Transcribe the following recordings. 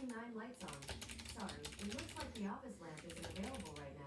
nine lights on. Sorry, it looks like the office lamp isn't available right now.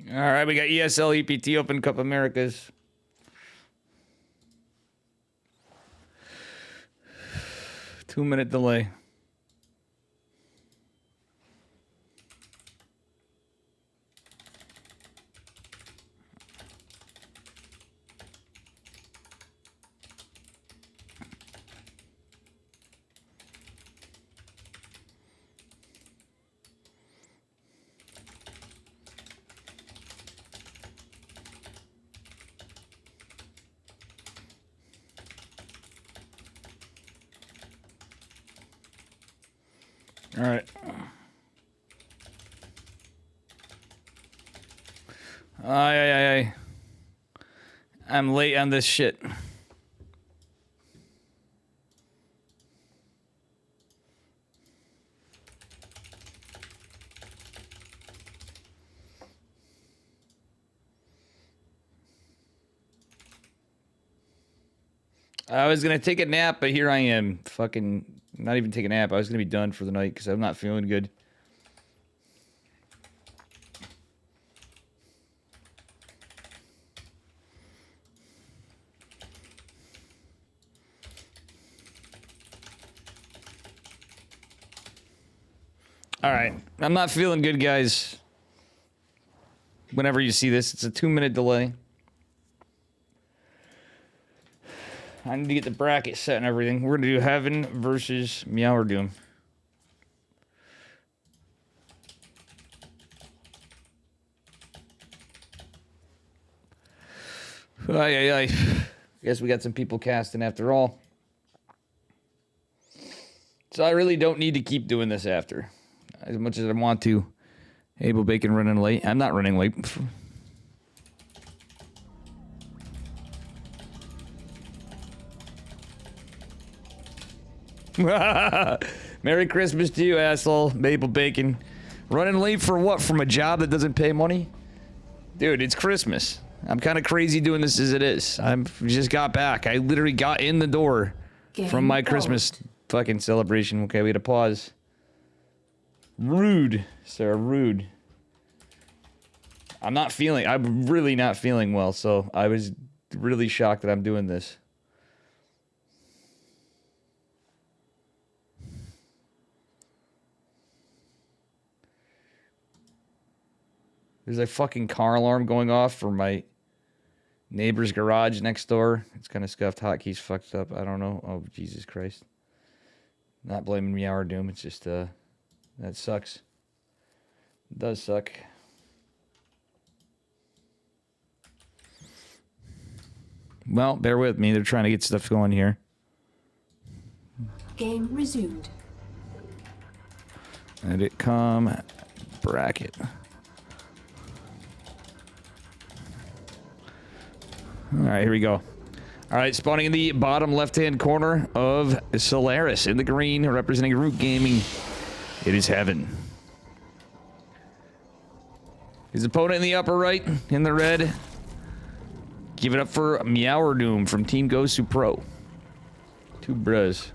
All right, we got ESL EPT Open Cup Americas. Two-minute delay. All right. Aye. I'm late on this shit. I was gonna take a nap, but here I am. Fucking not even take a nap. I was gonna be done for the night because I'm not feeling good. All right. I'm not feeling good, guys. Whenever you see this, it's a 2-minute delay. I need to get the bracket set and everything. We're going to do Heaven versus Meower Doom. Aye. Guess we got some people casting after all. So I really don't need to keep doing this after. As much as I want to. Able Bacon running late. I'm not running late. Merry Christmas to you, asshole. Maple Bacon. Running late for what? From a job that doesn't pay money? Dude, it's Christmas. I'm kind of crazy doing this as it is. I just got back. I literally got in the door from my Christmas fucking celebration. Okay, we had to pause. Rude, Sarah, rude. I'm really not feeling well, so I was really shocked that I'm doing this. There's a fucking car alarm going off for my neighbor's garage next door. It's kind of scuffed. Hotkeys fucked up. I don't know. Oh, Jesus Christ. Not blaming Meower Doom. It's just, that sucks. It does suck. Well, bear with me. They're trying to get stuff going here. Game resumed. Edit com bracket. All right, here we go. All right, spawning in the bottom left-hand corner of Solaris in the green, representing Root Gaming. It is Heaven. His opponent in the upper right, in the red. Give it up for Meower Doom from Team Gosu Pro. Two bros.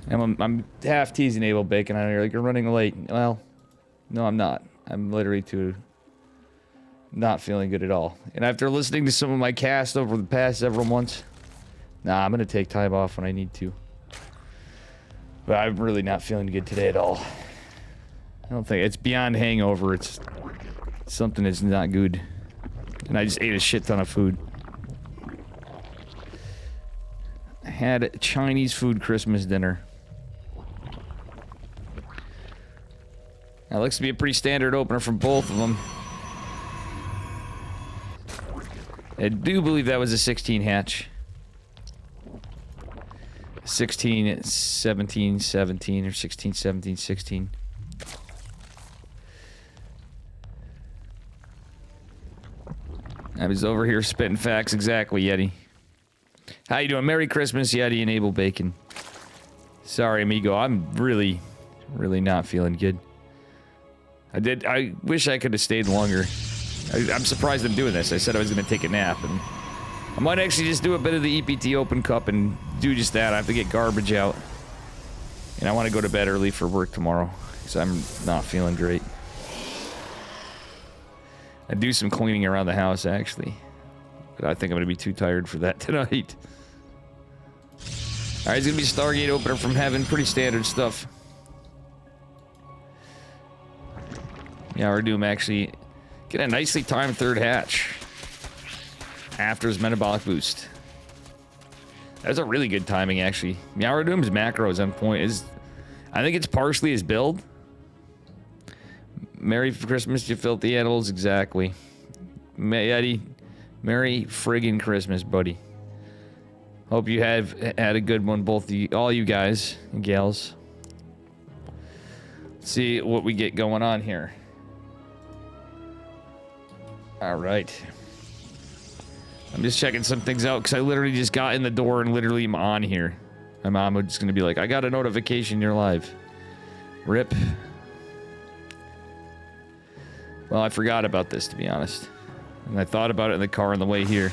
I'm half teasing Able Bacon out here, like you're running late. Well, no, I'm not. I'm literally not feeling good at all. And after listening to some of my cast over the past several months, I'm gonna take time off when I need to. But I'm really not feeling good today at all. I don't think it's beyond hangover. It's something that's not good. And I just ate a shit ton of food. I had Chinese food Christmas dinner. That looks to be a pretty standard opener from both of them. I do believe that was a 16 hatch. 16, 17, 17, or 16, 17, 16. I was over here spitting facts exactly, Yeti. How you doing? Merry Christmas, Yeti and Abel Bacon. Sorry, amigo. I'm really not feeling good. I wish I could have stayed longer. I'm surprised I'm doing this. I said I was going to take a nap, and I might actually just do a bit of the EPT Open Cup and do just that. I have to get garbage out. And I want to go to bed early for work tomorrow, because I'm not feeling great. I do some cleaning around the house, actually. But I think I'm going to be too tired for that tonight. Alright, it's going to be Stargate Opener from Heaven. Pretty standard stuff. Yeah, we're doing actually get a nicely timed third hatch after his metabolic boost. That's a really good timing, actually. Meowradoom's macro is on point. I think it's partially his build. Merry Christmas, you filthy animals. Exactly. Eddie, Merry friggin' Christmas, buddy. Hope you have had a good one, all you guys and gals. Let's see what we get going on here. All right. I'm just checking some things out because I literally just got in the door and literally am on here. My mom was just going to be like, I got a notification, you're live. Rip. Well, I forgot about this, to be honest. And I thought about it in the car on the way here.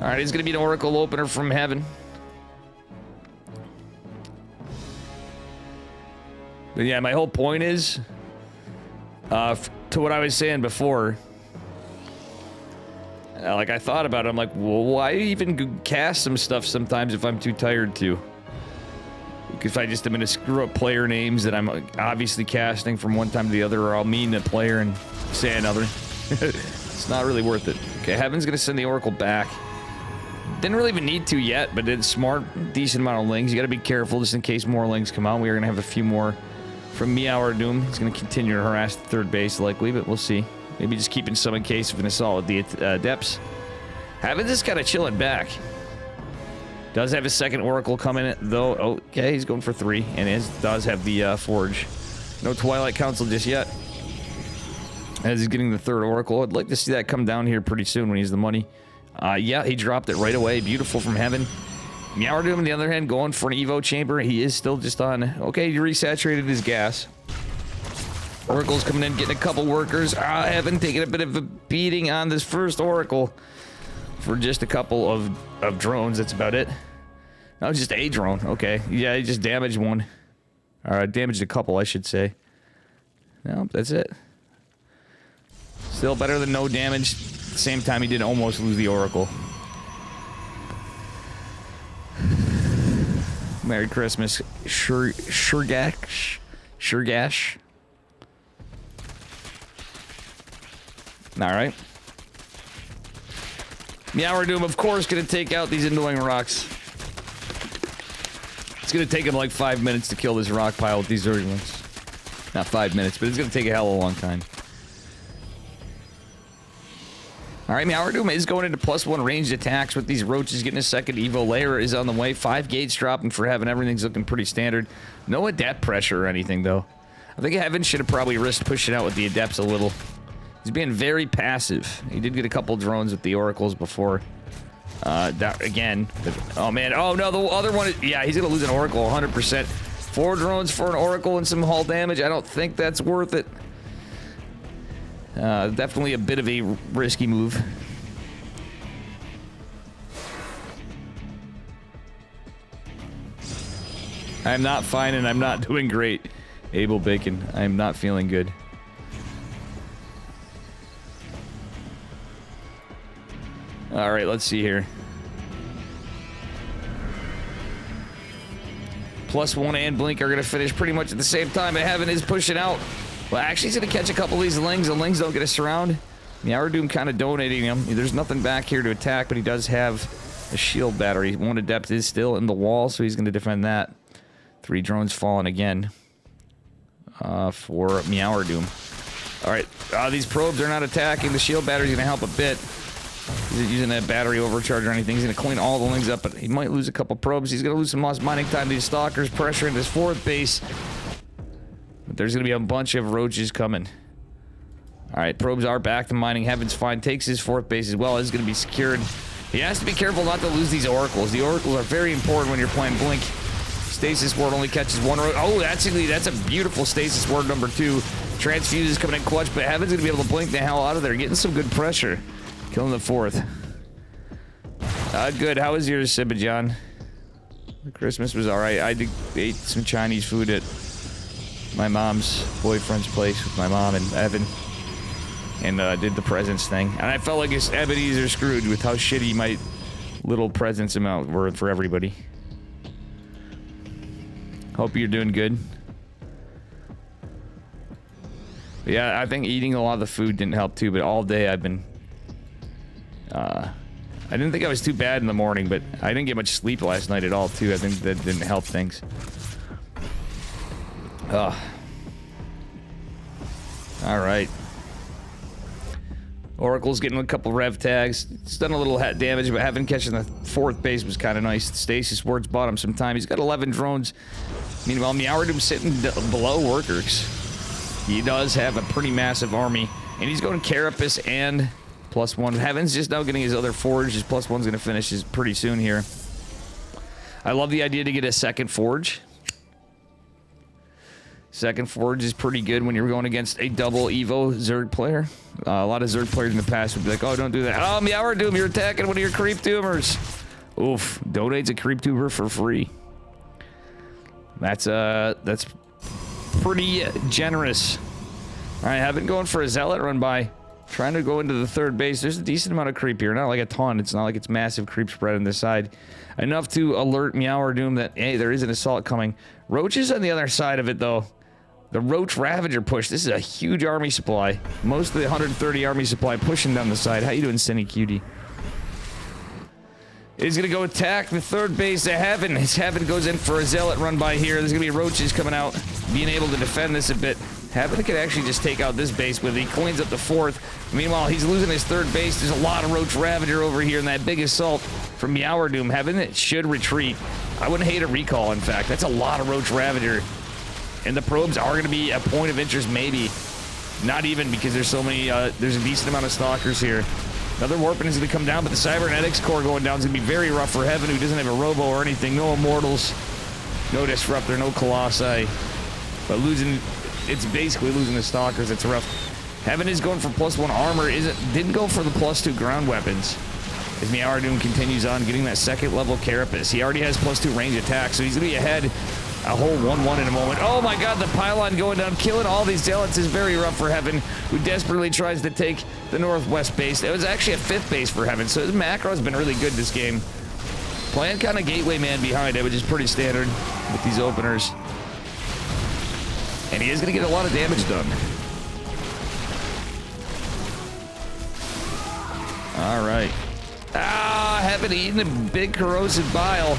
All right, it's going to be an Oracle Opener from Heaven. But yeah, my whole point is, to what I was saying before, like I thought about it, I'm like, well, why even cast some stuff sometimes if I'm too tired to? If I just am gonna screw up player names that I'm obviously casting from one time to the other, or I'll mean the player and say another. It's not really worth it. Okay, Heaven's gonna send the Oracle back. Didn't really even need to yet, but it's smart, decent amount of lings. You gotta be careful just in case more lings come out. We are gonna have a few more from Meowradoom. He's gonna continue to harass the third base likely, but we'll see. Maybe just keeping some in case of an assault with the depths. Heaven's just kind of chilling back. Does have his second Oracle coming in, though. Okay, he's going for 3, and does have the Forge. No Twilight Council just yet. As he's getting the third Oracle. I'd like to see that come down here pretty soon when he's the money. Yeah, he dropped it right away. Beautiful from Heaven. Meowradoom, on the other hand, going for an Evo Chamber. He is still just on... Okay, he resaturated his gas. Oracle's coming in, getting a couple workers. Heaven taking a bit of a beating on this first Oracle. For just a couple of drones, that's about it. No, just a drone. Okay. Yeah, he just damaged one. Or damaged a couple, I should say. No, that's it. Still better than no damage. At the same time, he did almost lose the Oracle. Merry Christmas, Shurgash. Alright. Meowradoom, of course, gonna take out these annoying rocks. It's gonna take him like 5 minutes to kill this rock pile with these early ones. Not 5 minutes, but it's gonna take a hell of a long time. Alright, Meowradoom is going into +1 ranged attacks with these roaches. Getting a second Evo layer is on the way. 5 gates dropping for Heaven. Everything's looking pretty standard. No adept pressure or anything, though. I think Heaven should have probably risked pushing out with the adepts a little. He's being very passive. He did get a couple drones with the oracles before. That again. Oh, man. Oh, no, the other one... Yeah, he's going to lose an oracle 100%. 4 drones for an oracle and some hull damage. I don't think that's worth it. Definitely a bit of a risky move. I'm not fine and I'm not doing great. Abel Bacon. I'm not feeling good. Alright, let's see here. +1 and Blink are going to finish pretty much at the same time. Heaven is pushing out. Well, actually, he's going to catch a couple of these lings. The lings don't get a surround. Meowradoom kind of donating him. There's nothing back here to attack, but he does have a shield battery. One adept is still in the wall, so he's going to defend that. 3 drones falling again for Meowradoom. Alright, these probes are not attacking. The shield battery is going to help a bit. He's using that battery overcharge or anything. He's going to clean all the links up, but he might lose a couple probes. He's going to lose some lost mining time to these stalkers, pressure in his fourth base. But there's going to be a bunch of roaches coming. Alright, probes are back to mining. Heaven's fine. Takes his fourth base as well. It's going to be secured. He has to be careful not to lose these oracles. The oracles are very important when you're playing Blink. Stasis ward only catches one roach. Oh, that's a beautiful stasis ward number 2. Transfuse is coming in clutch, but Heaven's going to be able to blink the hell out of there. Getting some good pressure. Killing the fourth. Good. How was yours, Sibajan? Christmas was alright. I ate some Chinese food at my mom's boyfriend's place with my mom and Evan. And did the presents thing. And I felt like it's Ebenezer Scrooge with how shitty my little presents amount were for everybody. Hope you're doing good. But yeah, I think eating a lot of the food didn't help too, but all day I've been... I didn't think I was too bad in the morning, but I didn't get much sleep last night at all too. I think that didn't help things. Alright. Oracle's getting a couple rev tags. It's done a little damage, but having catching the fourth base was kind of nice. Stasis ward's bought him some time. He's got 11 drones. Meanwhile, Meowardum's sitting below workers. He does have a pretty massive army. And he's going Carapace and +1. Heaven's just now getting his other forge. His +1's going to finish pretty soon here. I love the idea to get a second forge. Second forge is pretty good when you're going against a double Evo Zerg player. A lot of Zerg players in the past would be like, oh, don't do that. Oh, Meowardum, you're attacking one of your creep tumors. Oof, donates a creep tumor for free. That's pretty generous. All right, I've been going for a zealot run by. Trying to go into the third base. There's a decent amount of creep here. Not like a ton. It's not like it's massive creep spread on this side. Enough to alert Meowardum that, hey, there is an assault coming. Roaches on the other side of it, though. The Roach Ravager push. This is a huge army supply. Most of the 130 army supply pushing down the side. How you doing, Cindy Cutie? He's going to go attack the third base of Heaven. His Heaven goes in for a zealot run by here. There's going to be roaches coming out, being able to defend this a bit. Heaven could actually just take out this base with it. He cleans up the fourth. Meanwhile, he's losing his third base. There's a lot of Roach Ravager over here, and that big assault from Meowardum. Heaven it should retreat. I wouldn't hate a recall, in fact. That's a lot of Roach Ravager. And the probes are going to be a point of interest, maybe. Not even, because there's so many, there's a decent amount of stalkers here. Another Warping is going to come down, but the Cybernetics core going down is going to be very rough for Heaven, who doesn't have a Robo or anything. No Immortals, no Disruptor, no Colossi. But losing, it's basically losing the stalkers. It's rough. Heaven is going for +1 armor. Didn't go for the +2 ground weapons. As Meowardum continues on, getting that second level Carapace. He already has +2 range attack, so he's going to be ahead a whole 1-1 in a moment. Oh my god, the pylon going down, killing all these zealots is very rough for Heaven, who desperately tries to take the northwest base. It was actually a 5th base for Heaven, so his macro has been really good this game. Playing kind of gateway man behind it, which is pretty standard with these openers. And he is going to get a lot of damage done. Alright. Ah, Heaven eating a big corrosive bile.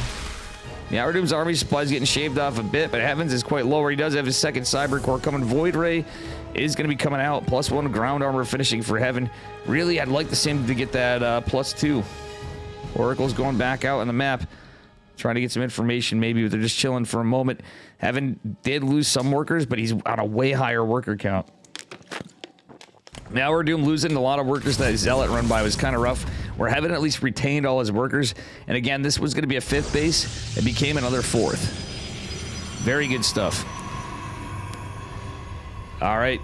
Meowardum's army supply is getting shaved off a bit, but Heaven's is quite lower. He does have his second Cyber Core coming. Void Ray is going to be coming out. +1 ground armor finishing for Heaven. Really, I'd like to see him to get that +2. Oracle's going back out on the map. Trying to get some information, maybe, but they're just chilling for a moment. Heaven did lose some workers, but he's on a way higher worker count. Meowardum losing a lot of workers that Zealot run by was kind of rough. Where Heaven at least retained all his workers. And again, this was going to be a 5th base. It became another 4th. Very good stuff. All right.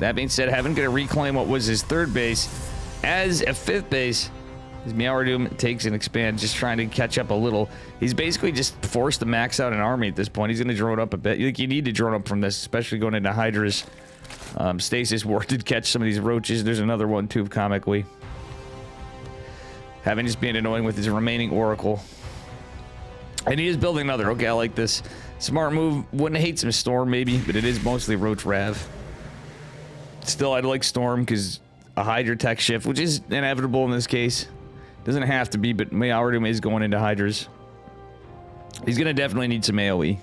That being said, Heaven going to reclaim what was his 3rd base as a 5th base. As Meowardum takes and expands, just trying to catch up a little. He's basically just forced to max out an army at this point. He's going to drone up a bit. You need to drone up from this, especially going into Hydra's. Stasis Ward did catch some of these roaches. There's another one, too, comically. Having just being annoying with his remaining Oracle. And he is building another. Okay, I like this. Smart move. Wouldn't hate some Storm, maybe, but it is mostly Roach Rav. Still, I'd like Storm, because a Hydra tech shift, which is inevitable in this case. Doesn't have to be, but Meowardum is going into Hydras. He's going to definitely need some AoE.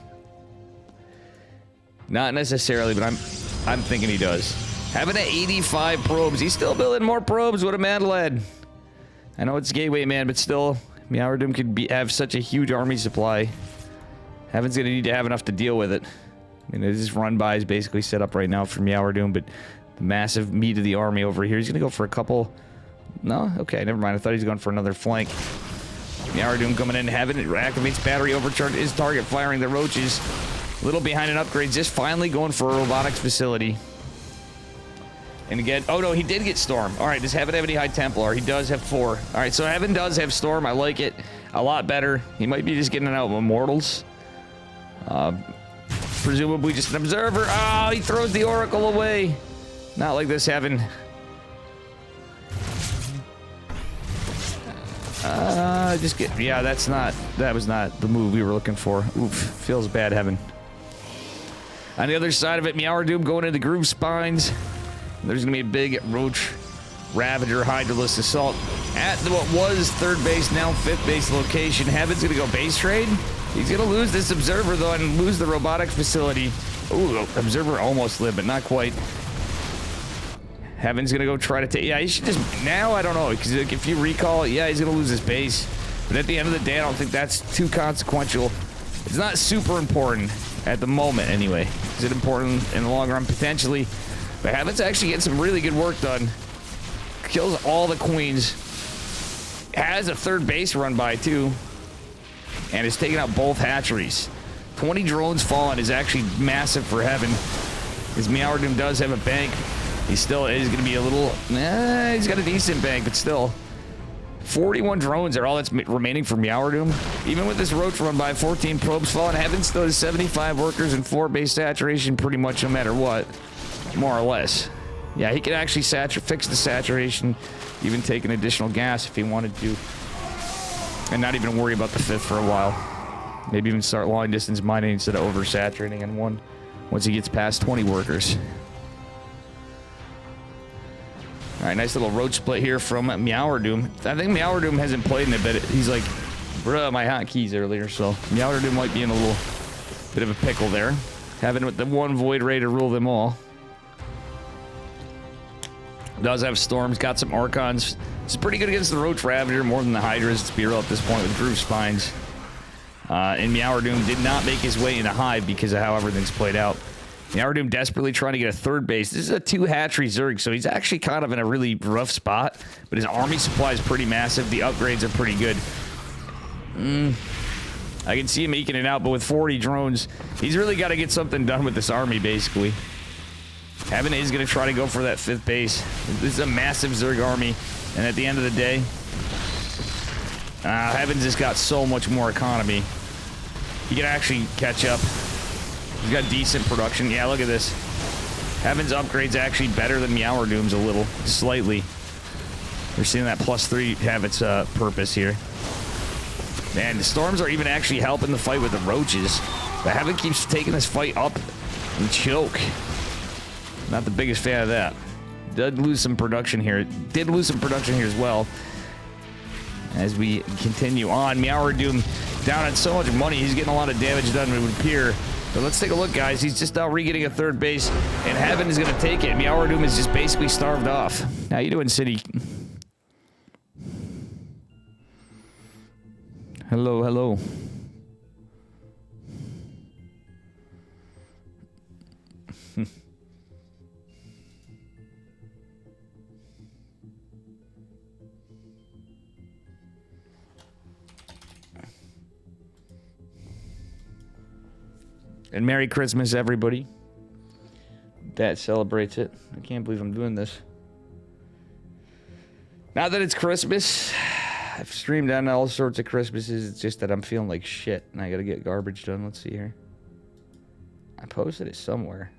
Not necessarily, but I'm thinking he does. Having an 85 probes. He's still building more probes. What a mad lad. I know it's Gateway, man, but still, Meowerdom could have such a huge army supply. Heaven's gonna need to have enough to deal with it. I mean, this run-by is basically set up right now for Meowerdom, but the massive meat of the army over here, he's gonna go for a couple... No? Okay, never mind. I thought he was going for another flank. Meowerdom coming in. Heaven activates battery overcharge. Is target firing the roaches. A little behind in upgrades. Just finally going for a robotics facility. And again... Oh, no, he did get Storm. All right, does Heaven have any High Templar? He does have 4. All right, so Heaven does have Storm. I like it a lot better. He might be just getting it out of Immortals. Presumably just an observer. Oh, he throws the Oracle away. Not like this, Heaven. Just get... Yeah, that's not... That was not the move we were looking for. Oof. Feels bad, Heaven. On the other side of it, Meowerdom going into Groove Spines. There's gonna be a big Roach Ravager Hydralisk Assault at what was 3rd base, now 5th base location. Heaven's gonna go base trade. He's gonna lose this Observer, though, and lose the robotics facility. Ooh, Observer almost lived, but not quite. Heaven's gonna go try to take... Yeah, he should just... Now, I don't know, because if you recall, yeah, he's gonna lose his base. But at the end of the day, I don't think that's too consequential. It's not super important at the moment, anyway. Is it important in the long run? Potentially. But Heaven's actually getting some really good work done. Kills all the queens. Has a 3rd base run by, too. And is taking out both hatcheries. 20 drones fallen is actually massive for Heaven. Because Meowerdom does have a bank. He still is going to be a little... he's got a decent bank, but still. 41 drones are all that's remaining for Meowerdom. Even with this Roach run by, 14 probes fallen. Heaven still has 75 workers and 4 base saturation pretty much no matter what. More or less. Yeah, he could actually fix the saturation, even take an additional gas if he wanted to. And not even worry about the 5th for a while. Maybe even start long distance mining instead of oversaturating in one once he gets past 20 workers. Alright, nice little Roach split here from Meowerdom. I think Meowerdom hasn't played in a bit. He's like, bruh, my hotkeys earlier, so Meowerdom might be in a little bit of a pickle there. Having with the 1 Void Ray to rule them all. Does have Storms, got some Archons. It's pretty good against the Roach Ravager, more than the Hydras, to be real at this point with Groove Spines. And Meowerdom did not make his way into Hive because of how everything's played out. Meowerdom desperately trying to get a 3rd base. This is a 2 hatchery Zerg, so he's actually kind of in a really rough spot. But his army supply is pretty massive. The upgrades are pretty good. I can see him eking it out, but with 40 drones, he's really got to get something done with this army, basically. Heaven is going to try to go for that 5th base. This is a massive Zerg army, and at the end of the day, Heaven's just got so much more economy. He can actually catch up. He's got decent production. Yeah, look at this. Heaven's upgrade's actually better than Meowerdom's a little, slightly. We're seeing that +3 have its purpose here. Man, the Storms are even actually helping the fight with the Roaches. But Heaven keeps taking this fight up and choke. Not the biggest fan of that. Did lose some production here. Did lose some production here as well. As we continue on, Meowerdom down on so much money. He's getting a lot of damage done, it would appear. But let's take a look, guys. He's just now re-getting a 3rd base, and Heaven is going to take it. Meowerdom is just basically starved off. How you doing, City? Hello, hello. And Merry Christmas, everybody. That celebrates it. I can't believe I'm doing this. Now that it's Christmas, I've streamed on all sorts of Christmases. It's just that I'm feeling like shit, and I gotta get garbage done. Let's see here. I posted it somewhere.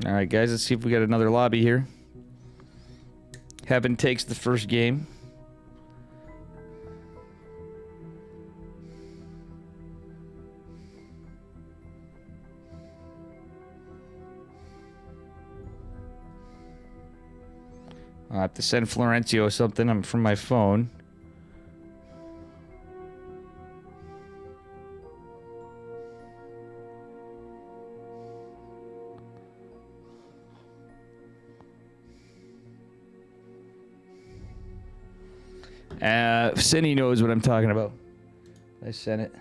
All right, guys, let's see if we got another lobby here. Heaven takes the first game. I'll have to send Florencio something. I'm from my phone. Cindy knows what I'm talking about. I sent it.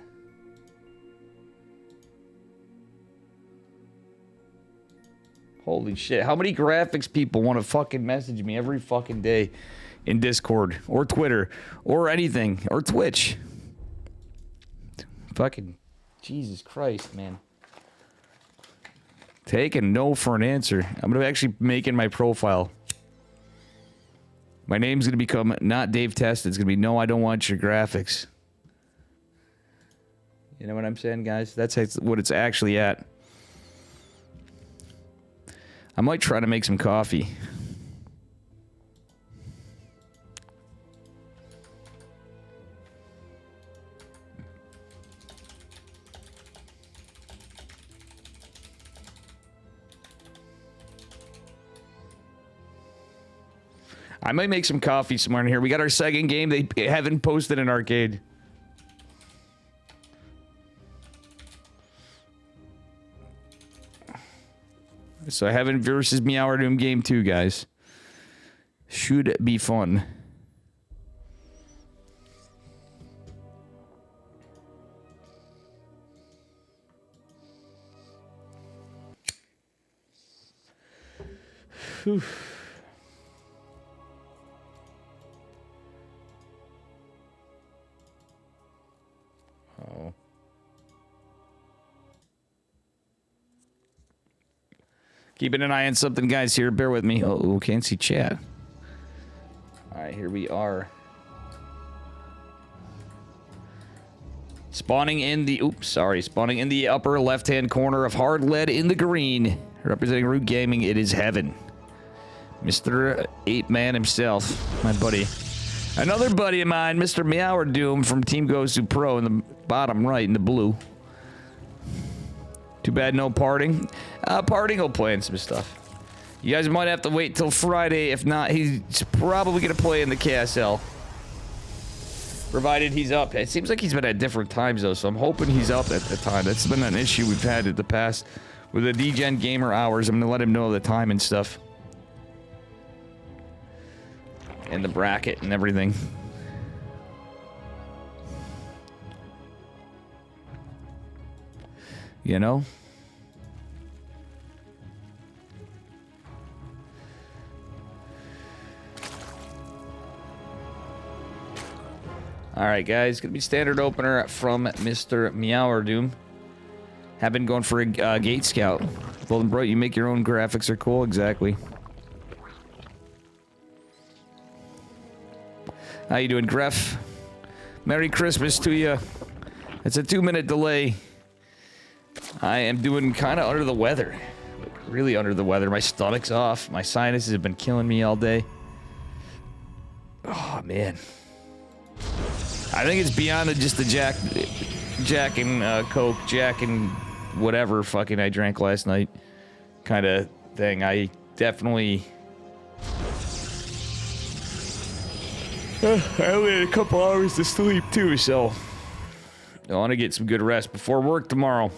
Holy shit. How many graphics people want to fucking message me every fucking day in Discord or Twitter or anything or Twitch? Fucking Jesus Christ, man. Taking no for an answer. I'm going to actually make in my profile. My name's going to become not Dave Tested. It's going to be no, I don't want your graphics. You know what I'm saying, guys? That's what it's actually at. I might try to make some coffee. I might make some coffee somewhere in here. We got our second game. They haven't posted an arcade. So Heaven versus Meow Doom game 2, guys. Should be fun. Whew. Oh. Keeping an eye on something, guys, here. Bear with me. Oh, can't see chat. All right, here we are. Spawning in the... Oops, sorry. Spawning in the upper left-hand corner of Hard Lead in the green. Representing Root Gaming, it is Heaven. Mr. 8-Man himself. My buddy. Another buddy of mine, Mr. Meow Doom from Team Goes to Pro in the bottom right in the blue. Too bad no parting. Parting will play in some stuff. You guys might have to wait till Friday. If not, he's probably going to play in the KSL. Provided he's up. It seems like he's been at different times, though, so I'm hoping he's up at the time. That's been an issue we've had in the past with the DGen Gamer hours. I'm going to let him know the time and stuff. And the bracket and everything. You know? Alright, guys. Gonna be standard opener from Mr. Meow Doom. Have been going for a Gate Scout. Golden Bright, you make your own graphics are cool. Exactly. How you doing, Gref? Merry Christmas to you. It's a 2-minute delay. I am doing kind of under the weather. Really under the weather. My stomach's off. My sinuses have been killing me all day. Oh, man. I think it's beyond just the Jack and Coke, Jack and whatever fucking I drank last night kind of thing. I definitely... I only had a couple hours to sleep too, so I want to get some good rest before work tomorrow.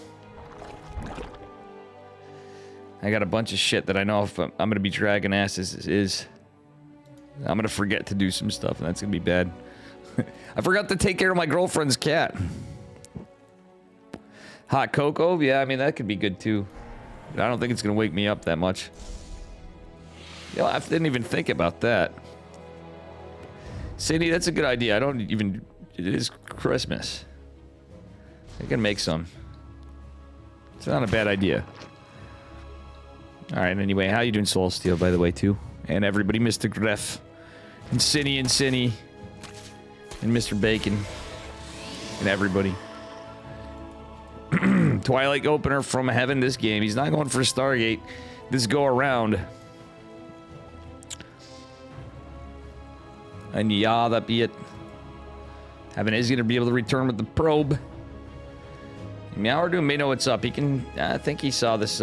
I got a bunch of shit that I know if I'm going to be dragging asses I'm going to forget to do some stuff, and that's going to be bad. I forgot to take care of my girlfriend's cat. Hot cocoa? Yeah, I mean, that could be good too. But I don't think it's going to wake me up that much. You know, I didn't even think about that. Cindy, that's a good idea. I don't even... It is Christmas. I can make some. It's not a bad idea. Alright, anyway, how you doing, Soul Steel, by the way, too? And everybody, Mr. Gref. And Cinny and Cinny. And Mr. Bacon. And everybody. Twilight opener from Heaven this game. He's not going for Stargate. This go around. And yeah, that be it. Heaven is going to be able to return with the probe. Meow Doom may know what's up. He can... I think he saw this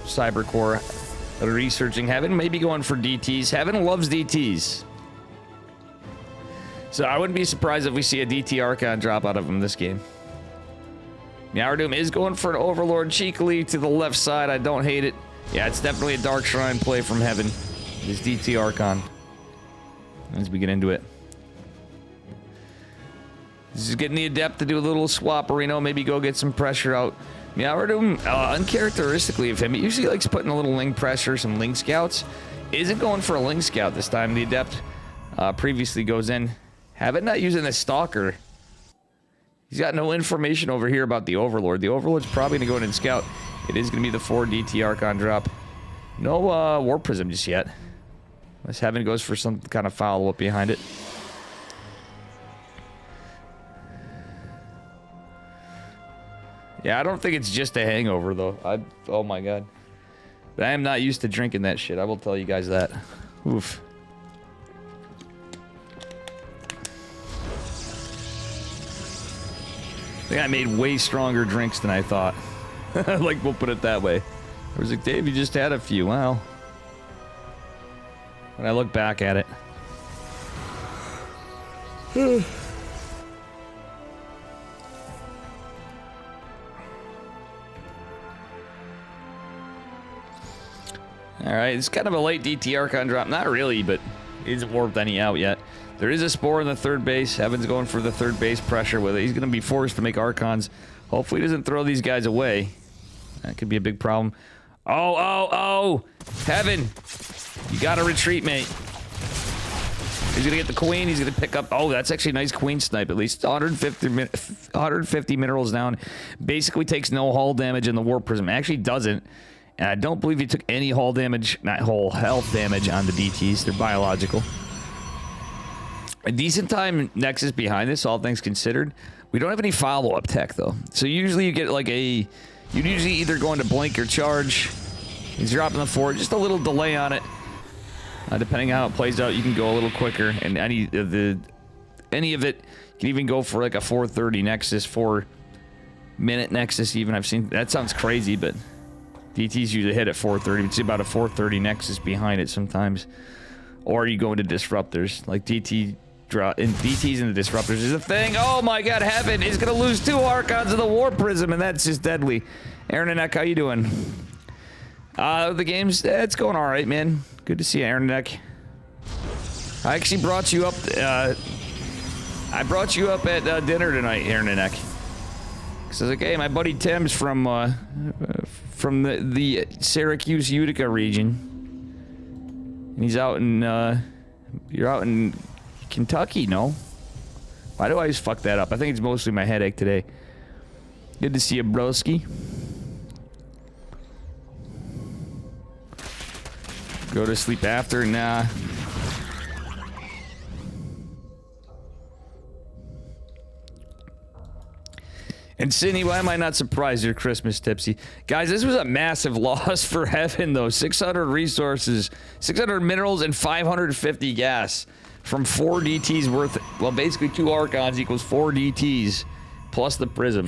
Cybercore researching Heaven, maybe going for DTs. Heaven loves DTs. So I wouldn't be surprised if we see a DT Archon drop out of him this game. Meowdoom is going for an Overlord cheekily to the left side. I don't hate it. Yeah, it's definitely a Dark Shrine play from Heaven. This DT Archon. As we get into it. This is getting the Adept to do a little swapperino. Maybe go get some pressure out. Meowdoom, uncharacteristically of him, he usually likes putting a little Ling pressure, some Ling Scouts. Isn't going for a Ling Scout this time. The Adept previously goes in. Heaven not using the Stalker. He's got no information over here about the Overlord. The Overlord's probably going to go in and scout. It is going to be the 4 DT Archon drop. No War Prism just yet. Unless Heaven goes for some kind of follow-up behind it. Yeah, I don't think it's just a hangover, though. Oh, my God. But I am not used to drinking that shit. I will tell you guys that. Oof. I think I made way stronger drinks than I thought. Like, we'll put it that way. I was like, Dave, you just had a few. Well, when I look back at it. Alright, it's kind of a late DT Archon drop. Not really, but he hasn't warped any out yet. There is a Spore in the third base. Heaven's going for the third base pressure with it. He's going to be forced to make Archons. Hopefully he doesn't throw these guys away. That could be a big problem. Oh! Heaven! You gotta retreat, mate. He's gonna get the Queen. He's gonna pick up... Oh, that's actually a nice Queen snipe. At least 150 minerals down. Basically takes no hull damage in the Warp Prism. Actually doesn't. And I don't believe he took any hull damage, not hull, health damage on the DTs. They're biological. A decent time Nexus behind this, all things considered. We don't have any follow-up tech, though. So usually you get like a... You'd usually either go into blink or charge. He's dropping the 4. Just a little delay on it. Depending on how it plays out, you can go a little quicker. And any of it, you can even go for like a 4:30 Nexus, 4-minute Nexus even. I've seen... That sounds crazy, but... DTs usually hit at 4:30. It's about a 4:30 Nexus behind it sometimes. Or you go into Disruptors. Like DTs and the Disruptors is a thing. Oh my God, Heaven is going to lose 2 Archons of the War Prism, and that's just deadly. Aaron and Eck, how you doing? The game's... It's going all right, man. Good to see you, Aaron and Eck. I actually brought you up... I brought you up at dinner tonight, Aaron and Eck. Because I was like, hey, my buddy Tim's from the Syracuse, Utica region. And he's out in... you're out in... Kentucky, no? Why do I always fuck that up? I think it's mostly my headache today. Good to see you, broski. Go to sleep after? Nah. And Sydney, why am I not surprised you're Christmas tipsy? Guys, this was a massive loss for Heaven, though. 600 resources, 600 minerals, and 550 gas. From 4 DTs worth, well, basically 2 Archons equals 4 DTs plus the Prism.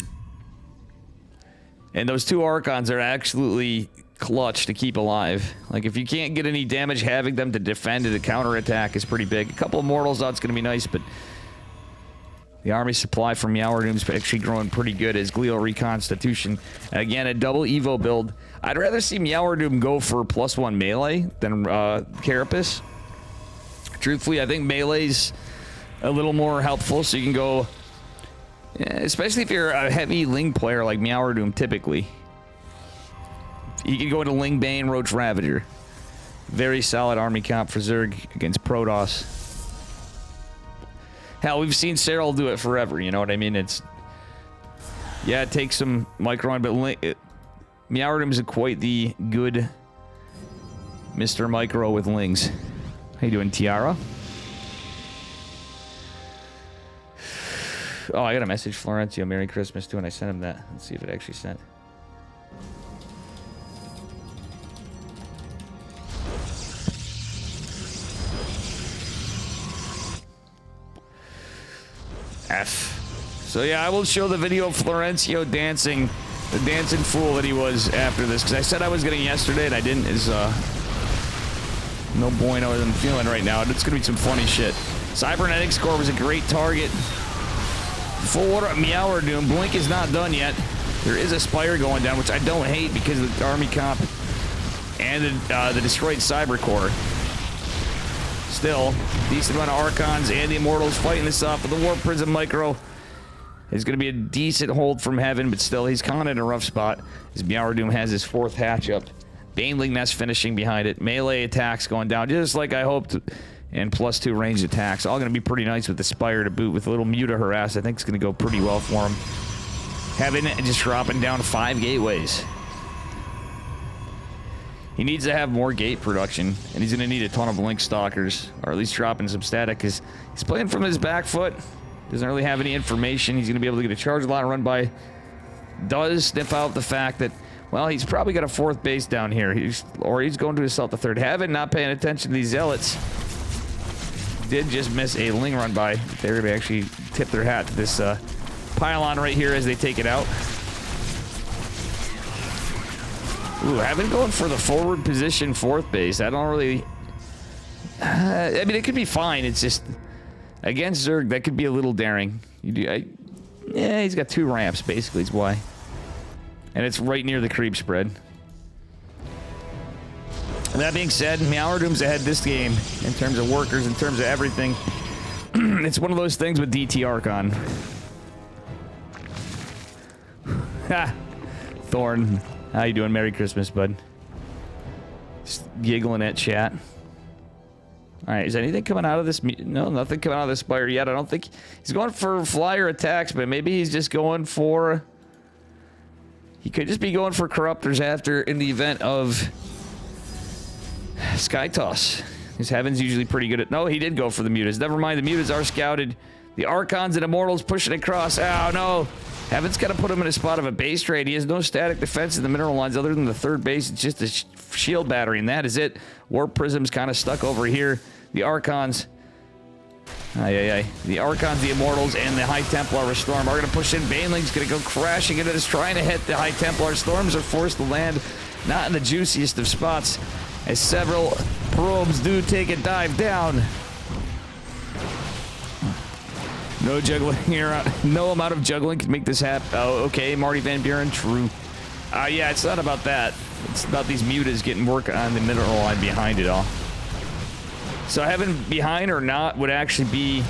And those 2 Archons are absolutely clutch to keep alive. Like, if you can't get any damage, having them to defend and to counterattack is pretty big. A couple of Mortals out's going to be nice, but the army supply from Meowdoom's actually growing pretty good as Glial Reconstitution. Again, a double Evo build. I'd rather see Meowdoom go for +1 melee than Carapace. Truthfully, I think melee's a little more helpful, so you can go... especially if you're a heavy Ling player like Meowdoom, typically. You can go into Ling Bane, Roach Ravager. Very solid army comp for Zerg against Protoss. Hell, we've seen Cyril do it forever, you know what I mean? It's... Yeah, it takes some micro on, but Meowdoom is quite the good Mr. Micro with Lings. How you doing, Tiara? Oh, I got a message, Florencio. Merry Christmas, too, and I sent him that. Let's see if it actually sent. F. So, yeah, I will show the video of Florencio dancing, the dancing fool that he was after this, because I said I was getting yesterday, and I didn't. His no bueno I'm feeling right now. It's going to be some funny shit. Cybernetics Core was a great target. Full order Meower Doom. Blink is not done yet. There is a Spire going down, which I don't hate because of the Army Comp and the destroyed Cyber Core. Still, decent amount of Archons and the Immortals fighting this up. But the Warp Prism Micro is going to be a decent hold from Heaven, but still, he's kind of in a rough spot. As Meower Doom has his 4th hatch up. Baneling Nest finishing behind it. Melee attacks going down, just like I hoped. And +2 ranged attacks. All going to be pretty nice with the Spire to boot. With a little Muta harass, I think it's going to go pretty well for him. Heaven just dropping down 5 gateways. He needs to have more gate production, and he's going to need a ton of Link Stalkers, or at least dropping some static, because he's playing from his back foot. Doesn't really have any information. He's going to be able to get a charge line run by. Does sniff out the fact that, well, he's probably got a 4th base down here. He's going to assault the 3rd. Heaven not paying attention to these Zealots. Did just miss a Ling run by. They're going to actually tip their hat to this pylon right here as they take it out. Ooh, Heaven going for the forward position 4th base. I don't really... I mean, it could be fine. It's just... Against Zerg, that could be a little daring. Yeah, he's got 2 ramps, basically, is why. And it's right near the creep spread. That being said, Meower Doom's ahead this game in terms of workers, in terms of everything. It's one of those things with DT Archon. Ha! Thorn, how you doing? Merry Christmas, bud. Just giggling at chat. Alright, is anything coming out of this? No, nothing coming out of this Spire yet. I don't think... He's going for flyer attacks, but maybe he's just going for... He could just be going for Corruptors after, in the event of... Sky Toss. His Heaven's usually pretty good at... No, he did go for the Mutas. Never mind, the Mutas are scouted. The Archons and Immortals pushing across. Oh, no. Heaven's got to put him in a spot of a base trade. He has no static defense in the mineral lines other than the 3rd base. It's just a shield battery, and that is it. Warp Prism's kind of stuck over here. The Archons... The Archons, the Immortals, and the High Templar Storm are going to push in. Baneling's going to go crashing into this, trying to hit the High Templar. Storms are forced to land not in the juiciest of spots, as several probes do take a dive down. No juggling here. No amount of juggling can make this happen. Oh, okay, Marty Van Buren, true. Yeah, it's not about that. It's about these Mutas getting work on the mineral line behind it all. So having behind or not would actually be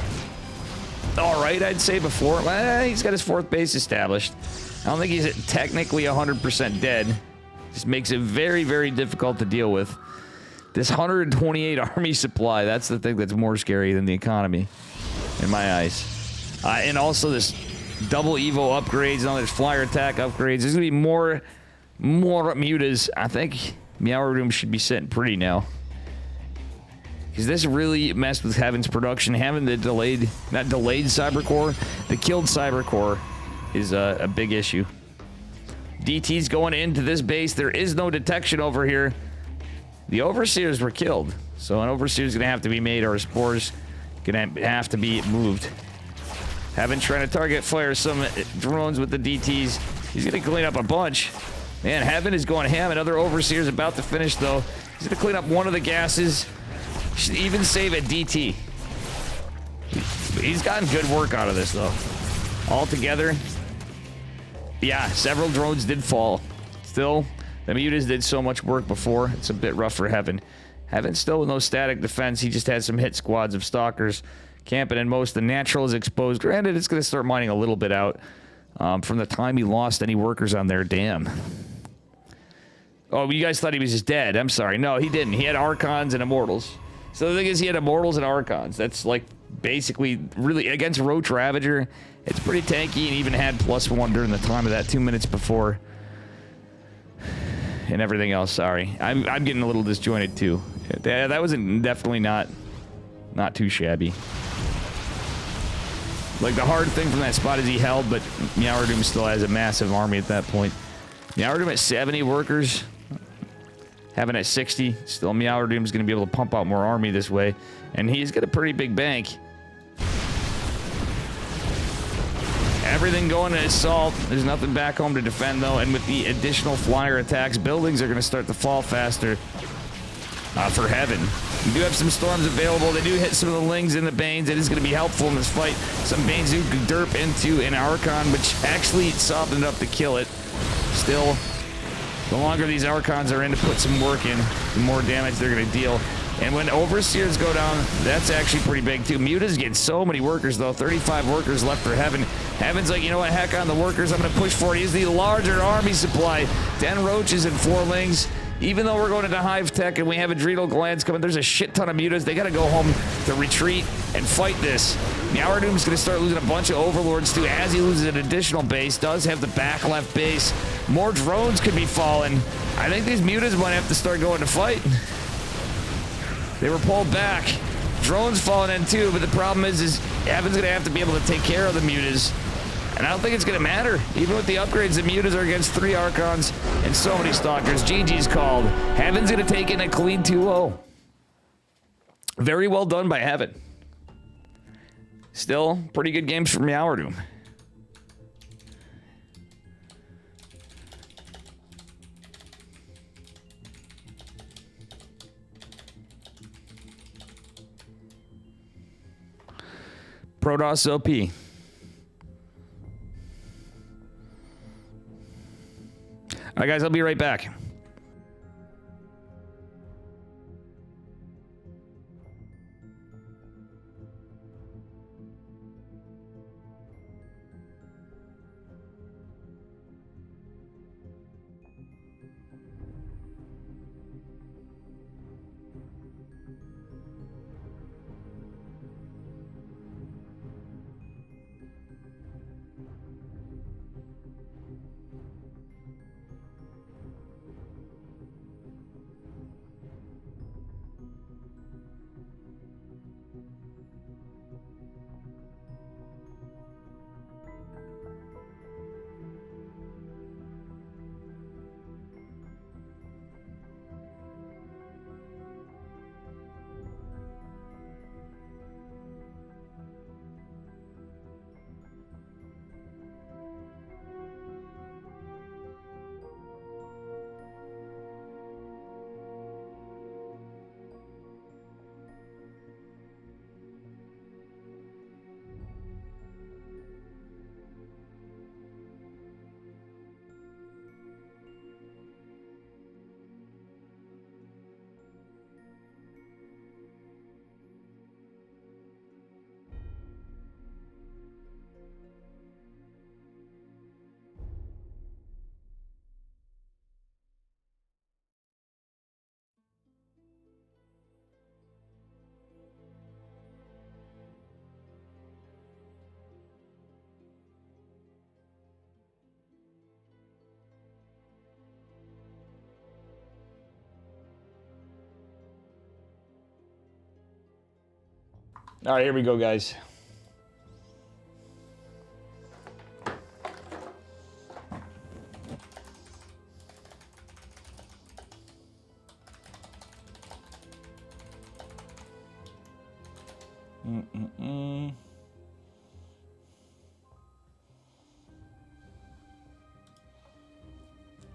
alright, I'd say, before. Well, he's got his 4th base established. I don't think he's technically 100% dead. Just makes it very, very difficult to deal with. This 128 army supply, that's the thing that's more scary than the economy, in my eyes. And also this double Evo upgrades and all this flyer attack upgrades. There's going to be more Mutas. I think Meower Doom should be sitting pretty now. Because this really messed with Heaven's production. Having the delayed, not delayed Cyber Core, the killed Cyber Core is a big issue. DT's going into this base. There is no detection over here. The Overseers were killed. So an Overseer's going to have to be made, or a Spore's going to have to be moved. Heaven trying to target fire some drones with the DTs. He's going to clean up a bunch. Man, Heaven is going ham. Another Overseer's about to finish, though. He's going to clean up one of the gases. Should even save a DT. He's gotten good work out of this, though. Altogether, yeah, several drones did fall. Still, the Mutas did so much work before. It's a bit rough for Heaven. Heaven still with no static defense. He just had some hit squads of Stalkers camping in most. The natural is exposed. Granted, it's going to start mining a little bit out from the time he lost any workers on there. Damn. Oh, you guys thought he was just dead. I'm sorry. No, he didn't. He had Archons and Immortals. So the thing is, he had Immortals and Archons. That's like basically really against Roach Ravager. It's pretty tanky, and even had +1 during the time of that 2 minutes before. And everything else, sorry. I'm getting a little disjointed too. That was definitely not too shabby. Like, the hard thing from that spot is he held, but Meower Doom still has a massive army at that point. Meower Doom at 70 workers. Heaven at 60. Still, Meower Doom's going to be able to pump out more army this way. And he's got a pretty big bank. Everything going to assault. There's nothing back home to defend, though. And with the additional flyer attacks, buildings are going to start to fall faster. for Heaven. We do have some storms available. They do hit some of the Lings and the Banes. It is going to be helpful in this fight. Some Banes do derp into an Archon, which actually softened up to kill it. Still, the longer these Archons are in to put some work in, the more damage they're going to deal. And when Overseers go down, that's actually pretty big too. Muta's getting so many workers though. 35 workers left for Heaven. Heaven's like, you know what, heck on the workers. I'm going to push for it. He's the larger army supply. 10 roaches and 4 lings. Even though we're going into Hive Tech and we have adrenal glands coming, there's a shit ton of mutas. They got to go home to retreat and fight this. Doom's going to start losing a bunch of overlords too as he loses an additional base. Does have the back left base. More drones could be falling. I think these mutas might have to start going to fight. They were pulled back. Drones falling in too, but the problem is Heaven's going to have to be able to take care of the mutas. And I don't think it's going to matter. Even with the upgrades, the mutas are against 3 Archons and so many Stalkers. GG's called. Heaven's going to take in a clean 2-0. Very well done by Heaven. Still, pretty good games from Doom. Protoss OP. All right, guys, I'll be right back. All right, here we go, guys.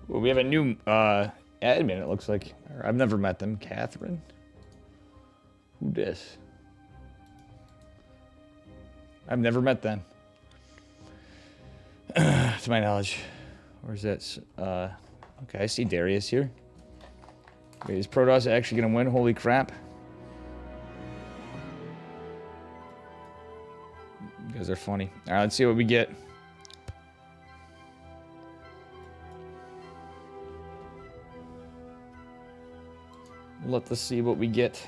Well, we have a new admin, it looks like. I've never met them. Catherine? Who dis? I've never met them. To my knowledge. Where's that? Okay, I see Darius here. Wait, is Protoss actually going to win? Holy crap. You guys are funny. All right, let's see what we get. Let's see what we get.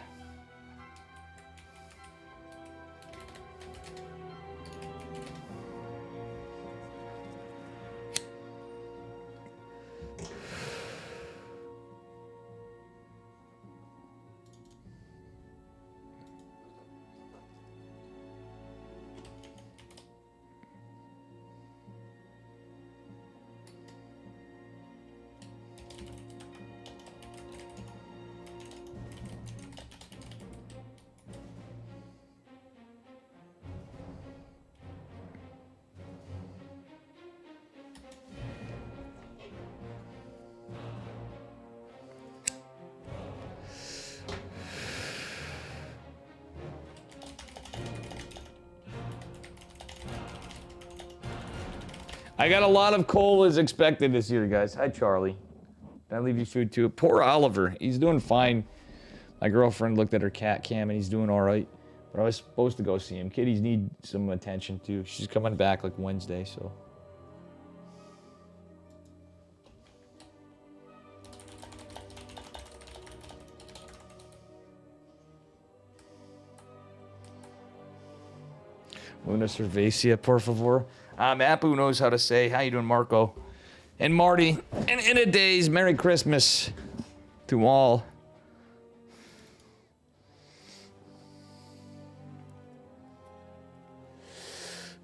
I got a lot of coal as expected this year, guys. Hi, Charlie. Did I leave you food too? Poor Oliver. He's doing fine. My girlfriend looked at her cat cam and he's doing all right. But I was supposed to go see him. Kitties need some attention too. She's coming back like Wednesday, so. Una cerveza, por favor. Apu knows how to say. How you doing, Marco? And Marty. And in a days, Merry Christmas to all.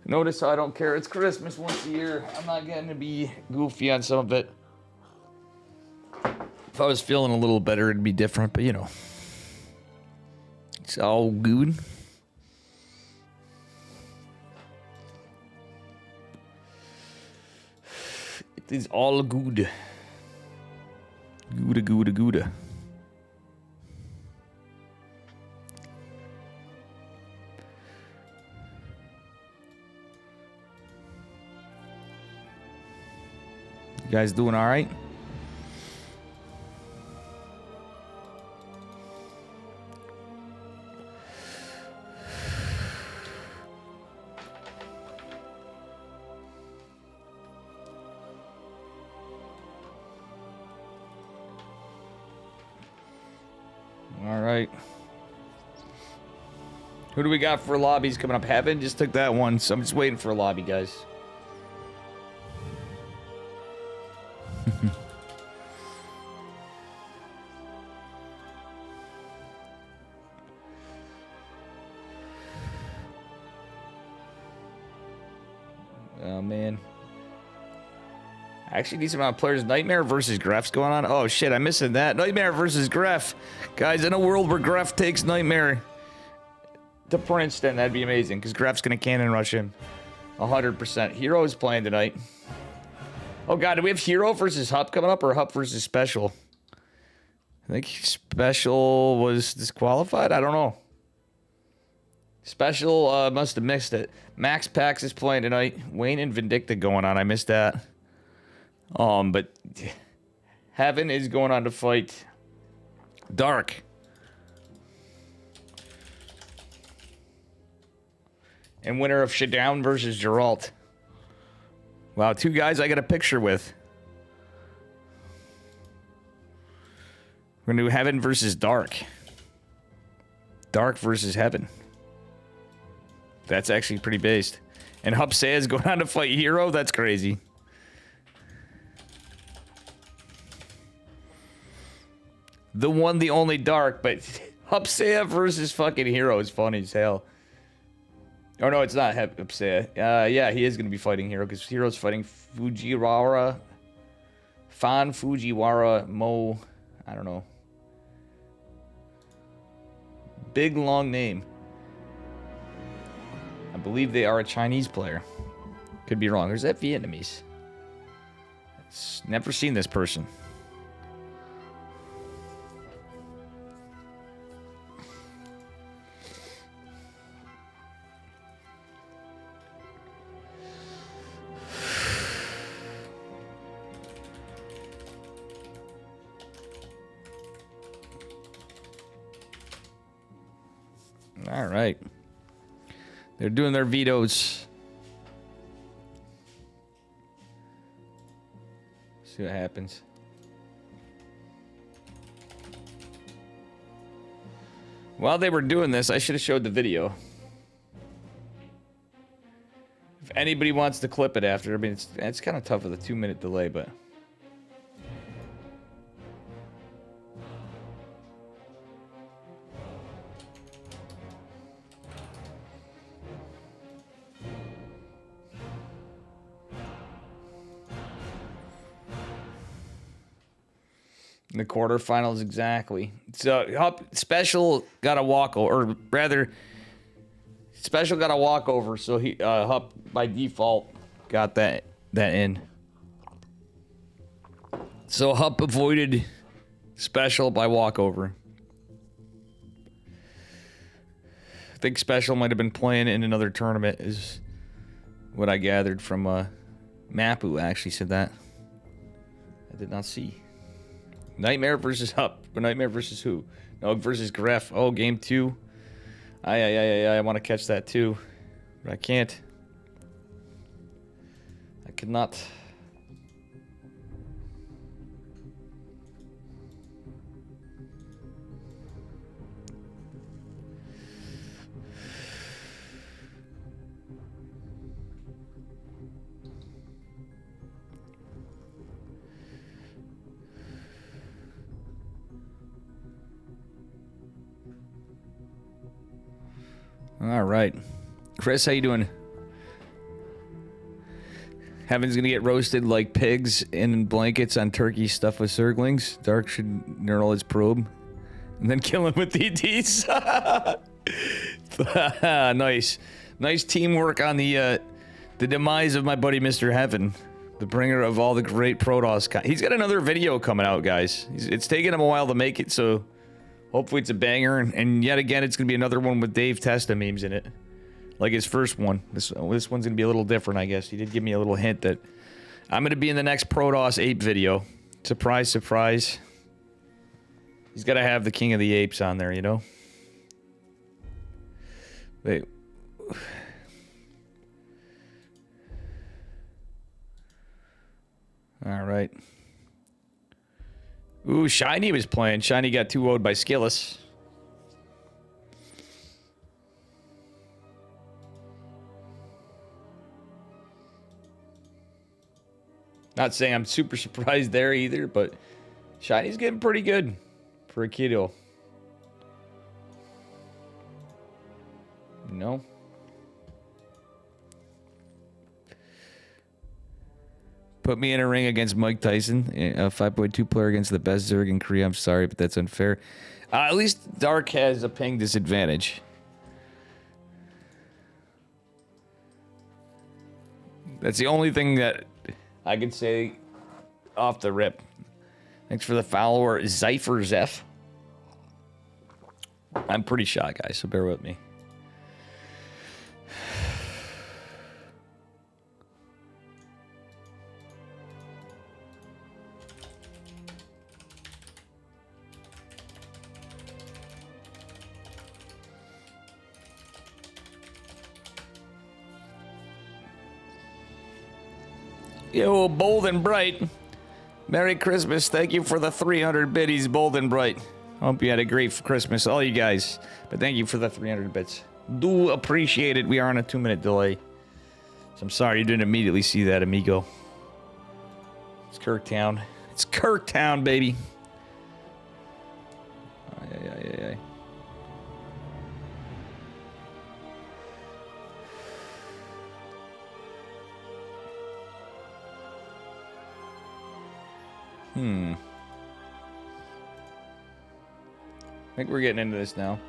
Notice how I don't care. It's Christmas once a year. I'm not getting to be goofy on some of it. If I was feeling a little better, it'd be different, but you know. It's all good. It is all good. Gouda, gouda, gouda. You guys doing all right? All right. Who do we got for lobbies coming up? Heaven just took that one, so I'm just waiting for a lobby, guys. Oh, man. Actually, decent amount of players. Nightmare versus Gref's going on. Oh, shit, I'm missing that. Nightmare versus Gref. Guys, in a world where Gref takes Nightmare to Princeton, that'd be amazing, because Gref's going to cannon rush him. 100%. Hero is playing tonight. Oh, God, do we have Hero versus Hup coming up, or Hup versus Special? I think Special was disqualified? I don't know. Special must have missed it. Max Pax is playing tonight. Wayne and Vindicta going on. I missed that. But Heaven is going on to fight Dark. And winner of Shadown versus Geralt. Wow, two guys I got a picture with. We're gonna do Heaven versus Dark. Dark versus Heaven. That's actually pretty based. And Hupsea is going on to fight Hero? That's crazy. The one, the only Dark, but Hupsea versus fucking Hero is funny as hell. Oh no, it's not Hupsea. Yeah, he is going to be fighting Hero, because Hero's fighting Fujiwara. Fujiwara Mo. I don't know. Big long name. I believe they are a Chinese player. Could be wrong. Or is that Vietnamese? Never seen this person. All right. They're doing their vetoes. See what happens. While they were doing this, I should have showed the video. If anybody wants to clip it after, I mean, it's kind of tough with a 2-minute delay, but... In the quarterfinals, exactly. So, Hup Special got a walkover, or rather, Special got a walkover, so he Hup by default got that in. So Hup avoided Special by walkover. I think Special might have been playing in another tournament, is what I gathered from Mapu actually said that. I did not see. Nightmare versus Hup. Or Nightmare versus who? No, versus Gref. Oh, game 2. I want to catch that too. But I can't. I cannot. All right. Chris, how you doing? Heaven's gonna get roasted like pigs in blankets on turkey stuffed with Zerglings. Dark should knurl his probe and then kill him with DTs. Nice. Nice teamwork on the demise of my buddy Mr. Heaven. The bringer of all the great Protoss. He's got another video coming out, guys. It's taken him a while to make it, so hopefully it's a banger. And yet again, it's going to be another one with Dave Testa memes in it. Like his first one. This one's going to be a little different, I guess. He did give me a little hint that I'm going to be in the next Protoss Ape video. Surprise, surprise. He's got to have the King of the Apes on there, you know? Wait. All right. Ooh, Shiny was playing. Shiny got 2-0'd by Skillis. Not saying I'm super surprised there either, but Shiny's getting pretty good for a kiddo. No. Put me in a ring against Mike Tyson, a 5.2 player against the best Zerg in Korea. I'm sorry, but that's unfair. At least Dark has a ping disadvantage. That's the only thing that I could say off the rip. Thanks for the follower, Zypher Zeph. I'm pretty shot, guys, so bear with me. Yo, Bold and Bright. Merry Christmas. Thank you for the 300 biddies, Bold and Bright. Hope you had a great Christmas, all you guys. But thank you for the 300 bits. Do appreciate it. We are on a 2-minute delay. So I'm sorry you didn't immediately see that, amigo. It's Kirktown. It's Kirktown, baby. Ay. I think we're getting into this now.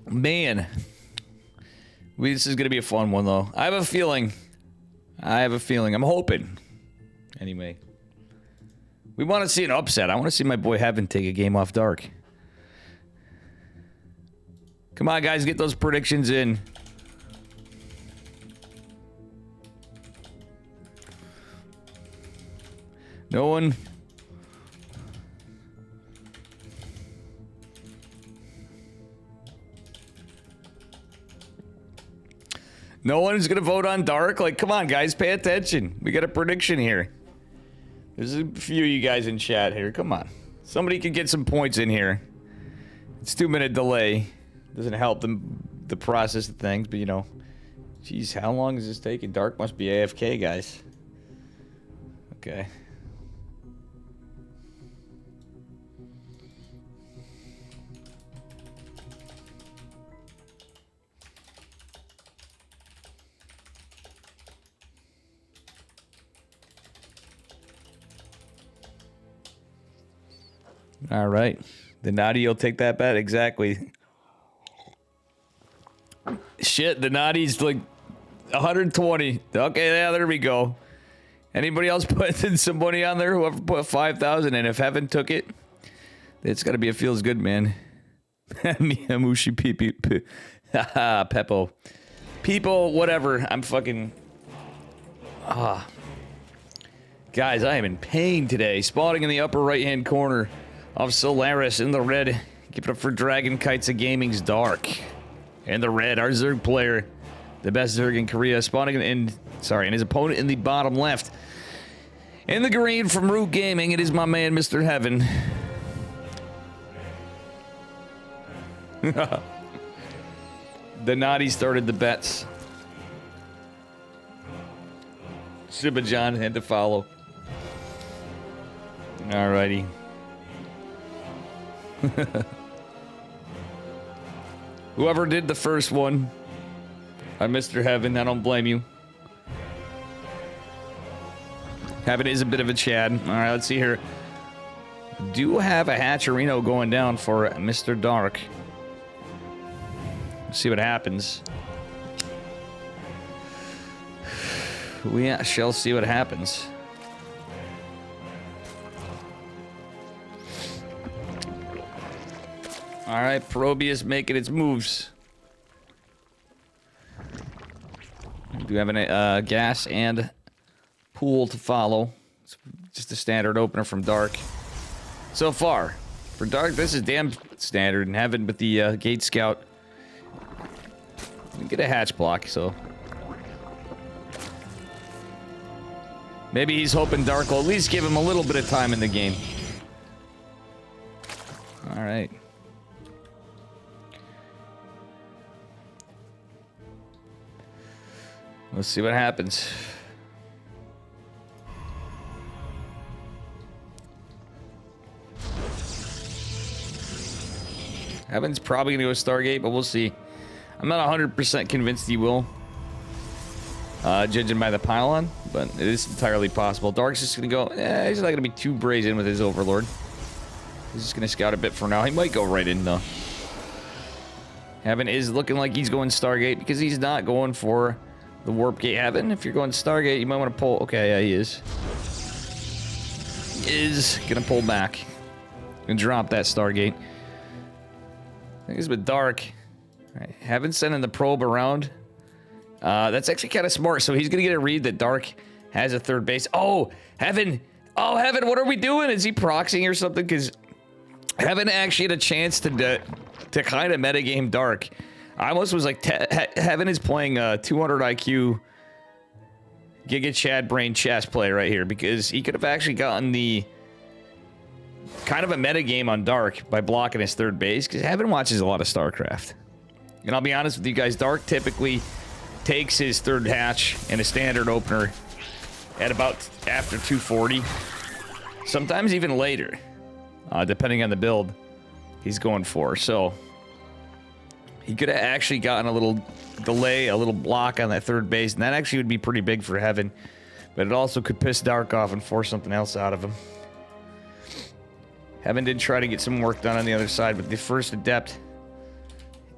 Man, this is going to be a fun one, though. I have a feeling. I'm hoping. Anyway. We want to see an upset. I want to see my boy Heaven take a game off Dark. Come on, guys. Get those predictions in. No one... No one's gonna vote on Dark? Like, come on, guys, pay attention. We got a prediction here. There's a few of you guys in chat here. Come on. Somebody can get some points in here. It's 2-minute delay. Doesn't help the process of things, but you know. Jeez, how long is this taking? Dark must be AFK, guys. Okay. All right. The Naughty will take that bet. Exactly. Shit, the Naughty's like 120. Okay, yeah, there we go. Anybody else putting some money on there? Whoever put 5,000 in, if Heaven took it, it's got to be a feels good, man. Miyamushi pee. Haha, Peppo. People, whatever. I'm fucking... Guys, I am in pain today. Spotting in the upper right-hand corner of Solaris in the red. Give it up for Dragon Kites of Gaming's Dark. In the red, our Zerg player. The best Zerg in Korea. Spawning in... Sorry, and his opponent in the bottom left. In the green from Root Gaming, it is my man, Mr. Heaven. The Naughty started the bets. Sibajan had to follow. Alrighty. Whoever did the first one, Mr. Heaven, I don't blame you. Heaven is a bit of a Chad. Alright, let's see here. Do have a Hatcherino going down for Mr. Dark. Let's see what happens. We shall see what happens. Alright, Probius making its moves. We do have a gas and pool to follow. It's just a standard opener from Dark. So far. For Dark, this is damn standard. And Heaven with the Gate Scout. We get a hatch block, so... Maybe he's hoping Dark will at least give him a little bit of time in the game. Alright. Let's see what happens. Heaven's probably going to go Stargate, but we'll see. I'm not 100% convinced he will. Judging by the pylon, but it is entirely possible. Dark's just going to go... he's not going to be too brazen with his Overlord. He's just going to scout a bit for now. He might go right in, though. Heaven is looking like he's going Stargate because he's not going for the Warp Gate. Heaven, if you're going Stargate, you might want to pull... Okay, yeah, he is. He is going to pull back and drop that Stargate. I think it's with Dark. All right, Heaven sending the probe around. That's actually kind of smart. So he's going to get a read that Dark has a third base. Oh, Heaven. Oh, Heaven, what are we doing? Is he proxying or something? Because Heaven actually had a chance to kind of metagame Dark. I almost was like, Heaven is playing 200 IQ Giga Chad Brain chess play right here. Because he could have actually gotten the kind of a metagame on Dark by blocking his third base. Because Heaven watches a lot of StarCraft. And I'll be honest with you guys, Dark typically takes his third hatch and a standard opener at about after 240. Sometimes even later, depending on the build he's going for. So he could have actually gotten a little delay, a little block on that third base, and that actually would be pretty big for Heaven. But it also could piss Dark off and force something else out of him. Heaven did try to get some work done on the other side with the first Adept,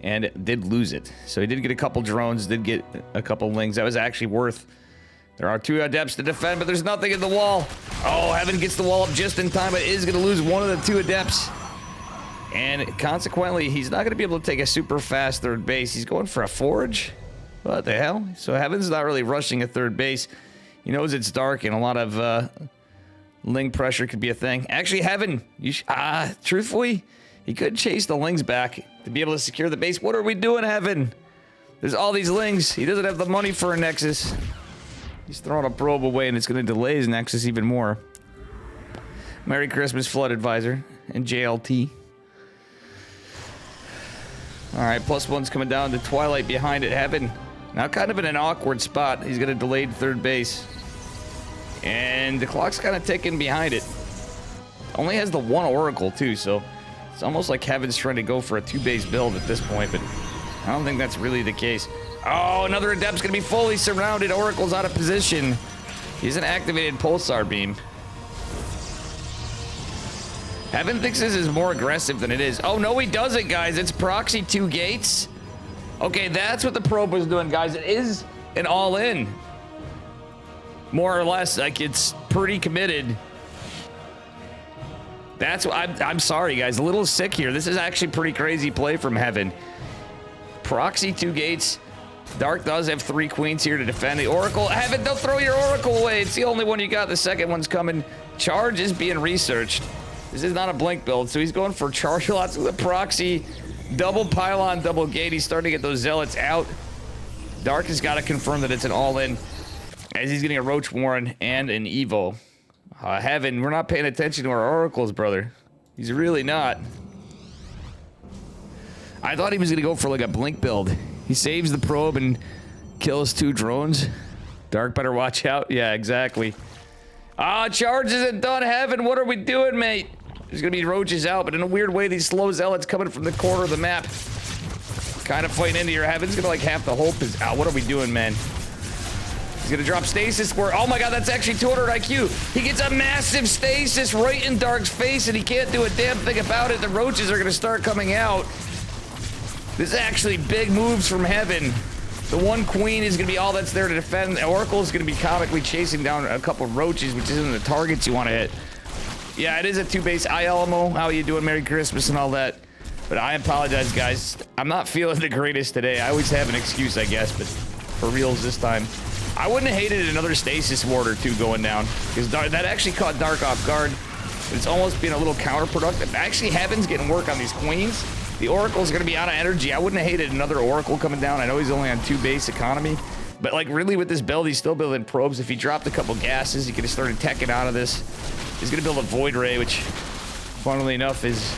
and did lose it. So he did get a couple drones, did get a couple lings. That was actually worth. There are 2 Adepts to defend, but there's nothing in the wall. Oh, Heaven gets the wall up just in time, but is going to lose one of the 2 Adepts. And consequently, he's not going to be able to take a super fast third base. He's going for a forge? What the hell? So Heaven's not really rushing a third base. He knows it's Dark, and a lot of ling pressure could be a thing. Actually, Heaven, truthfully, he could chase the lings back to be able to secure the base. What are we doing, Heaven? There's all these lings. He doesn't have the money for a Nexus. He's throwing a probe away, and it's going to delay his Nexus even more. Merry Christmas, Flood Advisor and JLT. All right, +1's coming down to Twilight behind it. Heaven now kind of in an awkward spot. He's got a delayed third base. And the clock's kind of ticking behind it. Only has the 1 Oracle, too, so it's almost like Heaven's trying to go for a 2-base build at this point, but I don't think that's really the case. Oh, another Adept's going to be fully surrounded. Oracle's out of position. He's an activated Pulsar Beam. Heaven thinks this is more aggressive than it is. Oh, no, he doesn't, guys. It's proxy 2 gates. Okay, that's what the probe was doing, guys. It is an all-in. More or less, like, it's pretty committed. That's what I'm sorry, guys. A little sick here. This is actually pretty crazy play from Heaven. Proxy 2 gates. Dark does have 3 queens here to defend the Oracle. Heaven, don't throw your Oracle away. It's the only one you got. The second one's coming. Charge is being researched. This is not a blink build, so he's going for charge lots with a proxy. Double pylon, double gate. He's starting to get those zealots out. Dark has got to confirm that it's an all-in, as he's getting a Roach Warren and an Evo. Heaven, we're not paying attention to our oracles, brother. He's really not. I thought he was gonna go for like a blink build. He saves the probe and kills 2 drones. Dark better watch out. Yeah, exactly. Charge isn't done. Heaven, what are we doing, mate? There's gonna be roaches out, but in a weird way, these slow zealots coming from the corner of the map. Kind of fighting into your Heaven's gonna like half the hope is out. What are we doing, man? He's gonna drop stasis where, oh my god, that's actually 200 IQ. He gets a massive stasis right in Dark's face and he can't do a damn thing about it. The roaches are gonna start coming out. This is actually big moves from Heaven. The 1 queen is gonna be all that's there to defend. The Oracle is gonna be comically chasing down a couple of roaches, which isn't the targets you wanna hit. Yeah, it is a 2 base. Hi, Alamo. How are you doing? Merry Christmas and all that. But I apologize, guys. I'm not feeling the greatest today. I always have an excuse, I guess, but for reals this time. I wouldn't have hated another stasis ward or 2 going down, because that actually caught Dark off guard. It's almost being a little counterproductive. Actually, Heaven's getting work on these queens. The Oracle's going to be out of energy. I wouldn't have hated another Oracle coming down. I know he's only on 2 base economy, but like really with this build, he's still building probes. If he dropped a couple gases, he could have started teching out of this. He's going to build a Void Ray, which, funnily enough, is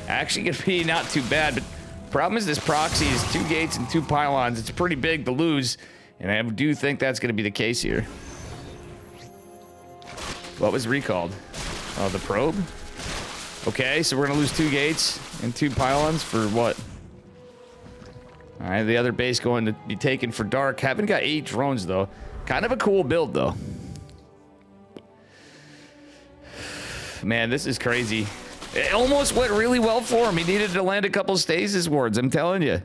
actually going to be not too bad. But problem is this proxy is 2 gates and 2 pylons. It's pretty big to lose. And I do think that's going to be the case here. What was recalled? Oh, the probe? Okay, so we're going to lose 2 gates and 2 pylons for what? All right, the other base going to be taken for Dark. Haven't got 8 drones, though. Kind of a cool build, though. Man, this is crazy. It almost went really well for him. He needed to land a couple stasis wards, I'm telling you.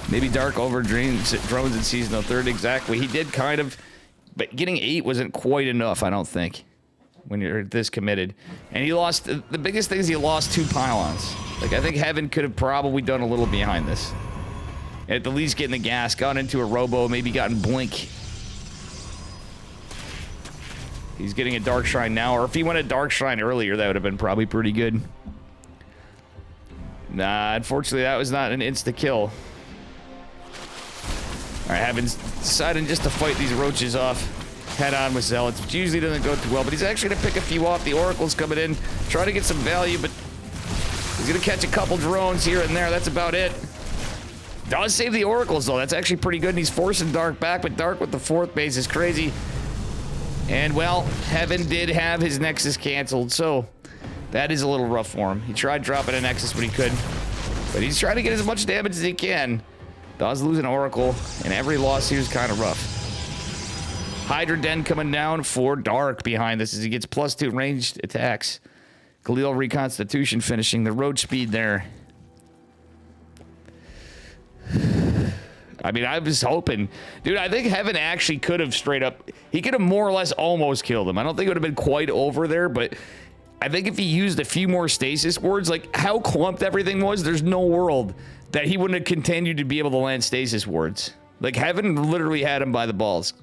Maybe Dark over drones in Seasonal 3rd, exactly. He did kind of, but getting 8 wasn't quite enough, I don't think, when you're this committed. And he lost, the biggest thing is he lost 2 pylons. Like, I think Heaven could have probably done a little behind this. At the least getting the gas, gone into a robo, maybe gotten blink. He's getting a Dark Shrine now, or if he went a Dark Shrine earlier, that would have been probably pretty good. Nah, unfortunately, that was not an insta-kill. All right, Heaven's deciding just to fight these roaches off head on with zealots, which usually doesn't go too well, but he's actually going to pick a few off. The Oracle's coming in, trying to get some value, but he's going to catch a couple drones here and there. That's about it. Does save the Oracles, though. That's actually pretty good, and he's forcing Dark back, but Dark with the 4th base is crazy. And, well, Heaven did have his Nexus canceled, so that is a little rough for him. He tried dropping a Nexus when he could, but he's trying to get as much damage as he can. Does lose an Oracle, and every loss here is kind of rough. Hydra Den coming down for Dark behind this as he gets +2 ranged attacks. Khalil Reconstitution finishing the road speed there. I mean, I was hoping. Dude, I think Heaven actually could have straight up... He could have more or less almost killed him. I don't think it would have been quite over there, but I think if he used a few more stasis wards, like how clumped everything was, there's no world that he wouldn't have continued to be able to land stasis wards. Like, Heaven literally had him by the balls.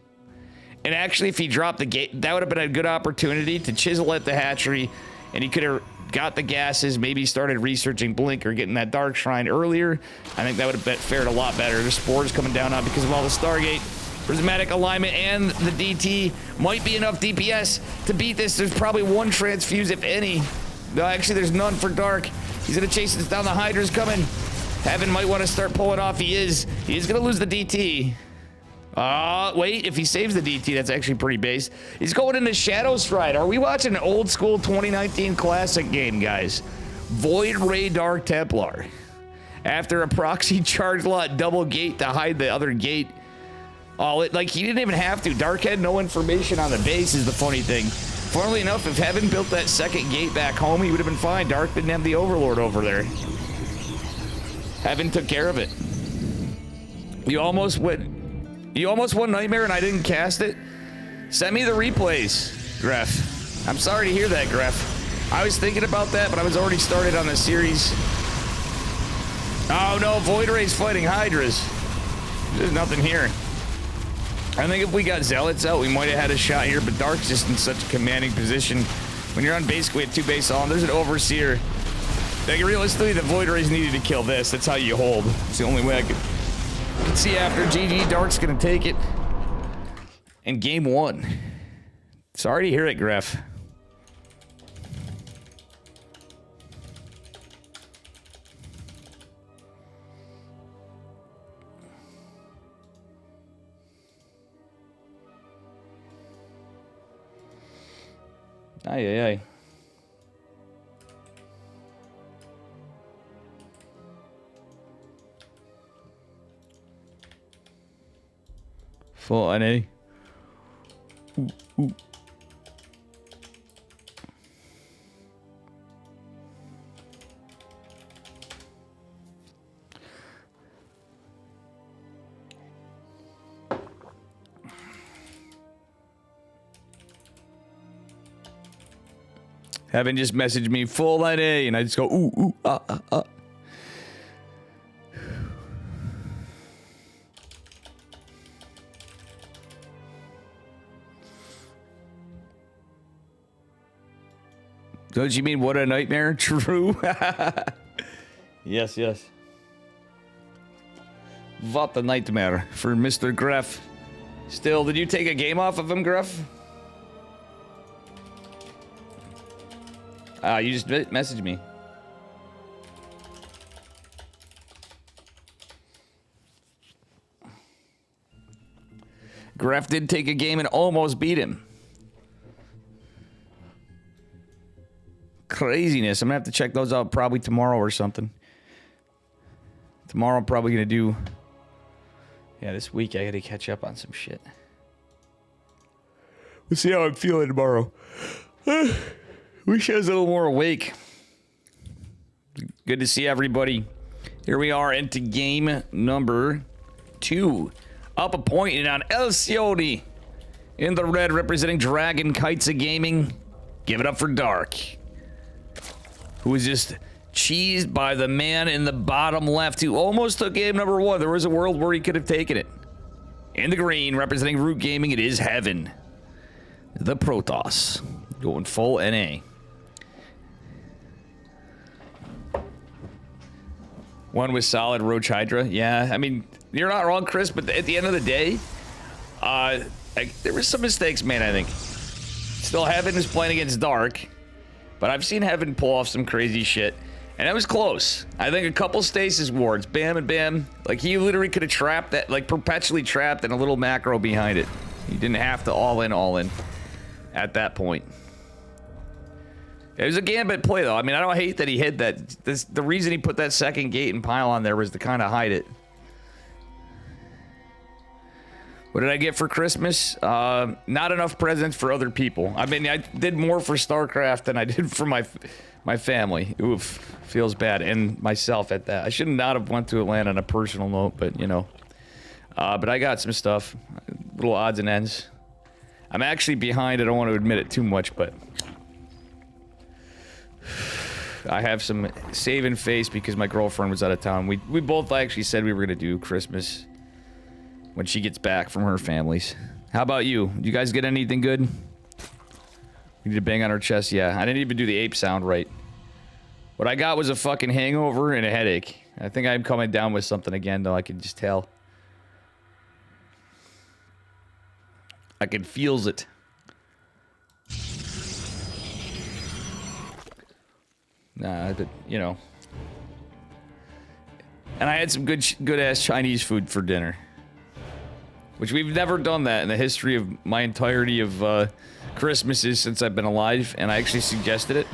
And actually, if he dropped the gate, that would have been a good opportunity to chisel at the hatchery, and he could have got the gases, maybe started researching Blink or getting that Dark Shrine earlier. I think that would have fared a lot better. The spores coming down now because of all the Stargate. Prismatic alignment and the DT might be enough DPS to beat this. There's probably 1 transfuse, if any. No, actually, there's none for Dark. He's going to chase this down. The Hydra's coming. Heaven might want to start pulling off. He is going to lose the DT. Wait, if he saves the DT, that's actually pretty base. He's going into Shadow Stride. Are we watching an old school 2019 classic game, guys? Void Ray Dark Templar. After a proxy charge lot double gate to hide the other gate. Oh, like he didn't even have to. Dark had no information on the base is the funny thing. Funnily enough, if Heaven built that second gate back home, he would have been fine. Dark didn't have the Overlord over there. Heaven took care of it. You almost won Nightmare and I didn't cast it? Send me the replays, Gref. I'm sorry to hear that, Gref. I was thinking about that, but I was already started on the series. Oh no, Void Ray's fighting Hydras. There's nothing here. I think if we got Zealots out, we might have had a shot here, but Dark's just in such a commanding position. When you're on basically at 2 base on, there's an Overseer. Like, realistically, the Void Rays needed to kill this. That's how you hold. It's the only way I could see after GG. Dark's gonna take it. In game 1. Sorry to hear it, Gref. Ay, ay, ay. Full NA. Ooh, ooh. Heaven just messaged me full NA, and I just go ooh ooh Don't you mean what a nightmare? True. Yes, yes. What a nightmare for Mr. Gref. Still, did you take a game off of him, Gref? You just messaged me. Gref did take a game and almost beat him. Craziness. I'm gonna have to check those out probably tomorrow or something. Tomorrow I'm probably gonna do... Yeah, this week I gotta catch up on some shit. We'll see how I'm feeling tomorrow. Wish I was a little more awake. Good to see everybody. Here we are into game number 2. Up a point and on Elcioni. In the red, representing Dragon Kites of Gaming. Give it up for Dark. Who was just cheesed by the man in the bottom left who almost took game number 1. There was a world where he could have taken it. In the green, representing Root Gaming, it is Heaven. The Protoss. Going full NA. One was solid, Roach Hydra. Yeah, I mean, you're not wrong, Chris, but at the end of the day, there were some mistakes made, I think. Still, Heaven is playing against Dark, but I've seen Heaven pull off some crazy shit, and it was close. I think a couple stasis wards, bam and bam. Like, he literally could have trapped that, like, perpetually trapped and a little macro behind it. He didn't have to all in at that point. It was a gambit play, though. I mean, I don't hate that he hid that. The reason he put that second gate and pile on there was to kind of hide it. What did I get for Christmas? Not enough presents for other people. I mean, I did more for StarCraft than I did for my family. Oof, feels bad, and myself at that. I should not have went to Atlanta on a personal note, but you know. But I got some stuff, little odds and ends. I'm actually behind. I don't want to admit it too much, but I have some saving face because my girlfriend was out of town. We both actually said we were gonna do Christmas when she gets back from her families. How about you? Did you guys get anything good? We need to bang on our chest. Yeah, I didn't even do the ape sound right. What I got was a fucking hangover and a headache. I think I'm coming down with something again, though. I can just tell. I can feels it. Nah, but, you know. And I had some good-ass Chinese food for dinner. Which we've never done that in the history of my entirety of Christmases since I've been alive, and I actually suggested it.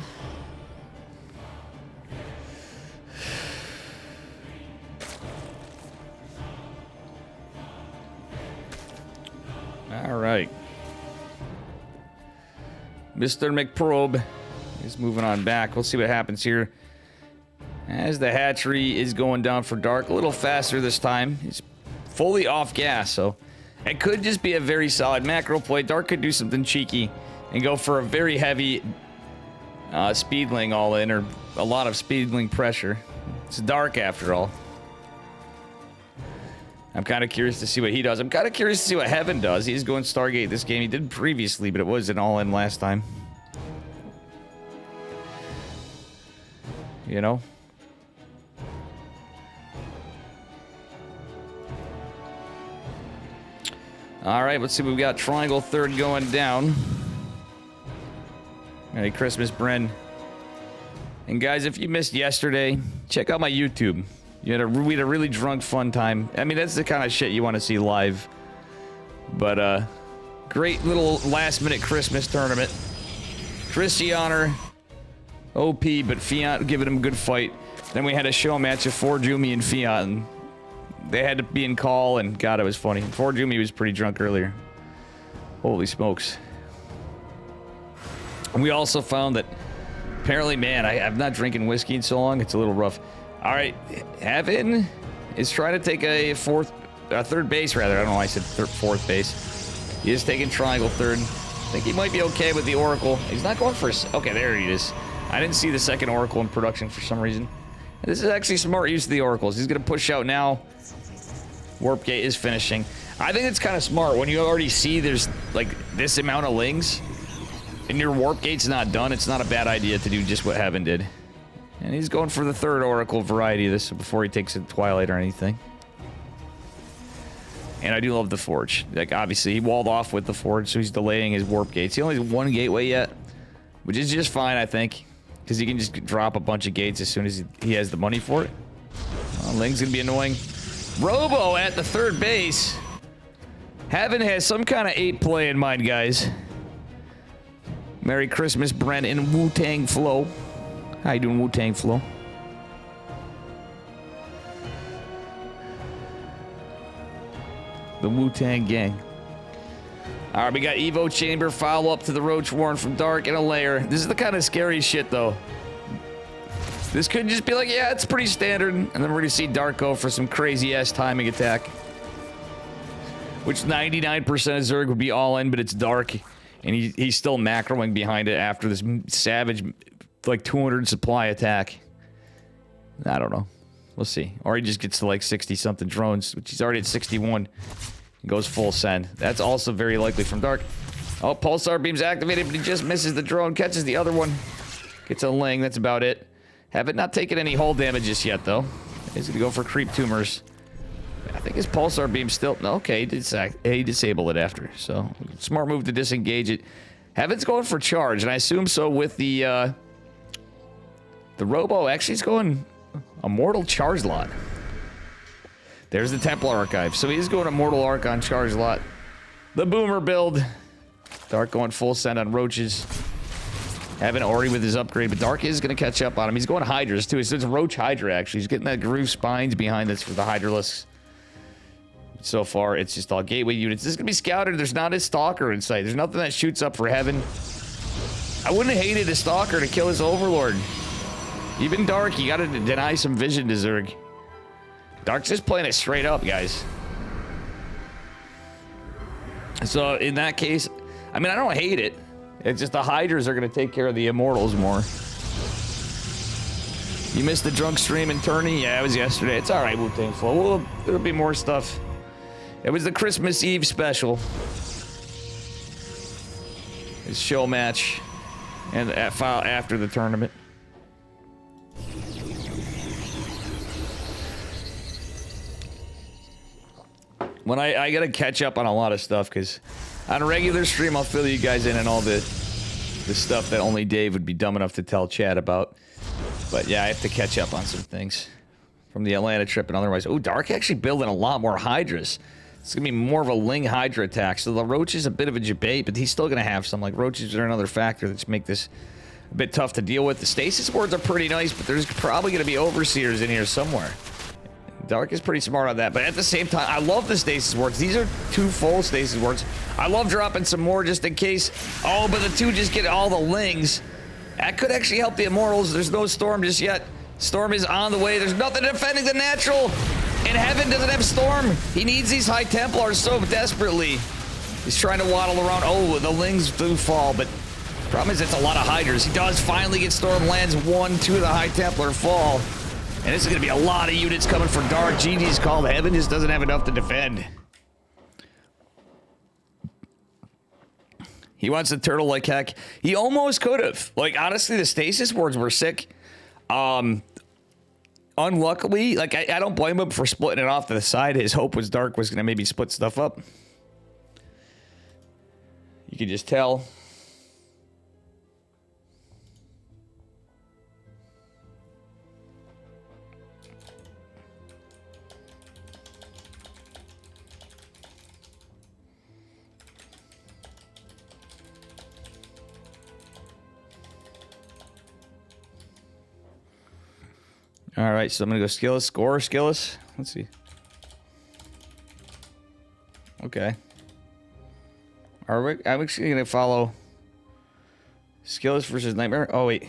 All right. Mr. McProbe is moving on back. We'll see what happens here. As the hatchery is going down for dark. A little faster this time. He's fully off gas, so it could just be a very solid macro play. Dark could do something cheeky and go for a very heavy speedling all in, or a lot of speedling pressure. It's dark after all. I'm kind of curious to see what he does. I'm kind of curious to see what Heaven does. He's going Stargate this game. He did previously, but it was an all-in last time. You know? All right, let's see what we've got. Triangle third going down. Merry Christmas, Bren. And guys, if you missed yesterday, check out my YouTube. We had a really drunk fun time. I mean, that's the kind of shit you want to see live. But great little last minute Christmas tournament. Cristianer, OP, but Fiat giving him a good fight. Then we had a show match of Forjumi and Fiat, and they had to be in call, and God, it was funny. Forjumi was pretty drunk earlier. Holy smokes. And we also found that apparently, man, I'm not drinking whiskey in so long, it's a little rough. All right, Heaven is trying to take a third base, rather. I don't know why I said fourth base. He is taking triangle third. I think he might be okay with the Oracle. He's not going for... Okay, there he is. I didn't see the second Oracle in production for some reason. This is actually smart use of the Oracles. He's going to push out now. Warp Gate is finishing. I think it's kind of smart when you already see there's like this amount of lings and your Warp Gate's not done. It's not a bad idea to do just what Heaven did. And he's going for the third Oracle variety of this before he takes a Twilight or anything. And I do love the Forge. Like, obviously, he walled off with the Forge, so he's delaying his Warp Gates. He only has one gateway yet, which is just fine, I think. Because he can just drop a bunch of gates as soon as he has the money for it. Well, Ling's going to be annoying. Robo at the third base. Heaven has some kind of 8 play in mind, guys. Merry Christmas, Brent, in Wu-Tang Flow. How you doing, Wu-Tang Flow? The Wu-Tang Gang. All right, we got Evo Chamber, follow up to the Roach Warren from Dark, and a layer. This is the kind of scary shit, though. This could just be like, yeah, it's pretty standard. And then we're going to see Dark go for some crazy-ass timing attack. Which 99% of Zerg would be all in, but it's Dark. And he's still macroing behind it after this savage, like, 200 supply attack. I don't know. We'll see. Or he just gets to, like, 60-something drones, which he's already at 61. He goes full send. That's also very likely from Dark. Oh, Pulsar Beam's activated, but he just misses the drone. Catches the other one. Gets a Ling. That's about it. Haven't not taken any hull damages yet, though. He's going to go for creep tumors. I think his Pulsar Beam still... No, okay, he disabled it after. So, smart move to disengage it. Heaven's going for charge, and I assume so with the Robo. Actually, he's going Immortal Charge Lot. There's the Templar Archive. So he's going Immortal Arc on Charge Lot. The Boomer build. Dark going full send on Roaches. Heaven already with his upgrade, but Dark is going to catch up on him. He's going Hydras, too. It's Roach Hydra, actually. He's getting that Groove Spines behind this for the Hydralisks. So far, it's just all gateway units. This is going to be scouted. There's not a Stalker in sight. There's nothing that shoots up for Heaven. I wouldn't have hated a Stalker to kill his Overlord. Even Dark, you got to deny some vision to Zerg. Dark's just playing it straight up, guys. So, in that case, I mean, I don't hate it. It's just the Hydras are going to take care of the Immortals more. You missed the drunk stream in Tourney? Yeah, it was yesterday. It's all right, Wu-Tang Flow. There'll be more stuff. It was the Christmas Eve special. His show match. And after the tournament. When I gotta catch up on a lot of stuff, because on a regular stream I'll fill you guys in on all the stuff that only Dave would be dumb enough to tell Chad about. But yeah, I have to catch up on some things from the Atlanta trip and otherwise. Oh, Dark actually building a lot more Hydras. It's gonna be more of a Ling Hydra attack. So the Roach is a bit of a debate, but he's still gonna have some. Like, Roaches are another factor that's make this a bit tough to deal with. The Stasis wards are pretty nice, but there's probably gonna be Overseers in here somewhere. Dark is pretty smart on that, but at the same time, I love the stasis wards. These are 2 full stasis wards. I love dropping some more just in case. Oh, but the 2 just get all the lings. That could actually help the Immortals. There's no Storm just yet. Storm is on the way. There's nothing defending the natural. And Heaven doesn't have Storm. He needs these High Templars so desperately. He's trying to waddle around. Oh, the lings do fall, but problem is it's a lot of Hydras. He does finally get Storm, lands 1, 2 of the High Templar fall. And this is going to be a lot of units coming for Dark. GG's called. Heaven just doesn't have enough to defend. He wants a turtle like heck. He almost could have. Like, honestly, the stasis wards were sick. Unluckily, like, I don't blame him for splitting it off to the side. His hope was Dark was going to maybe split stuff up. You can just tell. All right, so I'm going to go Skillless. Score Skillless. Let's see. Okay. Are we? I'm actually going to follow Skillless versus Nightmare. Oh, wait.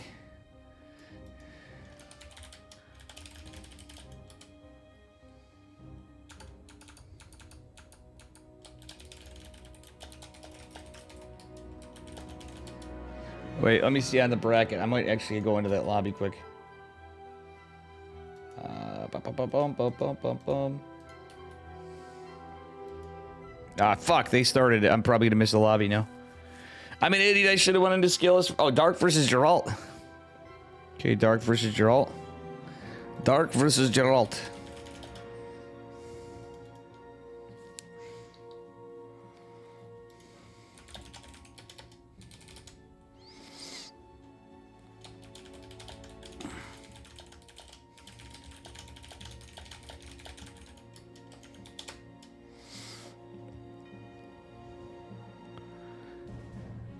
Wait, let me see on the bracket. I might actually go into that lobby quick. Ah, fuck, they started it. I'm probably gonna miss the lobby now. I'm an idiot. I should have went into Skillless. Oh, Dark versus Geralt. Okay, Dark versus Geralt. Dark versus Geralt.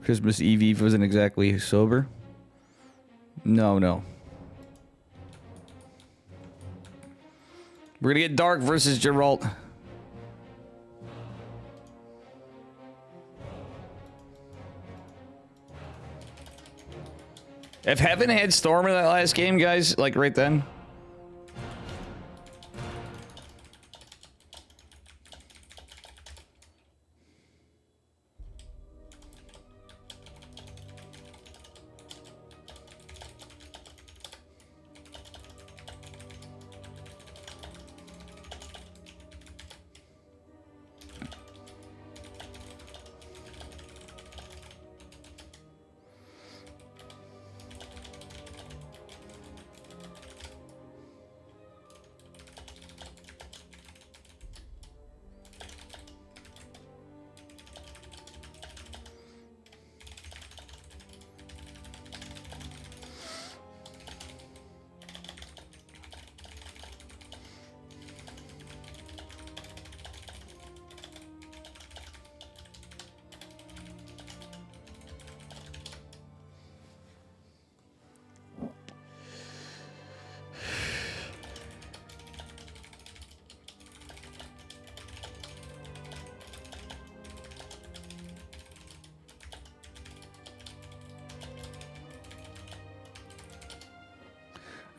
Christmas Eve wasn't exactly sober. No. We're gonna get Dark versus Geralt. If Heaven had Storm in that last game, guys, like right then.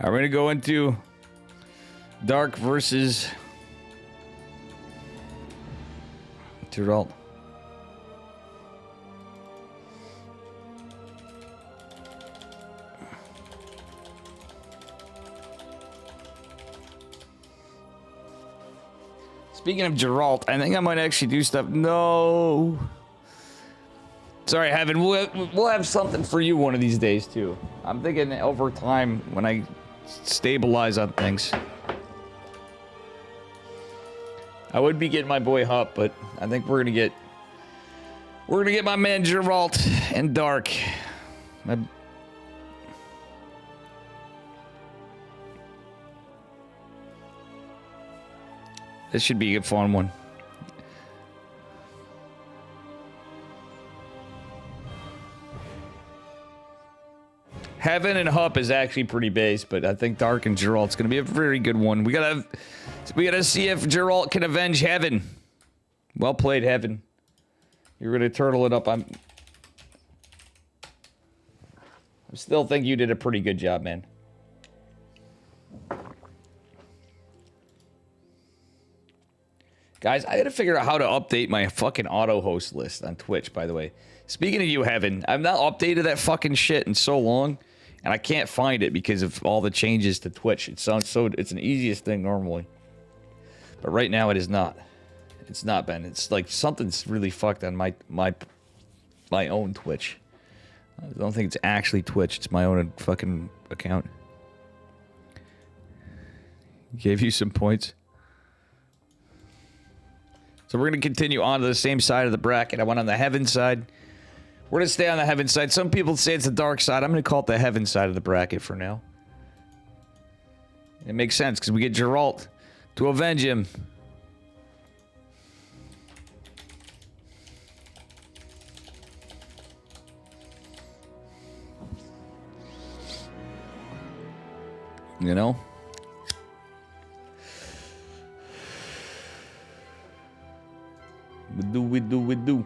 All right, we're gonna go into Dark versus Geralt. Speaking of Geralt, I think I might actually do stuff. No. Sorry, Heaven. We'll have something for you one of these days, too. I'm thinking over time when I stabilize on things. I would be getting my boy Hup, but I think we're gonna get my man Geralt and Dark. This should be a fun one. Heaven and Hup is actually pretty base, but I think Dark and Geralt's going to be a very good one. We got to have So we gotta see if Geralt can avenge Heaven. Well played, Heaven. You're gonna turtle it up. I still think you did a pretty good job, man. Guys, I gotta figure out how to update my fucking auto host list on Twitch, by the way. Speaking of you, Heaven, I've not updated that fucking shit in so long, and I can't find it because of all the changes to Twitch. It sounds so, it's an easiest thing normally. But right now it is not. It's not, Ben. It's like something's really fucked on my own Twitch. I don't think it's actually Twitch. It's my own fucking account. Gave you some points. So we're going to continue on to the same side of the bracket. I went on the Heaven side. We're going to stay on the Heaven side. Some people say it's the dark side. I'm going to call it the Heaven side of the bracket for now. It makes sense because we get Geralt to avenge him. You know? We do.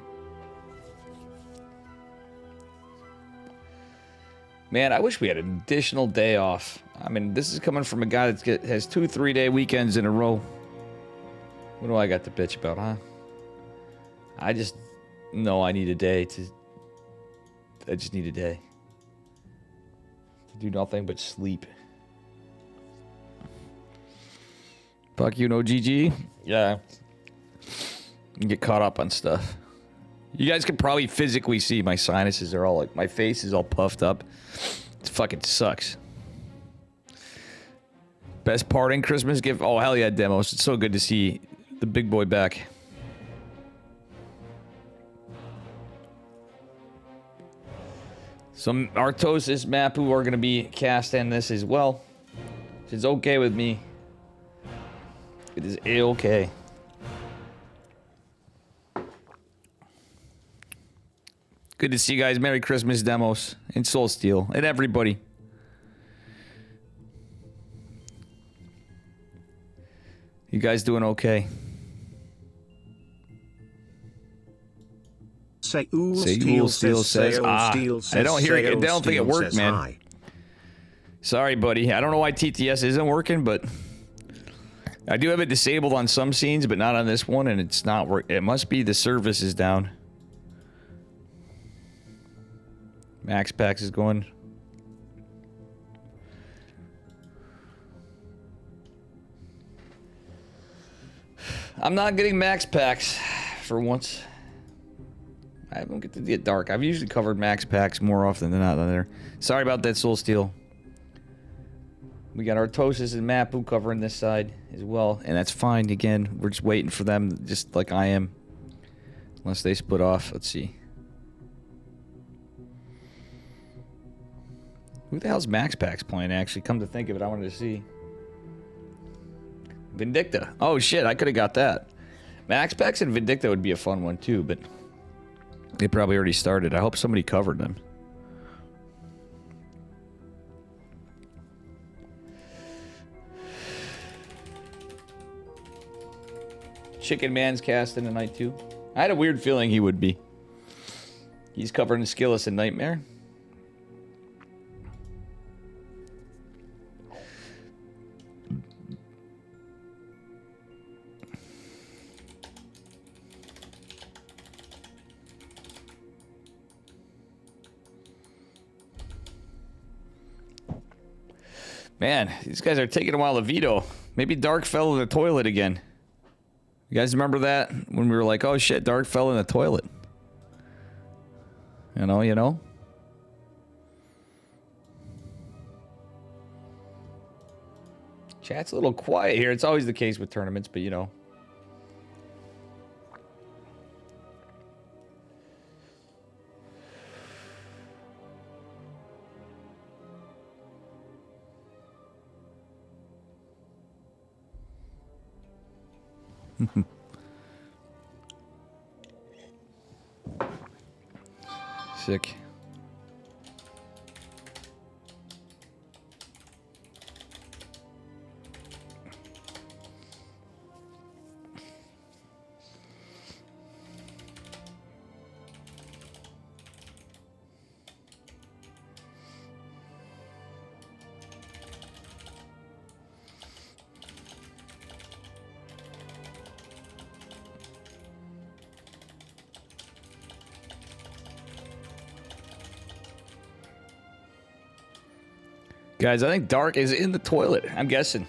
Man, I wish we had an additional day off. I mean, this is coming from a guy that has 2 3-day weekends in a row. What do I got to bitch about, huh? I just know I need a day to... I just need a day. To do nothing but sleep. Fuck you, no GG? Yeah. And get caught up on stuff. You guys can probably physically see my sinuses are all like, my face is all puffed up. It fucking sucks. Best parting Christmas gift? Oh, hell yeah, Demos. It's so good to see the big boy back. Some Artosis Mapu are going to be cast in this as well. It's okay with me. It is A-okay. Good to see you guys. Merry Christmas, Demos, and Soul Steel, and everybody. You guys doing okay? Say Steel says, I don't hear it. I don't think it worked, man. Hi. Sorry, buddy. I don't know why TTS isn't working, but I do have it disabled on some scenes, but not on this one, and it's not work. It must be the service is down. Max Packs is going. I'm not getting Max Packs for once. I don't get to get dark. I've usually covered Max Packs more often than not on there. Sorry about that, Soul Steel. We got Artosis and Mapu covering this side as well, and that's fine. Again, we're just waiting for them, just like I am. Unless they split off. Let's see. Who the hell's Max Packs playing, actually? Come to think of it, I wanted to see. Vindicta. Oh, shit, I could have got that. Max Packs and Vindicta would be a fun one, too, but they probably already started. I hope somebody covered them. Chicken Man's casting tonight, too. I had a weird feeling he would be. He's covering Skillus and Nightmare. Man, these guys are taking a while to veto. Maybe Dark fell in the toilet again. You guys remember that? When we were like, oh shit, Dark fell in the toilet. You know? Chat's a little quiet here. It's always the case with tournaments, but you know. Sick. Guys, I think Dark is in the toilet. I'm guessing.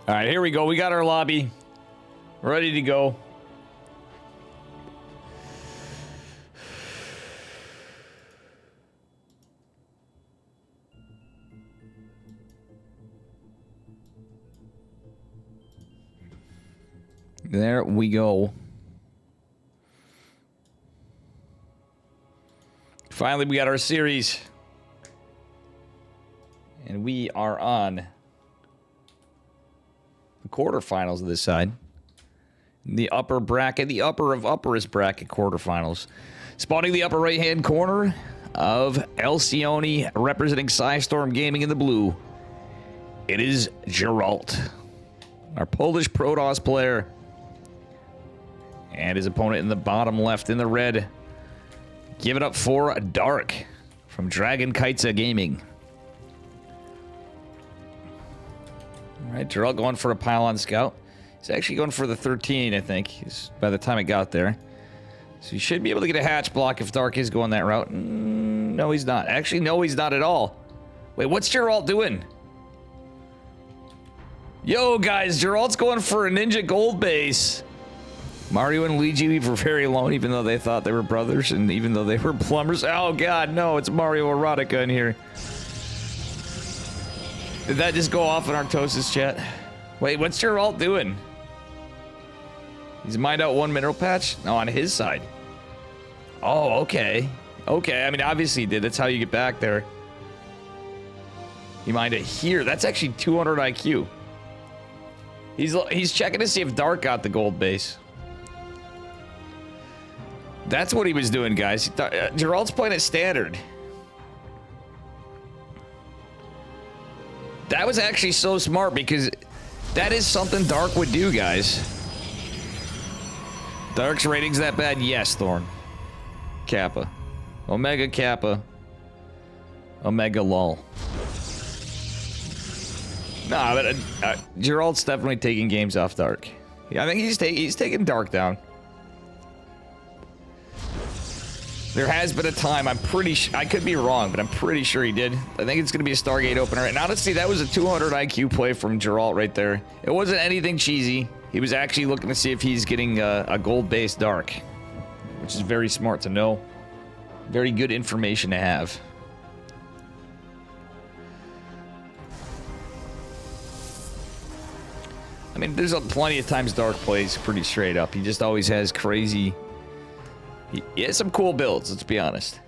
All right, here we go. We got our lobby ready to go. There we go. Finally, we got our series. And we are on the quarterfinals of this side. The upper bracket, the upper of upperest bracket quarterfinals. Spawning the upper right-hand corner of Alcyone, representing Psystorm Gaming in the blue. It is Geralt, our Polish Protoss player. And his opponent in the bottom left in the red. Give it up for Dark from Dragon Kaitza Gaming. All right, Geralt going for a pylon scout. He's actually going for the 13, I think, by the time it got there. So he should be able to get a hatch block if Dark is going that route. No, he's not. Actually, no, he's not at all. Wait, what's Geralt doing? Yo, guys, Geralt's going for a Ninja Gold base. Mario and Luigi were very alone, even though they thought they were brothers, and even though they were plumbers. Oh, God, no, it's Mario Erotica in here. Did that just go off in Artosis chat? Wait, what's Geralt doing? He's mined out one mineral patch? No, on his side. Oh, okay. Okay, I mean, obviously he did. That's how you get back there. He mined it here. That's actually 200 IQ. He's checking to see if Dark got the gold base. That's what he was doing, guys. Geralt's playing at standard. That was actually so smart because that is something Dark would do, guys. Dark's rating's that bad? Yes, Thorn. Kappa. Omega Kappa. Omega lol. Nah, but Geralt's definitely taking games off Dark. Yeah, I think he's taking Dark down. There has been a time, I'm pretty sure, I could be wrong, but I'm pretty sure he did. I think it's going to be a Stargate opener. And honestly, that was a 200 IQ play from Geralt right there. It wasn't anything cheesy. He was actually looking to see if he's getting a gold-based Dark, which is very smart to know. Very good information to have. I mean, there's plenty of times Dark plays pretty straight up. He just always has crazy... He has some cool builds, let's be honest.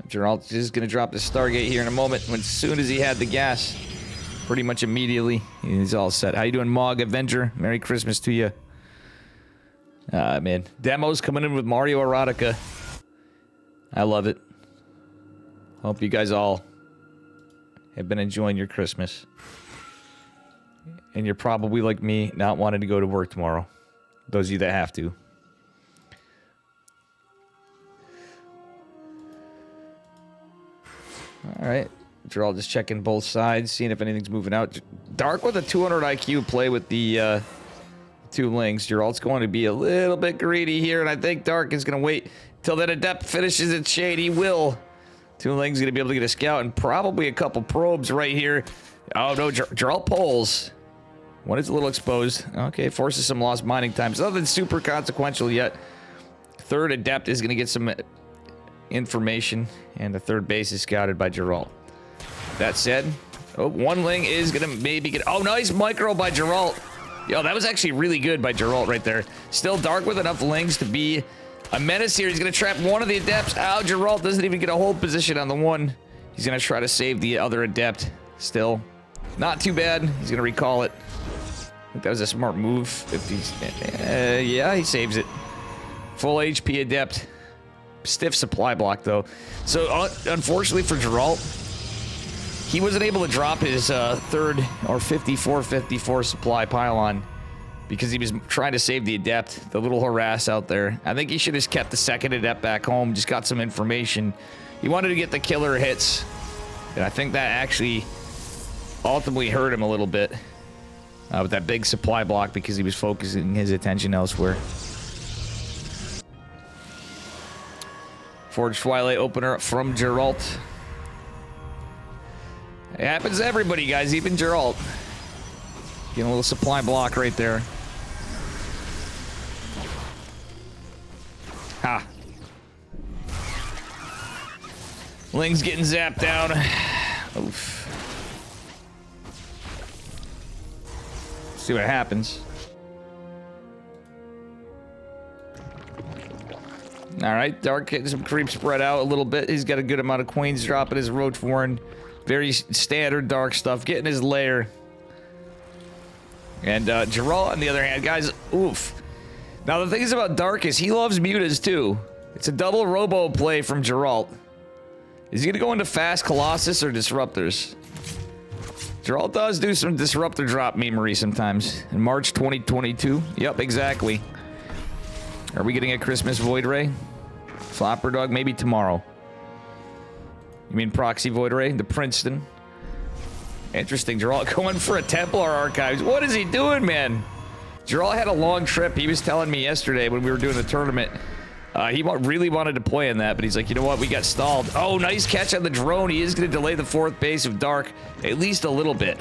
Geralt is going to drop the Stargate here in a moment. As soon as he had the gas, pretty much immediately, he's all set. How you doing, Mog Avenger? Merry Christmas to you. Man. Demos coming in with Mario Erotica. I love it. Hope you guys all have been enjoying your Christmas. And you're probably like me, not wanting to go to work tomorrow. Those of you that have to. Alright. Geralt just checking both sides, seeing if anything's moving out. Dark with a 200 IQ play with the two links. Geralt's going to be a little bit greedy here, and I think Dark is going to wait till that Adept finishes its shade. He will. Two links going to be able to get a scout and probably a couple probes right here. Oh no, Geralt pulls. One is a little exposed. Okay, forces some lost mining times. Nothing super consequential yet. Third Adept is going to get some information, and the third base is scouted by Geralt. That said, oh, one ling is gonna maybe get... Oh, nice micro by Geralt. Yo, that was actually really good by Geralt right there. Still Dark with enough lings to be a menace here. He's gonna trap one of the Adepts. Oh, Geralt doesn't even get a hold position on the one. He's gonna try to save the other Adept. Still, not too bad. He's gonna recall it. I think that was a smart move. If he's... yeah, he saves it. Full HP Adept. Stiff supply block, though. So, unfortunately for Geralt, he wasn't able to drop his third or 54-54 supply pylon because he was trying to save the Adept, the little harass out there. I think he should have kept the second Adept back home, just got some information. He wanted to get the killer hits, and I think that actually ultimately hurt him a little bit with that big supply block because he was focusing his attention elsewhere. Forge Twilight opener from Geralt. It happens to everybody, guys, even Geralt. Getting a little supply block right there. Ha. Ling's getting zapped down. Oof. See what happens. All right, Dark getting some creep spread out a little bit. He's got a good amount of queens dropping his Roach Warren. Very standard Dark stuff. Getting his lair. And Geralt, on the other hand, guys, oof. Now, the thing is about Dark is he loves mutas, too. It's a double robo play from Geralt. Is he going to go into fast Colossus or Disruptors? Geralt does do some Disruptor drop memery sometimes. In March 2022. Yep, exactly. Are we getting a Christmas Void Ray? Flopper Dog, maybe tomorrow. You mean Proxy Void Ray? The Princeton. Interesting. Geralt going for a Templar Archives. What is he doing, man? Geralt had a long trip. He was telling me yesterday when we were doing the tournament. He really wanted to play in that, but he's like, you know what? We got stalled. Oh, nice catch on the drone. He is going to delay the fourth base of Dark at least a little bit.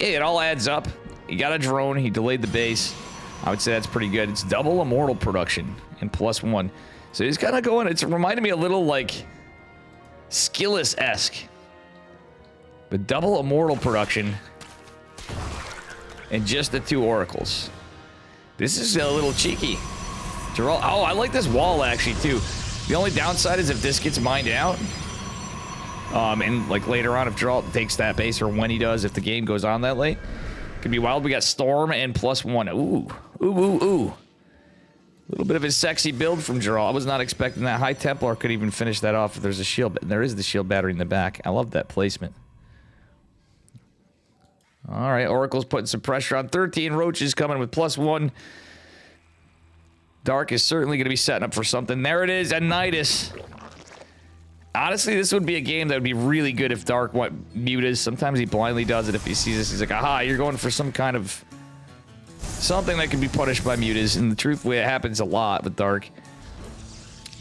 It all adds up. He got a drone. He delayed the base. I would say that's pretty good. It's double Immortal production and +1. So he's kind of going. It's reminded me a little like Skillis-esque. But double Immortal production and just the 2 Oracles. This is a little cheeky. Geralt, oh, I like this wall actually too. The only downside is if this gets mined out, and like later on if Geralt takes that base or when he does, if the game goes on that late, could be wild. We got Storm and +1. Ooh, ooh, ooh, ooh. A little bit of a sexy build from Geralt. I was not expecting that. High Templar could even finish that off if there's a shield. There is the shield battery in the back. I love that placement. All right, Oracle's putting some pressure on. 13 Roaches coming with +1. Dark is certainly going to be setting up for something. There it is, and Nidus. Honestly, this would be a game that would be really good if Dark went mutas. Sometimes he blindly does it if he sees this. He's like, aha, you're going for some kind of something that can be punished by mutas. And the truth, it happens a lot with Dark.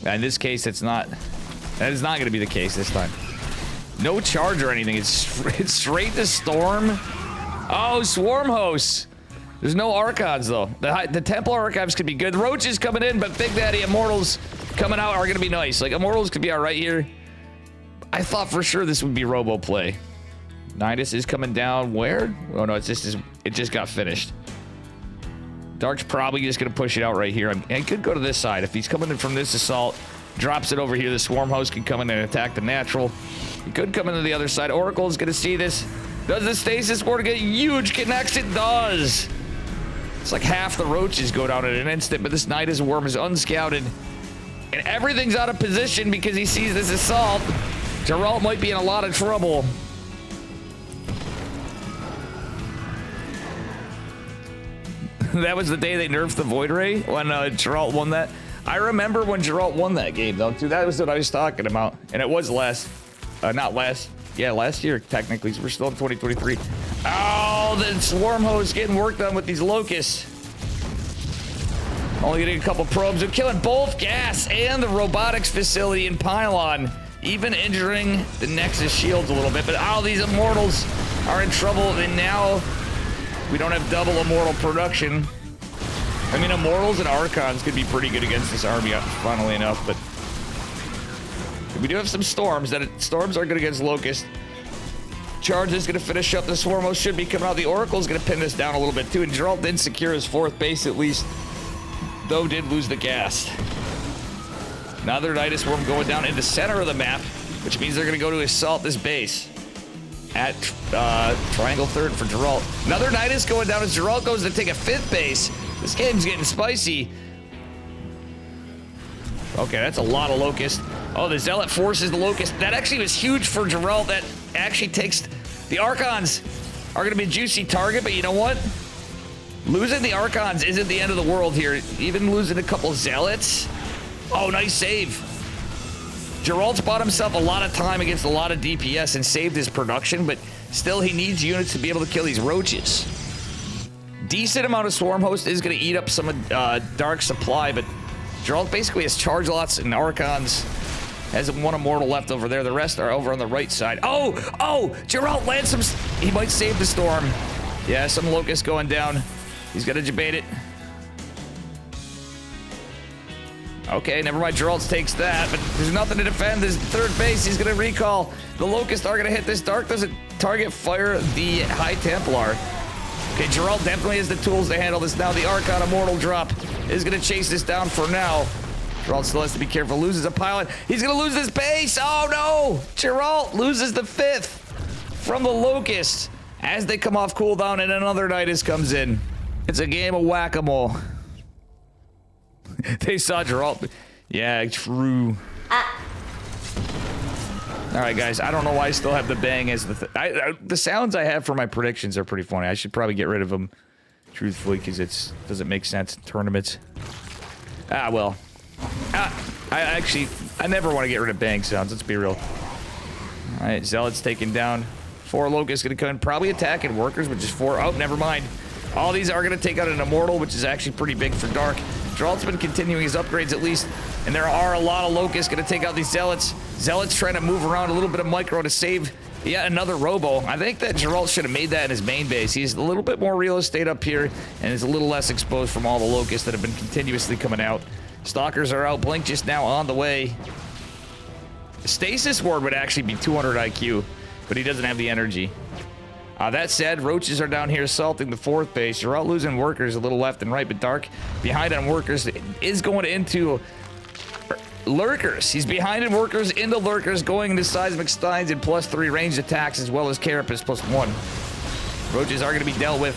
And in this case, that is not going to be the case this time. No charge or anything. It's straight to Storm. Oh, Swarm Hosts. There's no Archons, though. The Templar Archives could be good. Roaches coming in, but Big Daddy Immortals coming out are going to be nice. Like, Immortals could be all right here. I thought for sure this would be Robo play. Nidus is coming down. Where? Oh, no, it just got finished. Dark's probably just going to push it out right here. And he could go to this side. If he's coming in from this assault, drops it over here, the Swarm Host can come in and attack the natural. He could come into the other side. Oracle is going to see this. Does the Stasis Ward get huge connects? It does. It's like half the Roaches go down in an instant, but this Nidus Worm is unscouted. And everything's out of position because he sees this assault. Geralt might be in a lot of trouble. That was the day they nerfed the Void Ray when Geralt won that. I remember when Geralt won that game, though, too. That was what I was talking about. And it was last year, technically. So we're still in 2023. Oh, the Swarm Host getting work done with these Locusts. Only getting a couple probes. They're killing both gas and the robotics facility in Pylon. Even injuring the Nexus shields a little bit. But oh, these Immortals are in trouble. And now we don't have double Immortal production. I mean, Immortals and Archons could be pretty good against this army, funnily enough. But we do have some Storms. Storms are good against Locust. Charge is going to finish up. The Swarm Host should be coming out. The Oracle is going to pin this down a little bit, too. And Geralt did secure his fourth base, at least. Though did lose the gas. Another Nidus Worm going down in the center of the map, which means they're going to go to assault this base at Triangle 3rd for Geralt. Another Nidus going down as Geralt goes to take a 5th base. This game's getting spicy. Okay, that's a lot of Locust. Oh, the Zealot forces the Locust. That actually was huge for Geralt. That actually takes... The Archons are going to be a juicy target, but you know what? Losing the Archons isn't the end of the world here. Even losing a couple Zealots. Oh, nice save. Geralt's bought himself a lot of time against a lot of DPS and saved his production, but still he needs units to be able to kill these roaches. Decent amount of Swarm Host is going to eat up some of Dark supply, but Geralt basically has Charge Lots and Archons. Has one Immortal left over there. The rest are over on the right side. Oh! Geralt lands some... He might save the storm. Yeah, some Locust going down. He's going to debate it. Okay, never mind. Geralt takes that, but there's nothing to defend. His third base, he's going to recall. The Locusts are going to hit this. Dark doesn't target fire the High Templar. Okay, Geralt definitely has the tools to handle this now. The Archon Immortal drop is going to chase this down for now. Geralt still has to be careful. Loses a pilot. He's going to lose this base. Oh, no. Geralt loses the 5th from the Locusts as they come off cooldown and another Nidus comes in. It's a game of whack-a-mole. They saw Geralt. Yeah, true. All right, guys. I don't know why I still have the bang as the the sounds I have for my predictions are pretty funny. I should probably get rid of them, truthfully, because it doesn't make sense in tournaments. Well. I never want to get rid of bang sounds. Let's be real. All right, Zealot's taken down. 4 Locusts going to come in, probably attacking workers, but just 4. Oh, never mind. All these are going to take out an Immortal, which is actually pretty big for Dark. Geralt's been continuing his upgrades at least, and there are a lot of Locusts going to take out these Zealots. Zealots trying to move around a little bit of micro to save yet another Robo. I think that Geralt should have made that in his main base. He's a little bit more real estate up here, and is a little less exposed from all the Locusts that have been continuously coming out. Stalkers are out. Blink just now on the way. Stasis Ward would actually be 200 IQ, but he doesn't have the energy. That said, Roaches are down here assaulting the 4th base. You're out losing workers a little left and right, but Dark behind on workers is going into lurkers. He's behind in workers into lurkers, going into Seismic Steins and +3 ranged attacks, as well as Carapace +1. Roaches are going to be dealt with.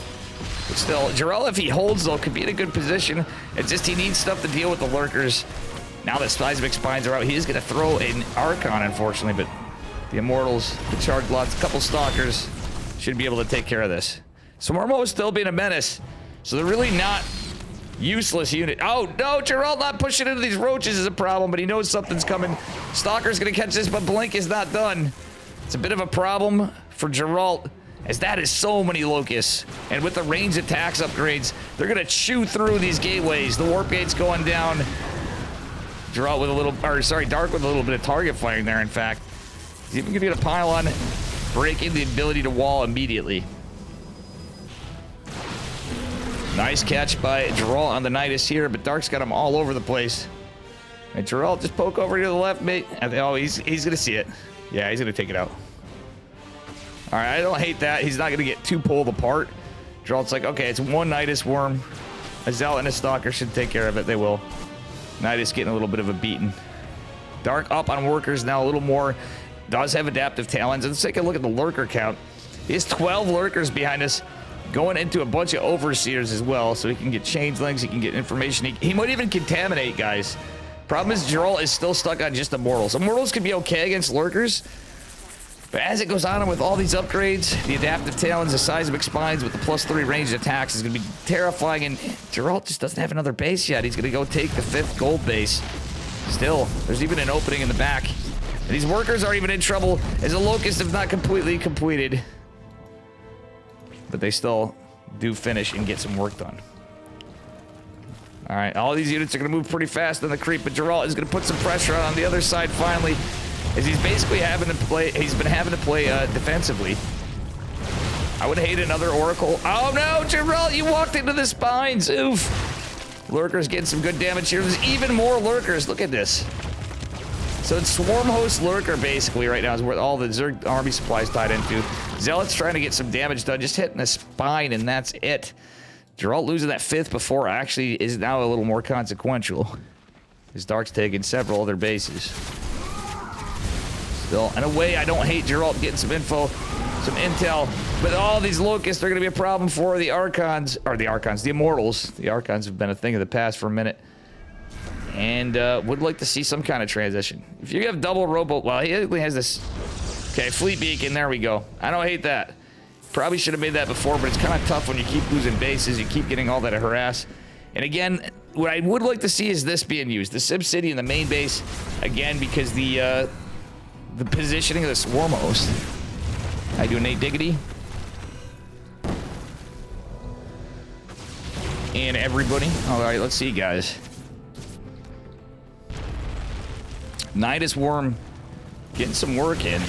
But still, Geralt, if he holds, though, could be in a good position. It's just he needs stuff to deal with the lurkers. Now that Seismic Spines are out, he is going to throw an Archon, unfortunately, but the Immortals, the Charge Lots, a couple Stalkers should be able to take care of this. Swarmo is still being a menace, so they're really not useless unit. Oh, no, Geralt not pushing into these Roaches is a problem, but he knows something's coming. Stalker's going to catch this, but Blink is not done. It's a bit of a problem for Geralt, as that is so many Locusts. And with the range attacks upgrades, they're going to chew through these gateways. The Warp Gate's going down. Geralt with a little, or sorry, Dark with a little bit of target firing there, in fact. He's even going to get a pylon, breaking the ability to wall immediately. Nice catch by Geralt on the Nidus here, but Dark's got him all over the place. And Geralt, just poke over to the left, mate. Oh, he's going to see it. Yeah, he's going to take it out. All right, I don't hate that. He's not going to get too pulled apart. Geralt's like, okay, it's 1 Nidus worm. A Zealot and a Stalker should take care of it. They will. Nidus getting a little bit of a beating. Dark up on workers now a little more. Does have adaptive talents. Let's take a look at the lurker count. He has 12 lurkers behind us, going into a bunch of overseers as well, so he can get changelings, he can get information. He might even contaminate, guys. Problem is, Geralt is still stuck on just Immortals. Immortals can be okay against lurkers, but as it goes on and with all these upgrades, the adaptive talents, the Seismic Spines with the +3 ranged attacks is going to be terrifying, and Geralt just doesn't have another base yet. He's going to go take the 5th gold base. Still, there's even an opening in the back. And these workers are even in trouble, as the Locusts have not completely completed. But they still do finish and get some work done. All right, all these units are going to move pretty fast on the creep, but Geralt is going to put some pressure on the other side finally, as he's basically having to play. He's been having to play defensively. I would hate another Oracle. Oh no, Geralt, you walked into the spines. Oof. Lurkers getting some good damage here. There's even more lurkers. Look at this. So it's Swarm Host Lurker basically right now is where all the Zerg army supplies tied into. Zealot's trying to get some damage done, just hitting a spine, and that's it. Geralt losing that 5th before actually is now a little more consequential. His Dark's taking several other bases. Still, in a way, I don't hate Geralt getting some info, some intel, but all these Locusts are going to be a problem for the Archons, or the Immortals. The Archons have been a thing of the past for a minute. And would like to see some kind of transition. If you have double Robo, well, he only has this. Okay, Fleet Beacon, there we go. I don't hate that. Probably should have made that before, but it's kind of tough when you keep losing bases. You keep getting all that harass. And again, what I would like to see is this being used. The Sim City and the main base, again, because the positioning of the swarm host. I do Nate Diggity. And everybody. All right, let's see, guys. Nidus Worm getting some work in.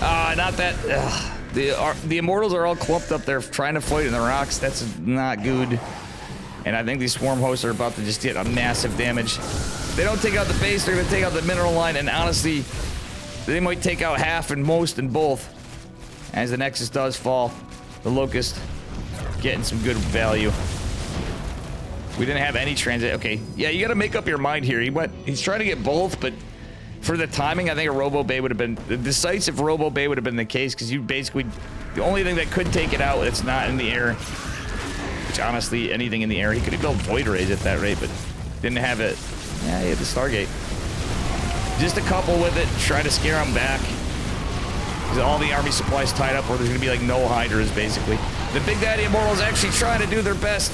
Not that. The Immortals are all clumped up there trying to fight in the rocks. That's not good. And I think these Swarm hosts are about to just get a massive damage. They don't take out the base, they're going to take out the mineral line. And honestly, they might take out half and most in both. As the Nexus does fall, the Locust getting some good value. We didn't have any transit. Okay, yeah, you got to make up your mind here. He's trying to get both, but for the timing, I think a Robo Bay would have been the decisive Robo Bay would have been the case, because you basically the only thing that could take it out that's not in the air. Which honestly, anything in the air, he could have built Void Rays at that rate, but didn't have it. Yeah, he had the Stargate. Just a couple with it, try to scare him back. Because all the army supplies tied up, where there's gonna be like no Hydras basically. The Big Daddy Immortals actually trying to do their best.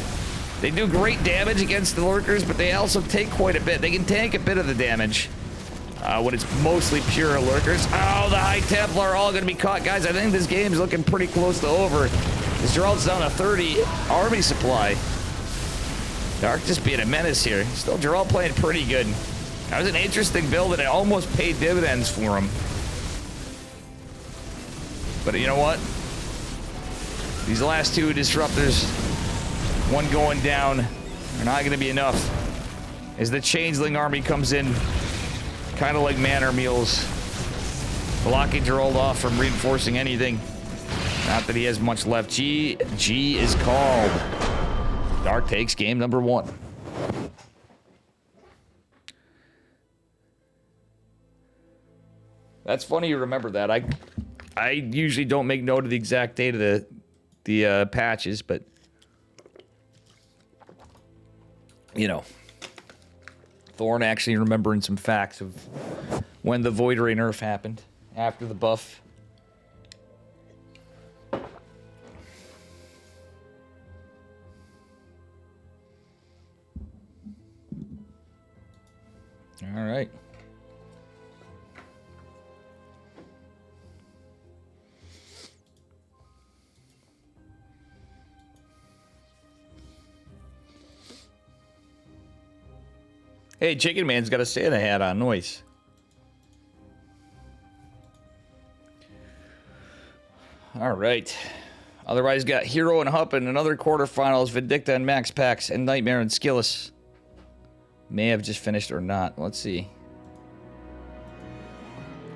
They do great damage against the lurkers, but they also take quite a bit. They can tank a bit of the damage when it's mostly pure lurkers. Oh, the High Templar are all going to be caught. Guys, I think this game is looking pretty close to over. As Gerald's down to 30 army supply. Dark just being a menace here. Still, Gerald playing pretty good. That was an interesting build, and it almost paid dividends for him. But you know what? These last two disruptors, one going down, are not going to be enough. As the Changeling army comes in, kind of like Manor Mules, blocking Gerald off from reinforcing anything. Not that he has much left. G is called. Dark takes game number 1. That's funny you remember that. I usually don't make note of the exact date of the patches, but you know, Thorn actually remembering some facts of when the Void Ray nerf happened after the buff. All right. Hey, Chicken Man's got a Santa hat on. Noise. All right. Otherwise, got Hero and Hupp in another quarterfinals. Vindicta and Max Pax and Nightmare and Skillis. May have just finished or not. Let's see.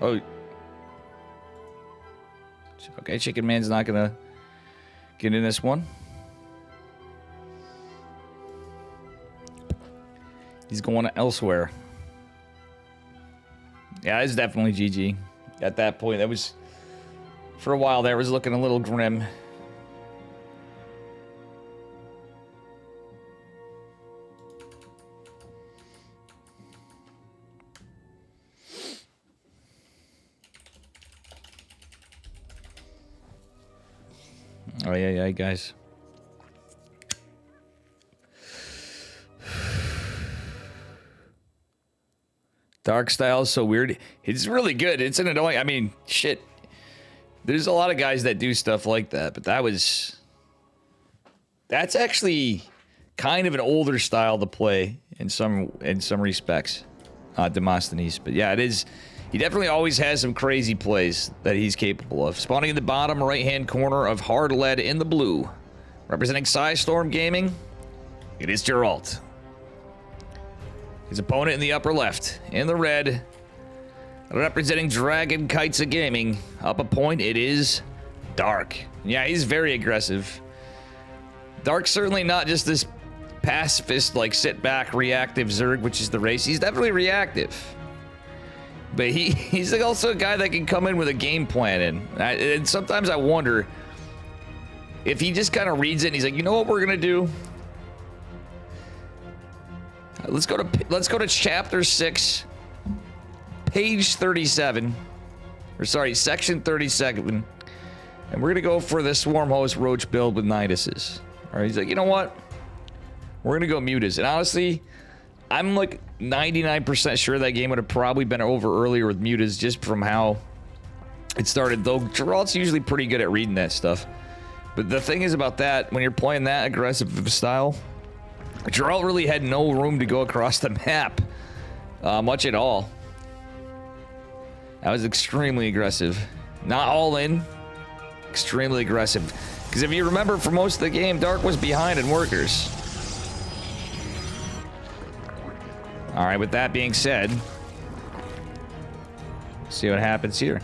Oh. Okay, Chicken Man's not going to get in this one. He's going elsewhere. Yeah, it's definitely GG. At that point, that was... For a while there, it was looking a little grim. Oh, yeah, guys. Dark style is so weird. It's really good. It's an annoying... I mean, shit. There's a lot of guys that do stuff like that, but that's actually kind of an older style to play in some respects, Demosthenes. But yeah, it is. He definitely always has some crazy plays that he's capable of. Spawning in the bottom right-hand corner of Hard Lead in the blue, representing Psystorm Gaming, it is Geralt. His opponent in the upper left, in the red, representing Dragon Kites of Gaming, up a point, it is Dark. Yeah, he's very aggressive. Dark's certainly not just this pacifist, like, sit back, reactive Zerg, which is the race. He's definitely reactive. But he's also a guy that can come in with a game plan in. And sometimes I wonder if he just kind of reads it and he's like, you know what we're going to do? Let's go to chapter 6. Page 37, or sorry, section 37, And we're going to go for the Swarm Host Roach build with Niduses. All right, he's like, you know what? We're going to go Mutas. And honestly, I'm like 99% sure that game would have probably been over earlier with Mutas just from how it started. Though Geralt's usually pretty good at reading that stuff. But the thing is about that, when you're playing that aggressive style, Geralt really had no room to go across the map. Much at all. That was extremely aggressive. Not all in. Extremely aggressive. Because if you remember, for most of the game, Dark was behind in workers. Alright, with that being said, see what happens here.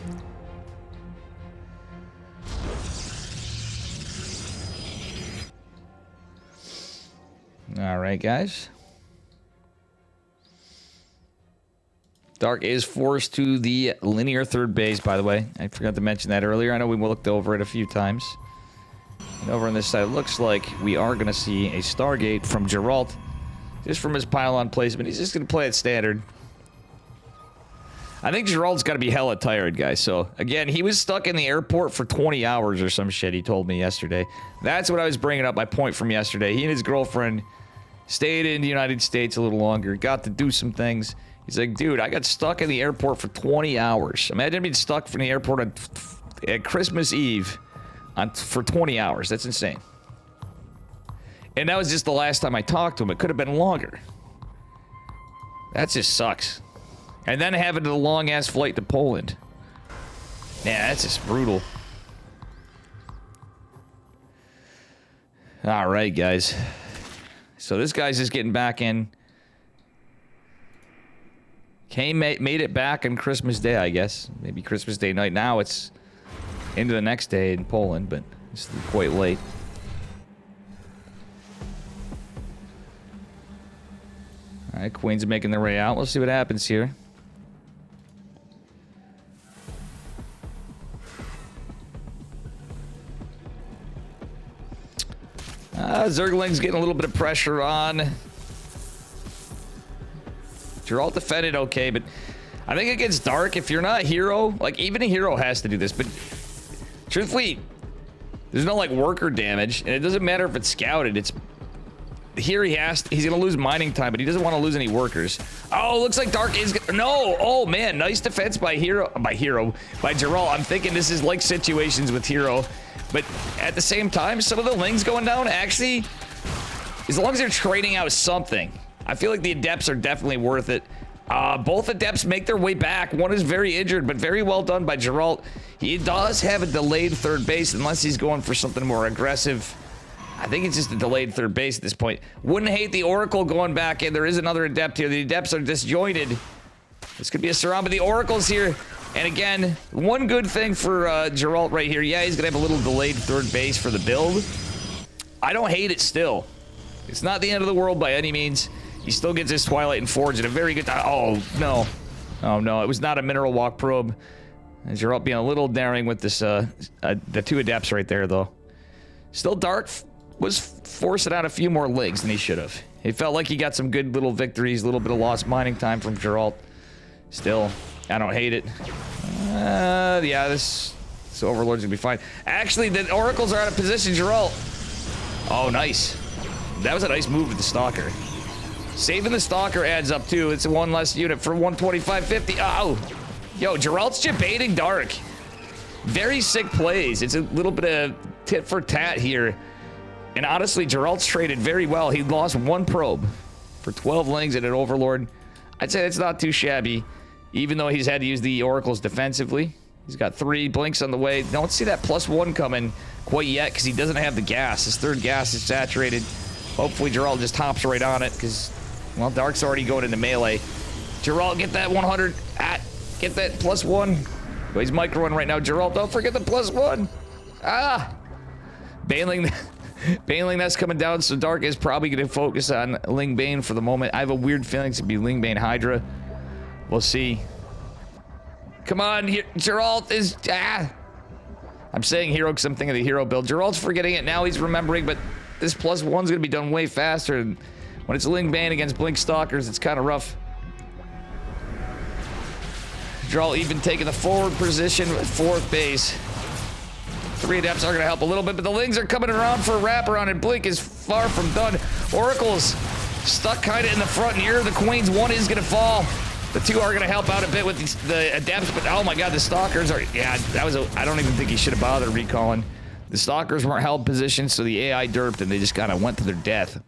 Alright, guys. Dark is forced to the linear third base, by the way. I forgot to mention that earlier. I know we looked over it a few times. And over on this side, it looks like we are going to see a Stargate from Geralt. Just from his pylon placement. He's just going to play it standard. I think Geralt's got to be hella tired, guys. So, again, he was stuck in the airport for 20 hours or some shit, he told me yesterday. That's what I was bringing up, my point from yesterday. He and his girlfriend stayed in the United States a little longer. Got to do some things. He's like, dude, I got stuck in the airport for 20 hours. Imagine being stuck from the airport at Christmas Eve for 20 hours. That's insane. And that was just the last time I talked to him. It could have been longer. That just sucks. And then having the long-ass flight to Poland. Yeah, that's just brutal. All right, guys. So this guy's just getting back in. Kane made it back on Christmas Day, I guess. Maybe Christmas Day night. Now it's into the next day in Poland, but it's quite late. All right, Queens are making their way out. Let's see what happens here. Zergling's getting a little bit of pressure on. Geralt defended okay, but I think against Dark, if you're not a hero, like even a hero has to do this, but truthfully, there's no like worker damage, and it doesn't matter if it's scouted. It's here he's gonna lose mining time, but he doesn't want to lose any workers. Oh, looks like Dark is no. Oh man, nice defense by Geralt. I'm thinking this is like situations with hero, but at the same time, some of the lings going down actually, as long as they're trading out something. I feel like the Adepts are definitely worth it. Both Adepts make their way back. One is very injured, but very well done by Geralt. He does have a delayed third base, unless he's going for something more aggressive. I think it's just a delayed third base at this point. Wouldn't hate the Oracle going back in. There is another Adept here. The Adepts are disjointed. This could be a surround, but the Oracle's here. And again, one good thing for Geralt right here. Yeah, he's going to have a little delayed third base for the build. I don't hate it still. It's not the end of the world by any means. He still gets his Twilight and Forge at a very good time. Oh, no. Oh, no. It was not a Mineral Walk probe. And Geralt being a little daring with this, the two Adepts right there, though. Still, Dark was forcing out a few more legs than he should have. It felt like he got some good little victories, a little bit of lost mining time from Geralt. Still, I don't hate it. Yeah, this Overlord's gonna be fine. Actually, the Oracles are out of position, Geralt. Oh, nice. That was a nice move with the Stalker. Saving the Stalker adds up too. It's one less unit for 125.50. Oh, yo, Geralt's debating Dark. Very sick plays. It's a little bit of tit for tat here. And honestly, Geralt's traded very well. He lost one probe for 12 lings and an Overlord. I'd say that's not too shabby, even though he's had to use the Oracles defensively. He's got 3 blinks on the way. Don't see that +1 coming quite yet because he doesn't have the gas. His third gas is saturated. Hopefully, Geralt just hops right on it because, well, Dark's already going into melee. Geralt, get that 100. Get that +1. Oh, he's microing right now. Geralt, don't forget the +1. Baneling that's coming down, so Dark is probably going to focus on Ling Bane for the moment. I have a weird feeling it's going to be Ling Bane Hydra. We'll see. Come on, here. Geralt is... I'm saying hero because I'm thinking of the hero build. Geralt's forgetting it now. He's remembering, but this +1's going to be done way faster. And when it's Ling Bane against Blink Stalkers, it's kind of rough. Geralt even taking the forward position with 4th base. 3 adepts are going to help a little bit, but the Lings are coming around for a wraparound, and Blink is far from done. Oracle's stuck kind of in the front here. The Queens, 1 is going to fall. The 2 are going to help out a bit with the adepts, but oh my god, the Stalkers are... Yeah, that was a... I don't even think he should have bothered recalling. The Stalkers weren't held positioned, so the AI derped, and they just kind of went to their death.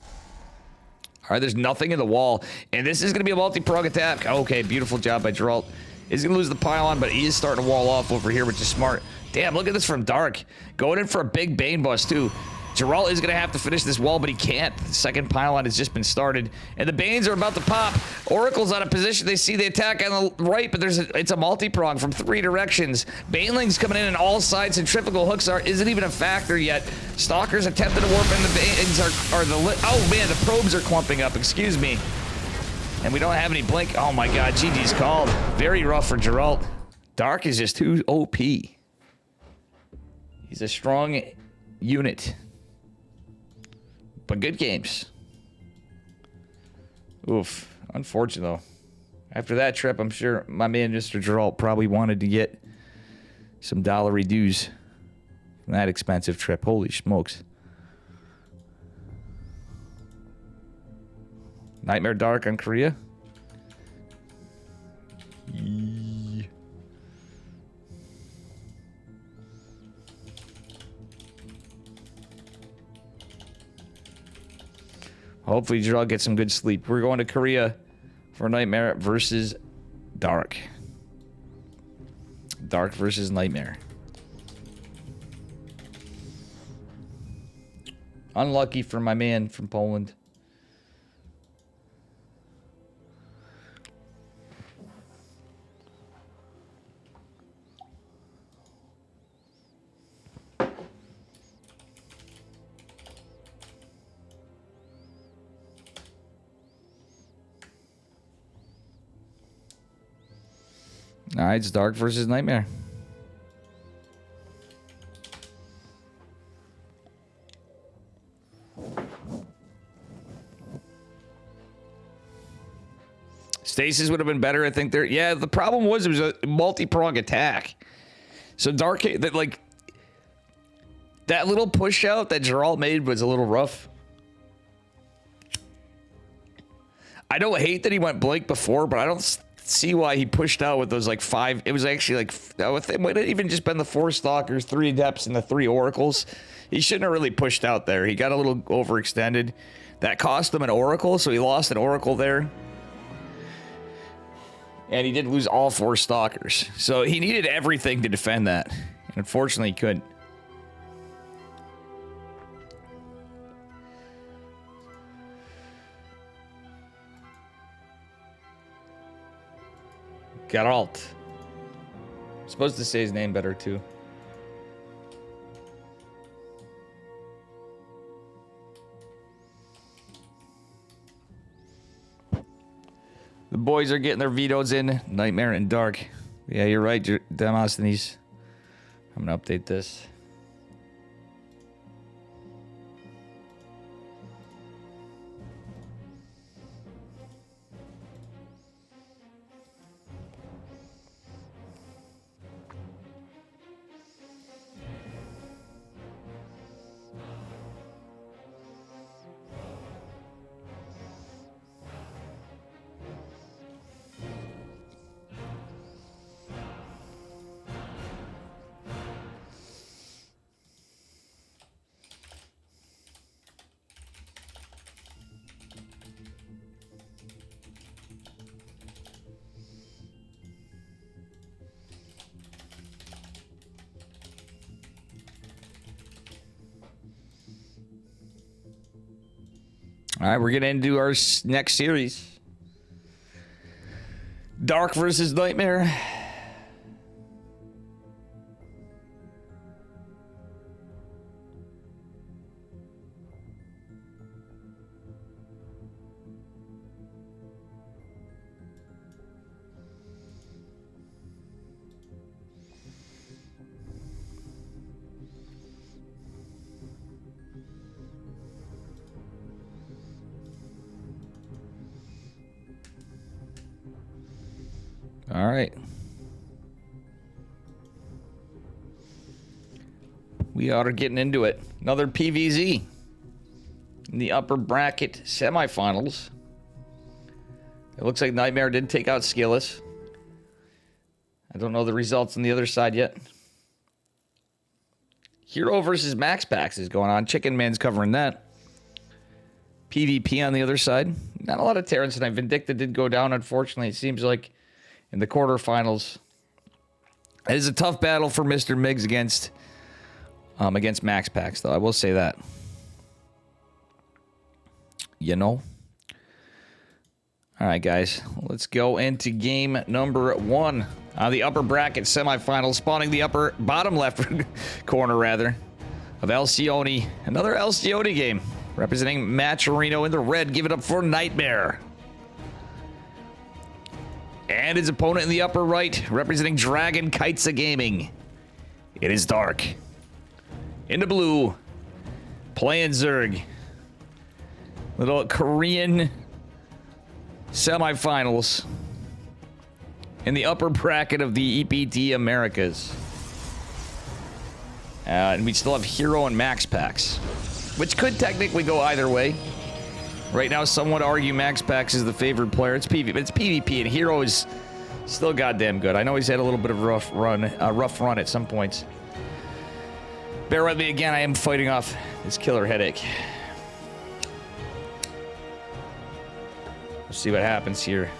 All right, there's nothing in the wall, and this is going to be a multi-prong attack. Okay, beautiful job by Geralt. He's going to lose the pylon, but he is starting to wall off over here, which is smart. Damn, look at this from Dark. Going in for a big Bane bust, too. Geralt is going to have to finish this wall, but he can't. The second pylon has just been started, and the Banes are about to pop. Oracle's out of position. They see the attack on the right, but it's a multi-prong from 3 directions. Banelings coming in on all sides, and triple hooks isn't even a factor yet. Stalkers attempted to warp in. The Banes oh man, the probes are clumping up. Excuse me. And we don't have any blink. Oh my god, GG's called. Very rough for Geralt. Dark is just too OP. He's a strong unit. But good games. Oof. Unfortunate, though. After that trip, I'm sure my man, Mr. Geralt, probably wanted to get some dollary dues from that expensive trip. Holy smokes. Nightmare Dark on Korea? Hopefully, Gerald gets some good sleep. We're going to Korea for Nightmare versus Dark. Dark versus Nightmare. Unlucky for my man from Poland. All right, it's Dark versus Nightmare. Stasis would have been better, I think. There, yeah. The problem was it was a multi-prong attack. So Dark, that like that little push out that Geralt made was a little rough. I don't hate that he went Blink before, but I don't see why he pushed out with those like 5. It was actually like it might have even just been the 4 Stalkers, 3 Adepts, and the 3 Oracles. He shouldn't have really pushed out there. He got a little overextended. That cost him an Oracle, so he lost an Oracle there. And he did lose all 4 Stalkers. So he needed everything to defend that. And unfortunately, he couldn't. Geralt. I'm supposed to say his name better, too. The boys are getting their vetoes in. Nightmare and Dark. Yeah, you're right, Demosthenes. I'm going to update this. All right, we're getting into our next series. Dark versus Nightmare. All right. We are getting into it. Another PVZ in the upper bracket semifinals. It looks like Nightmare did take out Skilless. I don't know the results on the other side yet. Hero versus Max Packs is going on. Chicken Man's covering that. PvP on the other side. Not a lot of Terrence tonight. Vindicta did go down, unfortunately. It seems like in the quarterfinals. It is a tough battle for Mr. Miggs against Max Packs, though. I will say that. You know? All right, guys. Let's go into game number 1. The upper bracket semifinals, spawning the bottom left corner, rather, of Alcione. Another Alcione game. Representing Maturino in the red. Give it up for Nightmare. And his opponent in the upper right, representing Dragon Kaitsa Gaming. It is Dark. In the blue, playing Zerg. Little Korean semifinals in the upper bracket of the EPT Americas. And we still have Hero and Max Packs, which could technically go either way. Right now, some would argue Max Packs is the favored player. It's PvP, and Hero is still goddamn good. I know he's had a little bit of a rough run at some points. Bear with me again. I am fighting off this killer headache. Let's see what happens here.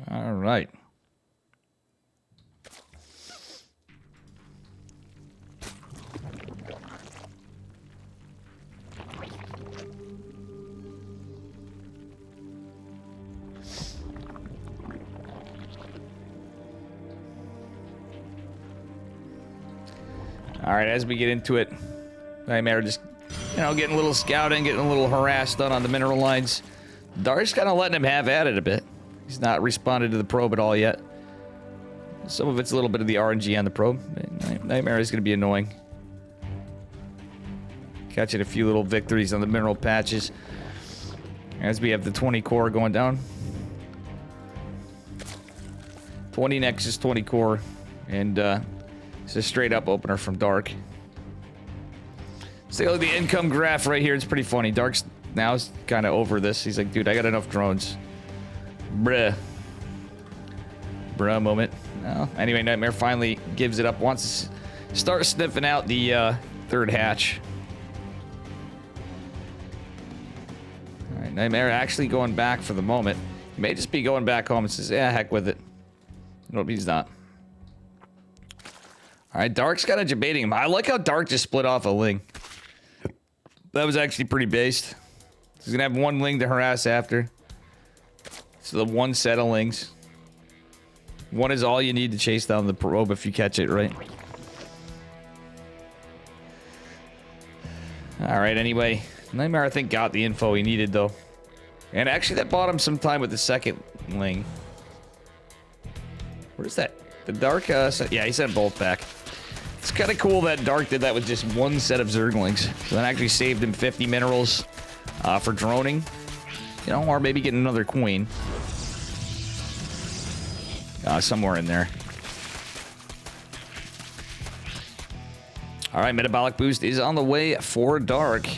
All right. All right, as we get into it, Nightmare just, getting a little scouting, getting a little harassed done on the mineral lines. Dark's kind of letting him have at it a bit. He's not responded to the probe at all yet. Some of it's a little bit of the RNG on the probe. Nightmare is going to be annoying. Catching a few little victories on the mineral patches. As we have the 20 core going down. 20 Nexus, 20 core. And, it's a straight up opener from Dark. Let's take a look at the income graph right here. It's pretty funny. Dark's now is kind of over this. He's like, dude, I got enough drones. Bruh moment. No. Anyway, Nightmare finally gives it up. Wants to start sniffing out the third hatch. All right, Nightmare actually going back for the moment. He may just be going back home and says, yeah, heck with it. Nope, he's not. All right, Dark's kind of debating him. I like how Dark just split off a Ling. That was actually pretty based. He's going to have one Ling to harass after. So the one set of Lings. One is all you need to chase down the probe if you catch it, right? All right, anyway. Nightmare, I think, got the info he needed, though. And actually, that bought him some time with the second Ling. What is that? The Dark, yeah, he sent both back. It's kind of cool that Dark did that with just one set of Zerglings. So that actually saved him 50 minerals for droning. Or maybe getting another queen. Somewhere in there. All right, Metabolic Boost is on the way for Dark.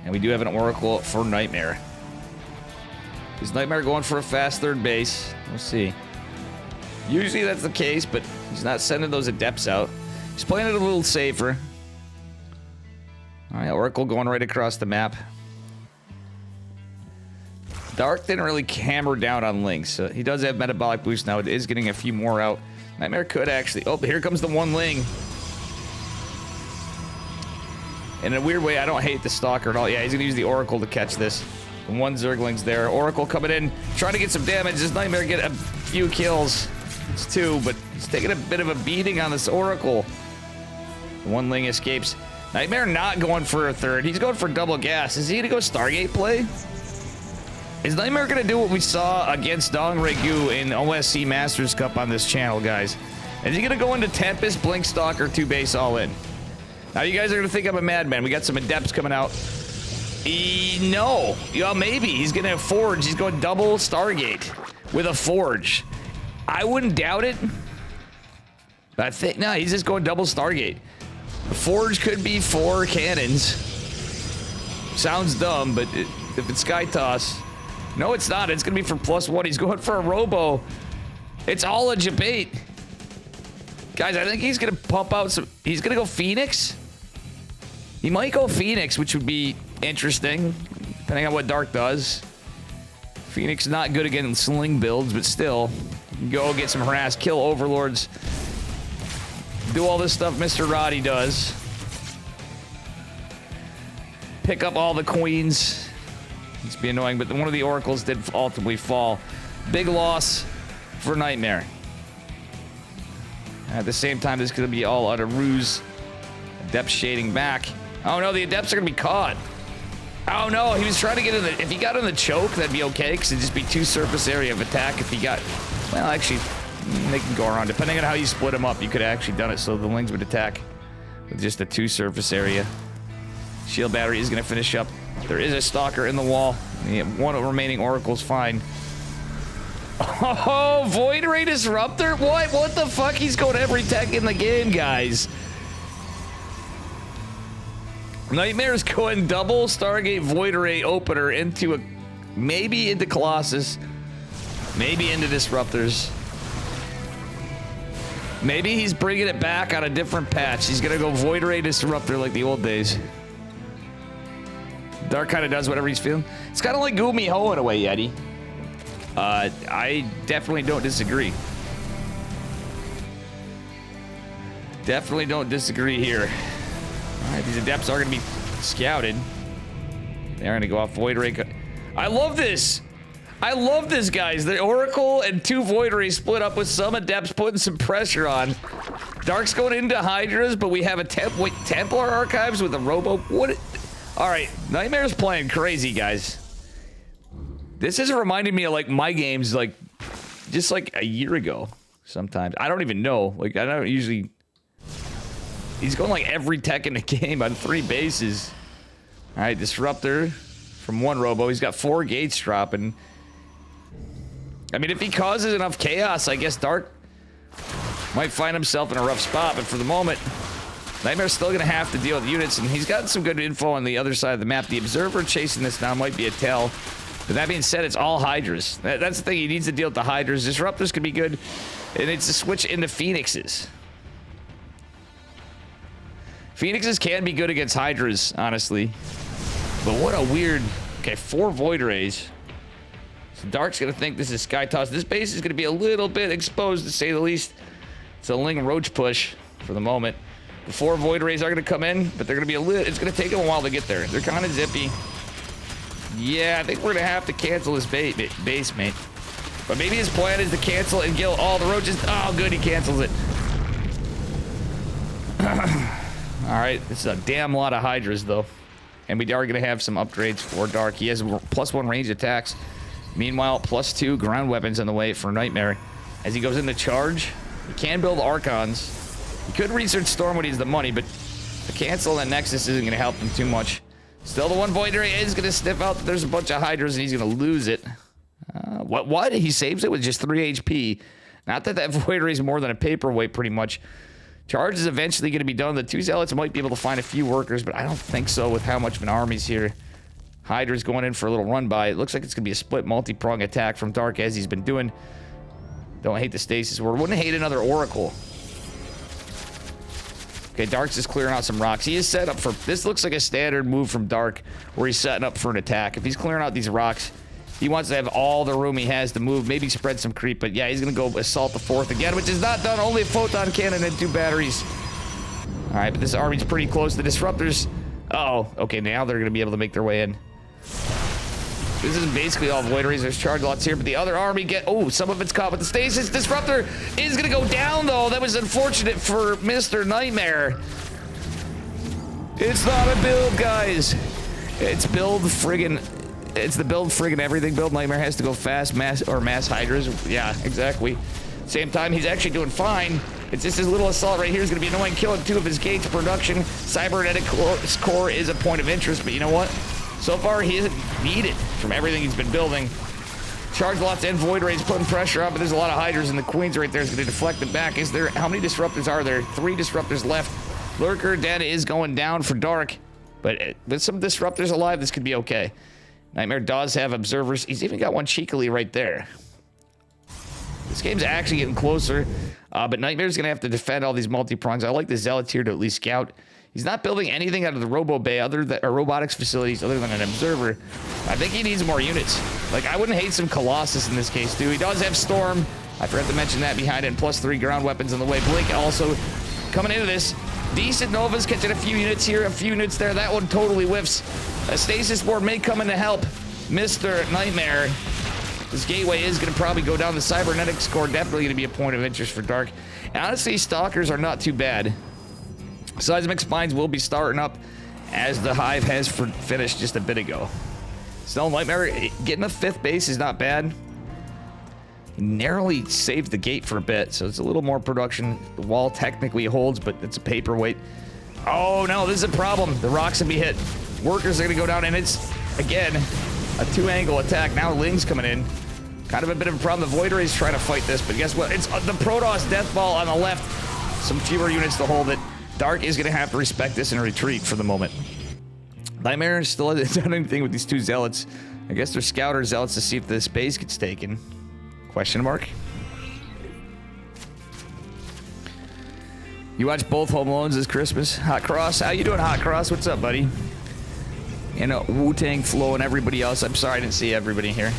And we do have an Oracle for Nightmare. Is Nightmare going for a fast third base? We'll see. Usually that's the case, but he's not sending those Adepts out. He's playing it a little safer. All right, Oracle going right across the map. Dark didn't really hammer down on Lings, so he does have Metabolic Boost now. It is getting a few more out. Nightmare could actually... Oh, here comes the one Ling. In a weird way, I don't hate the Stalker at all. Yeah, he's going to use the Oracle to catch this. The one Zergling's there. Oracle coming in, trying to get some damage. Does Nightmare get a few kills? It's 2, but he's taking a bit of a beating on this Oracle. The one Ling escapes. Nightmare not going for a third. He's going for double gas. Is he going to go Stargate play? Is Nightmare going to do what we saw against Dong Regu in OSC Masters Cup on this channel, guys? Is he going to go into Tempest, Blink Stalker, 2 base all in? Now, you guys are going to think I'm a madman. We got some Adepts coming out. No. Yeah, maybe. He's going to forge. He's going double Stargate with a forge. I wouldn't doubt it. But I think, no, he's just going double Stargate. The forge could be 4 cannons. Sounds dumb, but if it's Sky Toss. No, it's not. It's going to be for +1. He's going for a Robo. It's all a debate. Guys, I think he's going to pump out some... He's going to go Phoenix. He might go Phoenix, which would be interesting, depending on what Dark does. Phoenix not good against sling builds, but still. Go get some harass, kill overlords. Do all this stuff Mr. Roddy does. Pick up all the queens. It's be annoying, but one of the oracles did ultimately fall. Big loss for Nightmare. At the same time, this is going to be all out of ruse. Adept shading back. Oh no, the Adepts are going to be caught. Oh no, he was trying to get in the... If he got in the choke, that'd be okay, because it'd just be 2 surface area of attack if he got... Well, actually, they can go around. Depending on how you split them up, you could have actually done it so the Lings would attack with just a 2 surface area. Shield battery is going to finish up. There is a Stalker in the wall. Yeah, 1 remaining Oracle's fine. Oh, Void Ray Disruptor? What the fuck? He's going every tech in the game, guys. Nightmare's going double Stargate Void Ray opener into a... Maybe into Colossus. Maybe into Disruptors. Maybe he's bringing it back on a different patch. He's gonna go Void Ray Disruptor like the old days. Dark kind of does whatever he's feeling. It's kind of like Gumi Ho in a way, Yeti. I definitely don't disagree. Definitely don't disagree here. Alright, these Adepts are going to be scouted. They're going to go off Void Ray. I love this! I love this, guys. The Oracle and 2 Void Rays split up with some Adepts putting some pressure on. Dark's going into Hydras, but we have a Templar Archives with a Robo. What? Alright, Nightmare's playing crazy, guys. This is reminding me of, like, my games, like, just, like, a year ago sometimes. I don't even know. Like, I don't usually... He's going, like, every tech in the game on 3 bases. Alright, Disruptor from 1 Robo. He's got 4 gates dropping. I mean, if he causes enough chaos, I guess Dark might find himself in a rough spot. But for the moment, Nightmare's still going to have to deal with units. And he's got some good info on the other side of the map. The Observer chasing this down might be a tell. But that being said, it's all Hydras. That's the thing. He needs to deal with the Hydras. Disruptors could be good. And it's to switch into Phoenixes. Phoenixes can be good against Hydras, honestly. But what a weird... Okay, 4 Void Rays. So Dark's going to think this is Sky Toss. This base is going to be a little bit exposed, to say the least. It's a Ling Roach push for the moment. The 4 Void Rays are going to come in, but they're going to be a little... It's going to take them a while to get there. They're kind of zippy. Yeah, I think we're going to have to cancel his base, mate. But maybe his plan is to cancel and kill all the roaches. Oh, good, he cancels it. Alright, this is a damn lot of Hydras, though. And we are going to have some upgrades for Dark. He has +1 range attacks. Meanwhile, +2 ground weapons on the way for Nightmare. As he goes into charge, he can build Archons. He could research Storm when he has the money, but the cancel and Nexus isn't going to help him too much. Still, the 1 Void Ray is going to sniff out that there's a bunch of Hydras, and he's going to lose it. What? He saves it with just 3 HP. Not that Void Ray is more than a paperweight, pretty much. Charge is eventually going to be done. The 2 Zealots might be able to find a few workers, but I don't think so with how much of an army's here. Hydra's going in for a little run by. It looks like it's going to be a split multi-prong attack from Dark, as he's been doing. Don't hate the stasis word. Wouldn't hate another Oracle. Okay, Dark's just clearing out some rocks. He is set up for... This looks like a standard move from Dark, where he's setting up for an attack. If he's clearing out these rocks, he wants to have all the room he has to move. Maybe spread some creep, but yeah, he's going to go assault the 4th again, which is not done. Only a photon cannon and 2 batteries. All right, but this army's pretty close. The Disruptors... Uh-oh. Okay, now they're going to be able to make their way in. This is basically all Void Rays. There's charge lots here, but the other army get... Oh, some of it's caught with the stasis. Disruptor is going to go down, though. That was unfortunate for Mr. Nightmare. It's not a build, guys. It's build friggin'... It's the build friggin' everything build. Nightmare has to go fast, mass Hydras. Yeah, exactly. Same time, he's actually doing fine. It's just his little assault right here is going to be annoying, killing 2 of his gates. Production, cybernetic core is a point of interest, but you know what? So far, he isn't needed from everything he's been building. Charge lots and Void Rays putting pressure on, but there's a lot of Hydras, and the Queens right there is going to deflect them back. Is there... How many Disruptors are there? 3 Disruptors left. Lurker data is going down for Dark, but with some Disruptors alive, this could be okay. Nightmare does have Observers. He's even got one cheekily right there. This game's actually getting closer, but Nightmare's going to have to defend all these multi-prongs. I like the Zealot here to at least scout. He's not building anything out of the Robo Bay or robotics facilities other than an Observer. I think he needs more units. Like, I wouldn't hate some Colossus in this case, too. He does have Storm. I forgot to mention that behind it. And +3 ground weapons on the way. Blink also coming into this. Decent Novas catching a few units here, a few units there. That one totally whiffs. A Stasis Board may come in to help Mr. Nightmare. This Gateway is going to probably go down. The Cybernetics Core definitely going to be a point of interest for Dark. And honestly, Stalkers are not too bad. Seismic Spines will be starting up as the Hive has finished just a bit ago. Still, Nightmare getting a 5th base is not bad. He narrowly saved the gate for a bit, so it's a little more production. The wall technically holds, but it's a paperweight. Oh no, this is a problem. The rocks will be hit. Workers are going to go down, and it's, again, a 2-angle attack. Now Ling's coming in. Kind of a bit of a problem. The Void Ray's trying to fight this, but guess what? It's the Protoss Death Ball on the left. Some fewer units to hold it. Dark is going to have to respect this and retreat for the moment. Nightmare still hasn't done anything with these 2 Zealots. I guess they're Scouter Zealots to see if this base gets taken. Question mark? You watch both Home Alones this Christmas? Hot Cross? How you doing, Hot Cross? What's up, buddy? And Wu-Tang Flo and everybody else. I'm sorry I didn't see everybody here.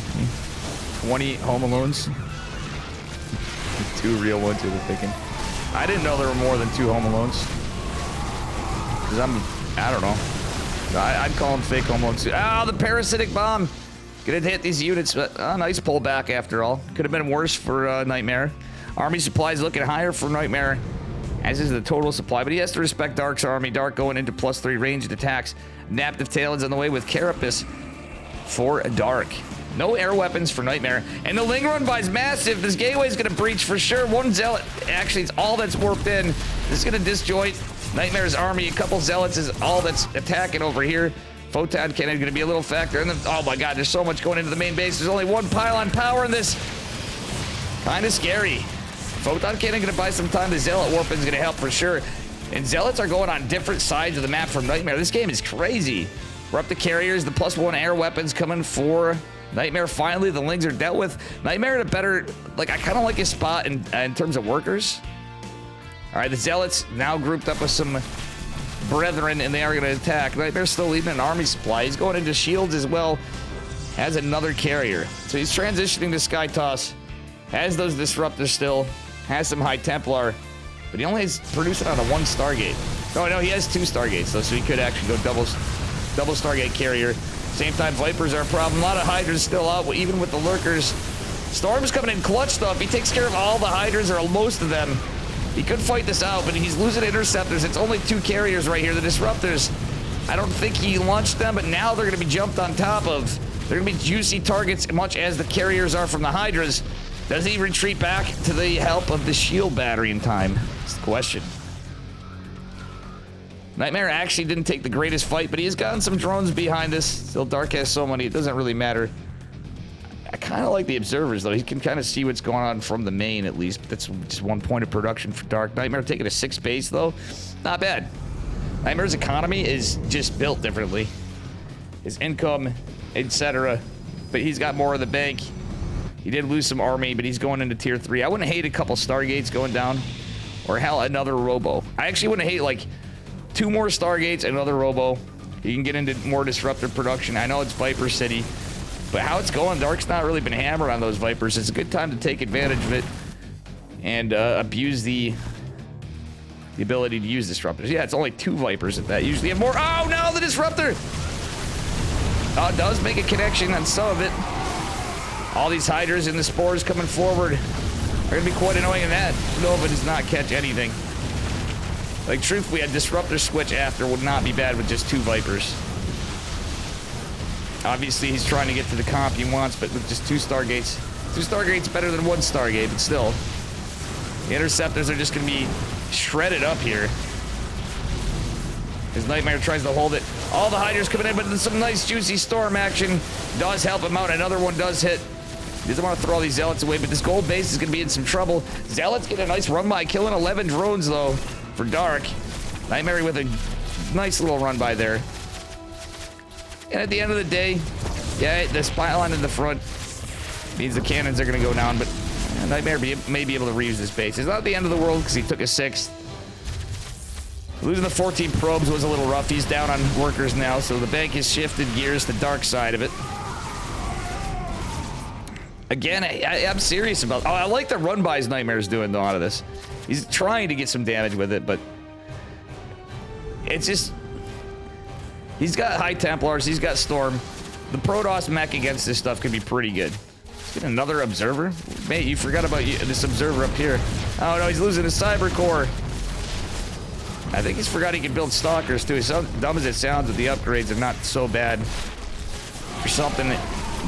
20 Home Alones. 2 real ones you're thinking. I didn't know there were more than 2 Home Alones. Because I don't know. I'd call them fake Home Alones. Ah, the Parasitic Bomb. Gonna hit these units, but nice pullback after all. Could have been worse for Nightmare. Army supplies looking higher for Nightmare, as is the total supply, but he has to respect Dark's army. Dark going into +3 ranged attacks. Adaptive Talons on the way with Carapace for Dark. No air weapons for Nightmare. And the Ling run by is massive. This Gateway is going to breach for sure. 1 Zealot. Actually, it's all that's warped in. This is going to disjoint Nightmare's army. A couple Zealots is all that's attacking over here. Photon Cannon going to be a little factor. And then, oh my god, there's so much going into the main base. There's only 1 pylon power in this. Kind of scary. Photon Cannon going to buy some time. The Zealot Warp is going to help for sure. And Zealots are going on different sides of the map from Nightmare. This game is crazy. We're up to carriers. The +1 air weapons coming for Nightmare. Finally, the Lings are dealt with. Nightmare at a better... Like, I kind of like his spot in terms of workers. All right, the Zealots now grouped up with some brethren, and they are going to attack. Nightmare's still leading an army supply. He's going into shields as well. Has another carrier. So he's transitioning to Sky Toss. Has those Disruptors still. Has some High Templar. But he only is producing out of 1 Stargate. Oh, no, he has 2 Stargates, though, so he could actually go double Stargate carrier. Same time, Vipers are a problem. A lot of Hydras still out, even with the Lurkers. Storm's coming in clutch, though. If he takes care of all the Hydras, or most of them, he could fight this out, but he's losing Interceptors. It's only 2 carriers right here. The Disruptors, I don't think he launched them, but now they're going to be jumped on top of. They're going to be juicy targets, much as the carriers are from the Hydras. Does he retreat back to the help of the shield battery in time? That's the question. Nightmare actually didn't take the greatest fight, but he has gotten some drones behind this. Still, Dark has so many, it doesn't really matter. I kind of like the Observers, though. He can kind of see what's going on from the main, at least. But that's just 1 point of production for Dark. Nightmare taking a 6 base, though. Not bad. Nightmare's economy is just built differently. His income, etc. But he's got more of the bank. He did lose some army, but he's going into tier 3. I wouldn't hate a couple Stargates going down. Or hell, another Robo. I actually wouldn't hate, like, 2 more Stargates, another Robo. You can get into more disruptive production. I know it's Viper City. But how it's going, Dark's not really been hammered on those Vipers. It's a good time to take advantage of it. And abuse the ability to use Disruptors. Yeah, it's only 2 Vipers at that. Usually have more. Oh, no, the Disruptor! Oh, it does make a connection on some of it. All these Hydras and the Spores coming forward are going to be quite annoying, and that Nova does not catch anything. Like, truthfully, a Disruptor switch after would not be bad with just 2 Vipers. Obviously, he's trying to get to the comp he wants, but with just 2 Stargates. 2 Stargates better than 1 Stargate, but still. The Interceptors are just going to be shredded up here. As Nightmare tries to hold it. All the Hydras coming in, but some nice juicy storm action does help him out. Another one does hit. He doesn't want to throw all these Zealots away, but this gold base is going to be in some trouble. Zealots get a nice run by, killing 11 drones, though, for Dark. Nightmare with a nice little run by there. And at the end of the day, yeah, the spy line in the front means the cannons are going to go down, but Nightmare may be able to reuse this base. It's not the end of the world because he took a 6th. Losing the 14 probes was a little rough. He's down on workers now, so the bank has shifted gears to Dark side of it. Again, I'm serious about... Oh, I like the run-bys Nightmare's doing, though, out of this. He's trying to get some damage with it, but... It's just... He's got High Templars, he's got Storm. The Protoss mech against this stuff could be pretty good. Let's get another Observer? Mate, you forgot about this Observer up here. Oh, no, he's losing his Cyber Core. I think he's forgot he can build Stalkers, too. So dumb as it sounds, but the upgrades are not so bad. For something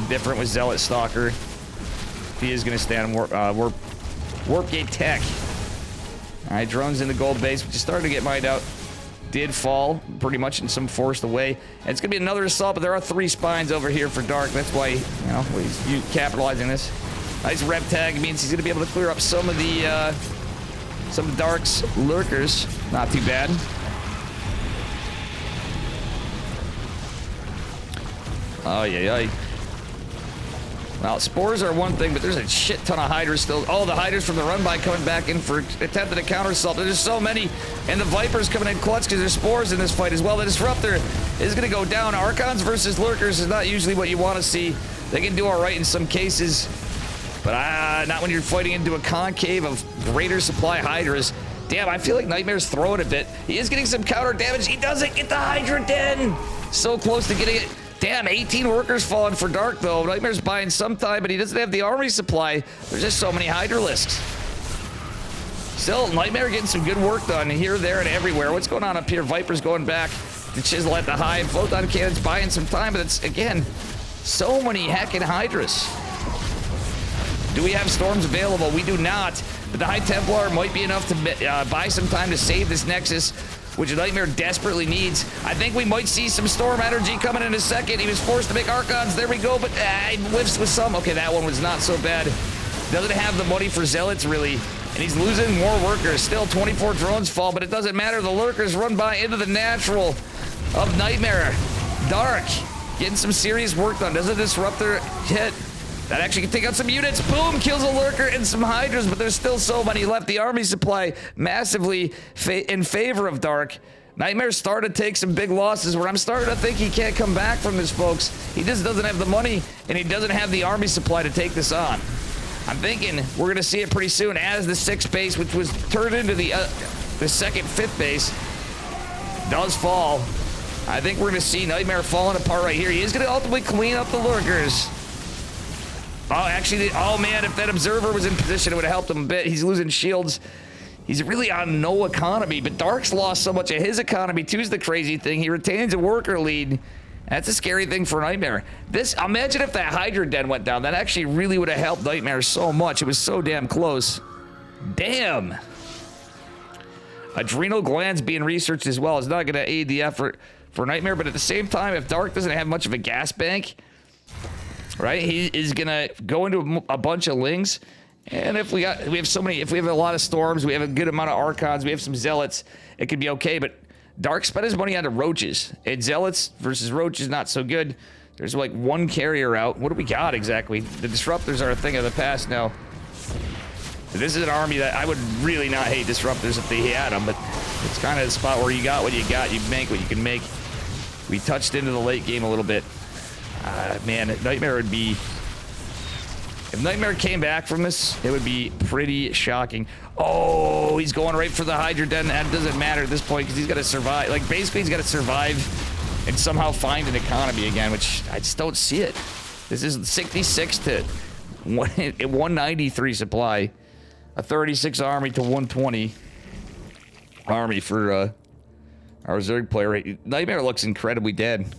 different with Zealot Stalker. He is going to stand Warp Gate Tech. All right, drones in the gold base, which is starting to get mined out. Did fall pretty much in some forced away. And it's going to be another assault, but there are 3 spines over here for Dark. That's why, you know, he's capitalizing this. Nice rep tag means he's going to be able to clear up some of Dark's lurkers. Not too bad. Oh, yeah. Well, spores are one thing, but there's a shit ton of Hydras still. Oh, the Hydras from the run-by coming back in for attempting a counter-assault. There's just so many. And the Vipers coming in clutch because there's spores in this fight as well. The Disruptor is going to go down. Archons versus Lurkers is not usually what you want to see. They can do all right in some cases, but not when you're fighting into a concave of greater supply Hydras. Damn, I feel like Nightmare's throwing a bit. He is getting some counter damage. He doesn't get the Hydra Den. So close to getting it. Damn, 18 workers falling for Dark, though. Nightmare's buying some time, but he doesn't have the army supply. There's just so many Hydralisks. Still, Nightmare getting some good work done here, there, and everywhere. What's going on up here? Viper's going back to chisel at the high. Photon Cannon's buying some time, but it's, again, so many heckin' Hydras. Do we have Storms available? We do not. But the High Templar might be enough to buy some time to save this Nexus, which Nightmare desperately needs. I think we might see some Storm energy coming in a second. He was forced to make Archons. There we go, but he whiffs with some. Okay, that one was not so bad. Doesn't have the money for Zealots, really. And he's losing more workers. Still 24 drones fall, but it doesn't matter. The Lurkers run by into the natural of Nightmare. Dark getting some serious work done. Does a Disruptor hit? That actually can take out some units. Boom, kills a Lurker and some Hydras, but there's still so many left. The army supply massively in favor of Dark. Nightmare's starting to take some big losses where I'm starting to think he can't come back from this, folks. He just doesn't have the money, and he doesn't have the army supply to take this on. I'm thinking we're going to see it pretty soon as the 6th base, which was turned into the 2nd, 5th base, does fall. I think we're going to see Nightmare falling apart right here. He is going to ultimately clean up the Lurkers. Oh, actually, oh man, if that Observer was in position, it would have helped him a bit. He's losing shields. He's really on no economy, but Dark's lost so much of his economy, too, is the crazy thing. He retains a worker lead. That's a scary thing for Nightmare. Imagine if that Hydra Den went down. That actually really would have helped Nightmare so much. It was so damn close. Damn. Adrenal glands being researched as well is not going to aid the effort for Nightmare, but at the same time, if Dark doesn't have much of a gas bank, right, he is going to go into a bunch of Lings. And if we have a lot of Storms, we have a good amount of Archons, we have some Zealots, it could be okay, but Dark spent his money onto Roaches. And Zealots versus Roaches, not so good. There's like one carrier out. What do we got exactly? The Disruptors are a thing of the past now. This is an army that I would really not hate Disruptors if they had them, but it's kind of the spot where you got what you got. You make what you can make. We touched into the late game a little bit. Man, Nightmare would be... If Nightmare came back from this, it would be pretty shocking. Oh, he's going right for the Hydra Den. That doesn't matter at this point because he's got to survive. Like, basically, he's got to survive and somehow find an economy again, which I just don't see it. This is 66 to 193 supply. A 36 army to 120 army for our Zerg player. Nightmare looks incredibly dead.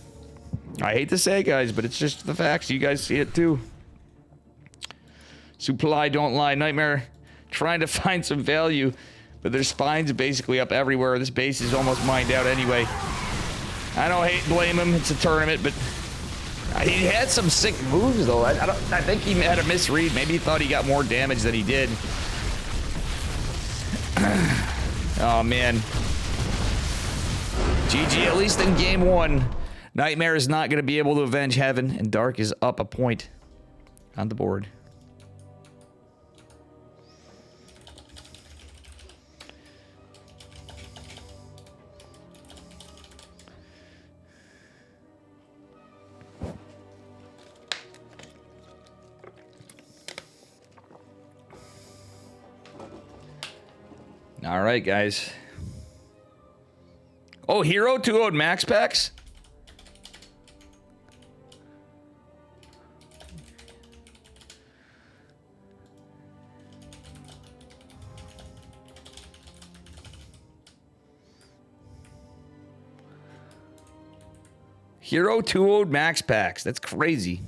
I hate to say it, guys, but it's just the facts. You guys see it, too. Supply don't lie. Nightmare trying to find some value, but there's spines basically up everywhere. This base is almost mined out anyway. I don't blame him. It's a tournament, but he had some sick moves though. I think he had a misread. Maybe he thought he got more damage than he did. Oh man. GG, at least in game 1. Nightmare is not going to be able to avenge Heaven, and Dark is up a point on the board. All right, guys. Oh, Hero 2-0 max packs? Hero 2-0 max packs. That's crazy.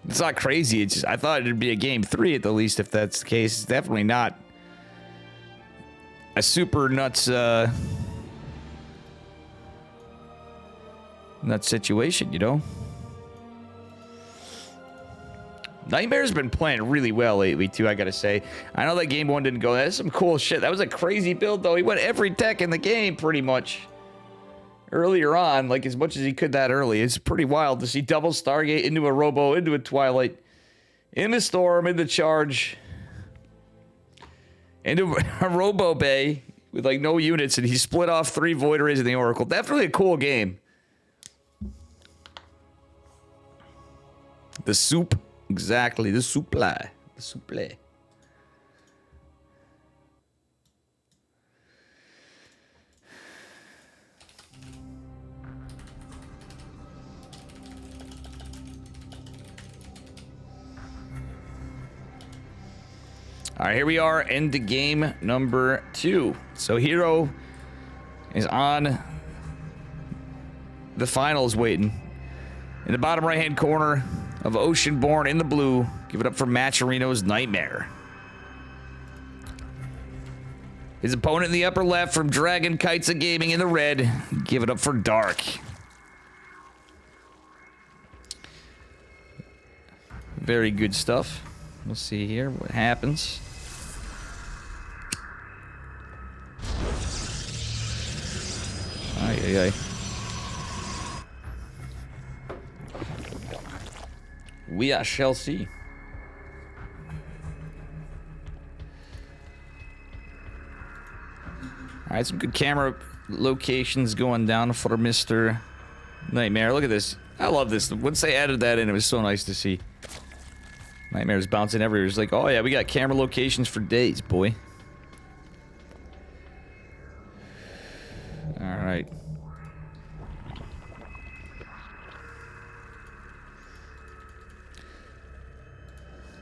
It's not crazy. It's just, I thought it'd be a game 3 at the least if that's the case. It's definitely not a super nuts situation, you know? Nightmare's been playing really well lately, too, I gotta say. I know that game 1 didn't go. That's some cool shit. That was a crazy build, though. He went every tech in the game, pretty much. Earlier on, like as much as he could that early. It's pretty wild to see double Stargate into a Robo, into a Twilight, into Storm, into Charge, into a Robo Bay with like no units, and he split off 3 Void Rays in the Oracle. Definitely a cool game. The soup, exactly, the supply, the supply. All right, here we are into game number 2. So Hero is on the finals waiting. In the bottom right-hand corner of Oceanborn in the blue. Give it up for Matcherino's Nightmare. His opponent in the upper left from Dragon Kites of Gaming in the red. Give it up for Dark. Very good stuff. We'll see here what happens. Ay, ay, ay. We shall see. All right, some good camera locations going down for Mr. Nightmare. Look at this. I love this. Once they added that in, it was so nice to see. Nightmare's bouncing everywhere. It's like, oh yeah, we got camera locations for days, boy. All right.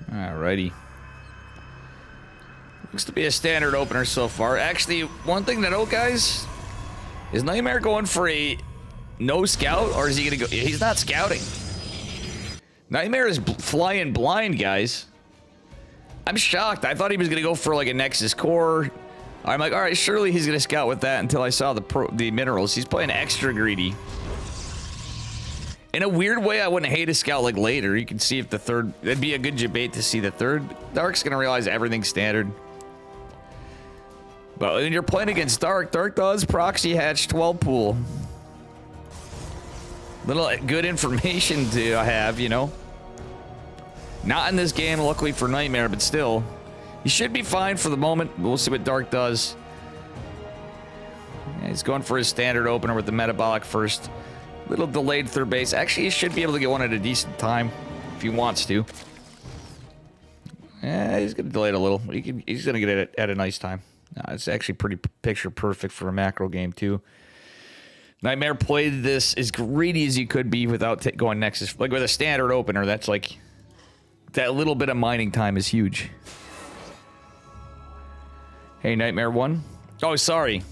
Alrighty. Looks to be a standard opener so far. Actually, one thing to note, guys, is Nightmare going for a no scout, or is he gonna go? He's not scouting. Nightmare is flying blind, guys. I'm shocked. I thought he was gonna go for like a Nexus Core. I'm like, all right, surely he's gonna scout with that until I saw the minerals. He's playing extra greedy. In a weird way, I wouldn't hate a scout like later. You can see if the third... That'd be a good debate to see the third. Dark's going to realize everything's standard. But when you're playing against Dark, Dark does proxy hatch 12 pool. Little good information to have, you know. Not in this game, luckily for Nightmare, but still. He should be fine for the moment. We'll see what Dark does. Yeah, he's going for his standard opener with the metabolic first. Little delayed third base. Actually, he should be able to get one at a decent time if he wants to. Yeah, he's going to delay it a little. He's going to get it at a nice time. It's actually pretty picture perfect for a macro game, too. Nightmare played this as greedy as he could be without going Nexus. Like with a standard opener, that's like... That little bit of mining time is huge. Hey, Nightmare 1. Oh, sorry.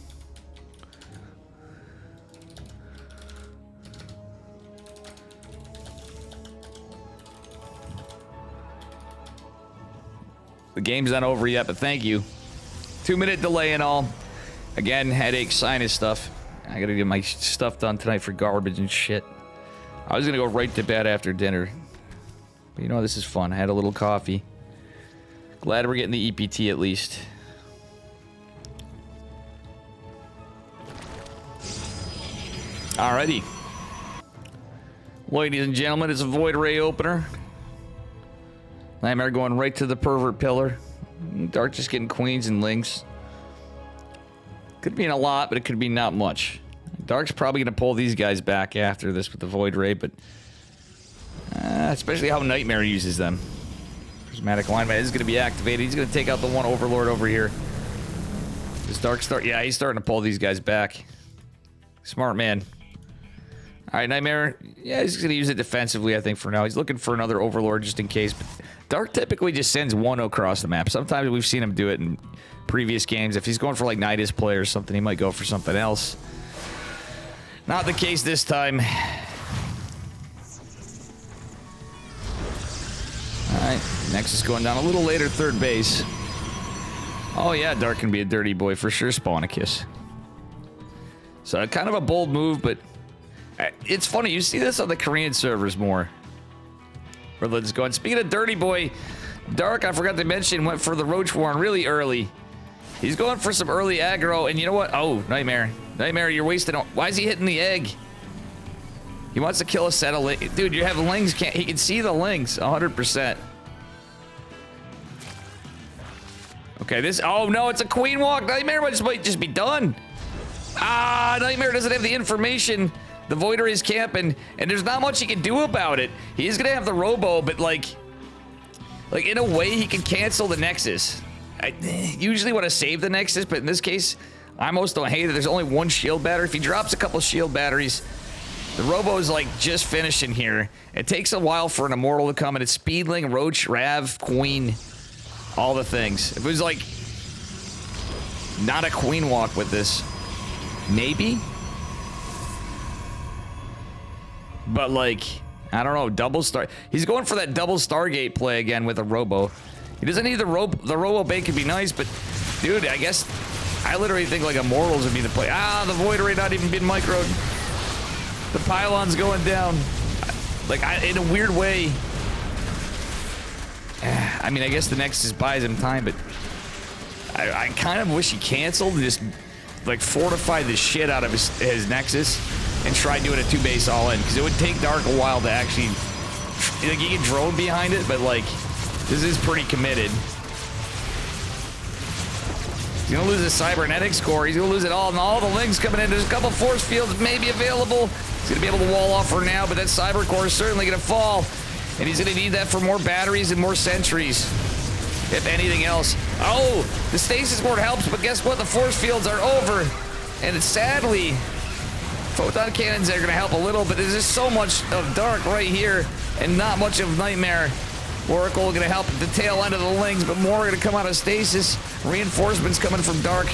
The game's not over yet, but thank you. 2-minute delay and all. Again, headache, sinus stuff. I gotta get my stuff done tonight for garbage and shit. I was gonna go right to bed after dinner. But you know, this is fun. I had a little coffee. Glad we're getting the EPT at least. Alrighty. Ladies and gentlemen, it's a Void Ray opener. Nightmare going right to the pervert pillar. Dark just getting queens and lings. Could be in a lot, but it could be not much. Dark's probably going to pull these guys back after this with the Void Ray, but... especially how Nightmare uses them. Prismatic Alignment is going to be activated. He's going to take out the one Overlord over here. Does Dark start? Yeah, he's starting to pull these guys back. Smart man. Alright, Nightmare. Yeah, he's going to use it defensively, I think, for now. He's looking for another Overlord just in case. But Dark typically just sends one across the map. Sometimes we've seen him do it in previous games. If he's going for, like, Nidus play or something, he might go for something else. Not the case this time. Alright, Nexus going down a little later, third base. Oh, yeah, Dark can be a dirty boy for sure. Spawn a kiss. So, kind of a bold move, but... it's funny, you see this on the Korean servers more. Where let's go. And speaking of dirty boy, Dark, I forgot to mention, went for the Roach Warren really early. He's going for some early aggro, and you know what? Oh, Nightmare. Nightmare, you're wasting... Why is he hitting the egg? He wants to kill a set of lings. Dude, you have lings. He can see the lings, 100%. Okay, this... Oh, no, it's a queen walk. Nightmare might just be done. Ah, Nightmare doesn't have the information. The Voider is camping, and there's not much he can do about it. He is gonna have the Robo, but like in a way, he can cancel the Nexus. I usually want to save the Nexus, but in this case, I almost don't hate it. There's only one shield battery. If he drops a couple shield batteries, the Robo is like just finishing here. It takes a while for an Immortal to come, and it's Speedling, Roach, Rav, Queen, all the things. If it was like not a Queen walk with this, maybe. But like, I don't know, double star. He's going for that double Stargate play again with a Robo. He doesn't need the Robo bait could be nice, but dude, I guess I literally think like Immortals would be the play. Ah, the Void Ray not even being microed. The pylon's going down. Like, in a weird way. I mean, I guess the Nexus buys him time, but I kind of wish he canceled and just like fortified the shit out of his Nexus and try doing a 2-base all-in, because it would take Dark a while to actually... Like, you can drone behind it, but, like, this is pretty committed. He's gonna lose his Cybernetics core. He's gonna lose it all, and all the links coming in. There's a couple force fields maybe available. He's gonna be able to wall off for now, but that Cyber core is certainly gonna fall. And he's gonna need that for more batteries and more sentries, if anything else. Oh, the stasis board helps, but guess what? The force fields are over. And it's sadly... Photon cannons are going to help a little, but there's just so much of Dark right here and not much of Nightmare. Oracle going to help at the tail end of the Lings, but more are going to come out of stasis. Reinforcements coming from Dark.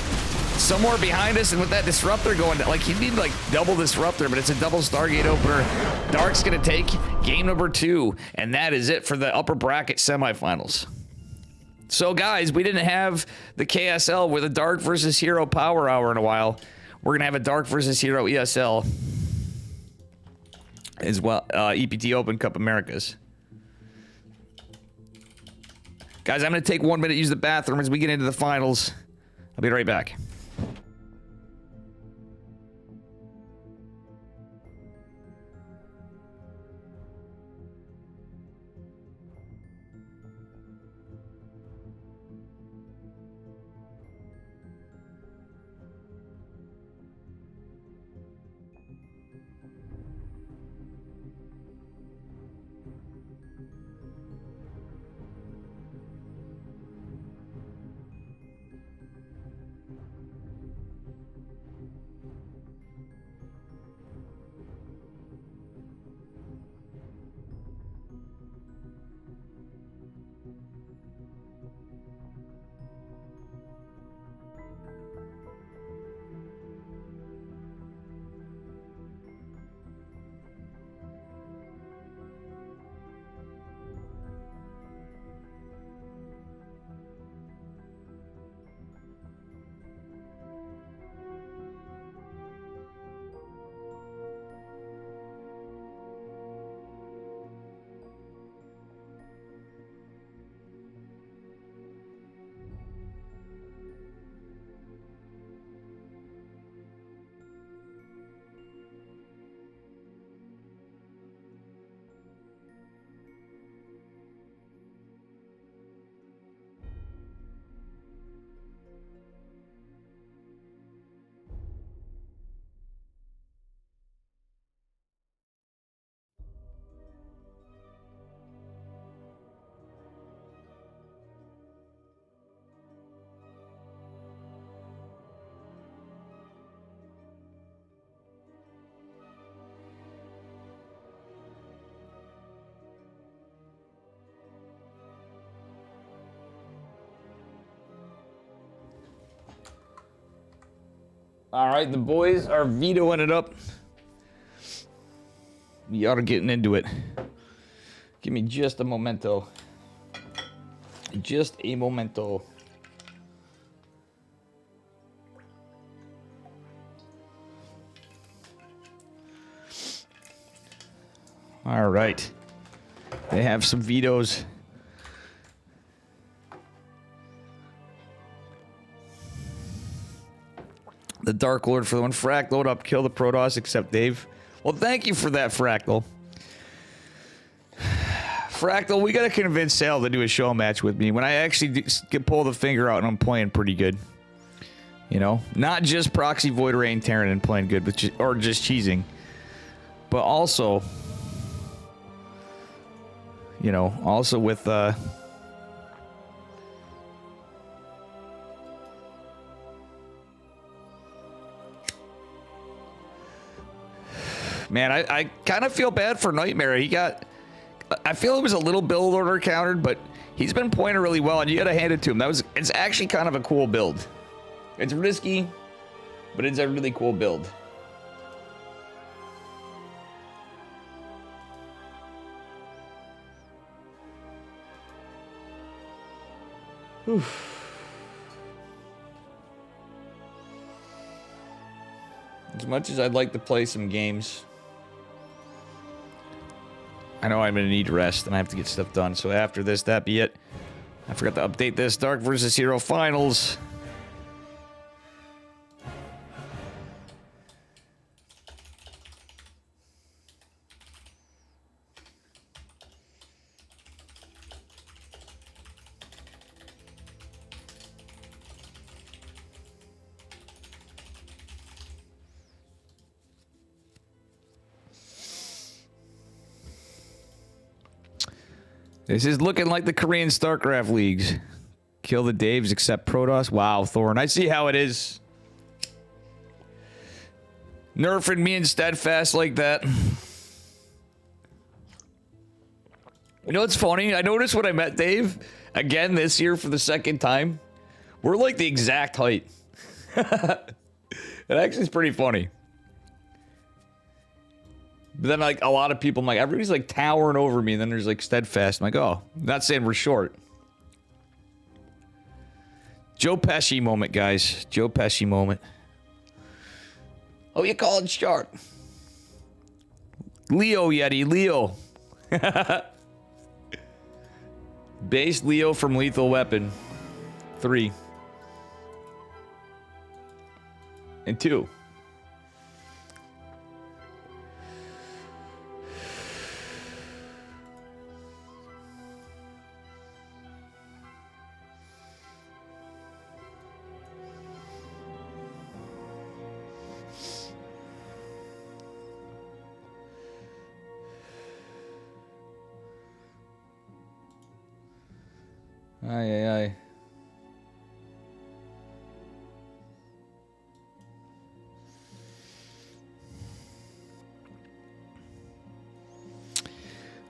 Somewhere behind us, and with that Disruptor going, like, he need like double Disruptor, but it's a double Stargate opener. Dark's going to take game number 2, and that is it for the upper bracket semifinals. So, guys, we didn't have the KSL with a Dark versus Hero Power Hour in a while. We're going to have a Dark versus Hero ESL as well. EPT Open Cup Americas. Guys, I'm going to take 1 minute to use the bathroom as we get into the finals. I'll be right back. All right, the boys are vetoing it up. We are getting into it. Give me just a momento. Just a momento. All right. They have some vetoes. The Dark Lord for the one. Frack, load up, kill the Protoss, except Dave. Well, thank you for that, Fractal. Fractal, we gotta convince Sal to do a show match with me when I actually can pull the finger out and I'm playing pretty good. You know, not just Proxy Void Rain Terran and playing good, but or just cheesing, but also, you know, also with man, I kind of feel bad for Nightmare. He got, I feel it was a little build order countered, but he's been playing really well, and you gotta hand it to him. It's actually kind of a cool build. It's risky, but it's a really cool build. Whew. As much as I'd like to play some games, I know I'm gonna need rest and I have to get stuff done. So after this, that be it. I forgot to update this. Dark versus Hero Finals. This is looking like the Korean Starcraft leagues. Kill the Daves except Protoss. Wow, Thorn. I see how it is. Nerfing me and Steadfast like that. You know what's funny? I noticed when I met Dave again this year for the second time. We're like the exact height. It actually is pretty funny. But then, like, a lot of people, I'm like, everybody's, like, towering over me. And then there's, like, Steadfast. I'm like, oh, not saying we're short. Joe Pesci moment, guys. Joe Pesci moment. Oh, you call it short. Leo, Yeti. Leo. Base Leo from Lethal Weapon. 3. And 2. Aye, aye, aye.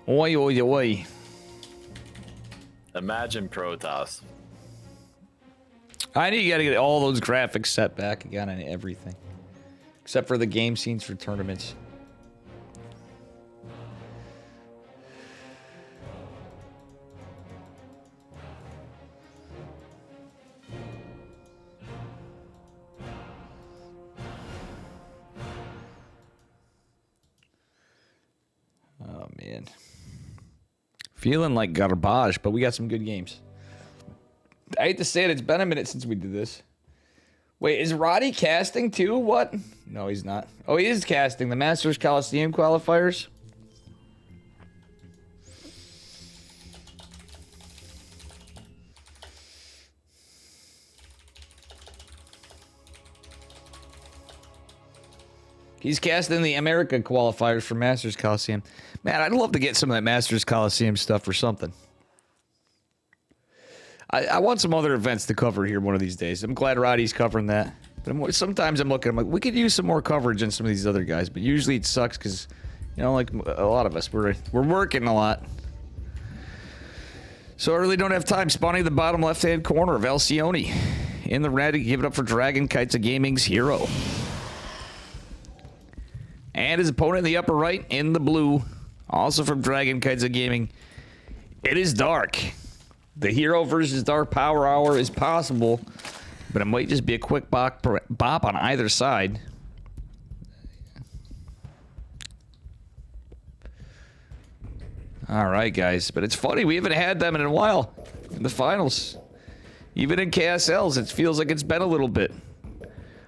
Oi, oi, oi. Imagine Protoss. I know you gotta get all those graphics set back again and everything. Except for the game scenes for tournaments. Oh, man. Feeling like garbage, but we got some good games. I hate to say it, it's been a minute since we did this. Wait, is Roddy casting too? What? No, he's not. Oh, he is casting the Masters Coliseum qualifiers. He's casting the America qualifiers for Masters Coliseum. Man, I'd love to get some of that Masters Coliseum stuff or something. I want some other events to cover here one of these days. I'm glad Roddy's covering that. But sometimes I'm looking, I'm like, we could use some more coverage on some of these other guys. But usually it sucks because, you know, like a lot of us, we're working a lot. So I really don't have time. Spawning the bottom left-hand corner of Alcione. In the red, give it up for Dragon Kites of Gaming's hero. And his opponent in the upper right in the blue, also from Dragon Kites of Gaming. It is Dark. The Hero versus Dark Power Hour is possible, but it might just be a quick bop on either side. All right, guys, but it's funny, we haven't had them in a while in the finals. Even in KSLs, it feels like it's been a little bit.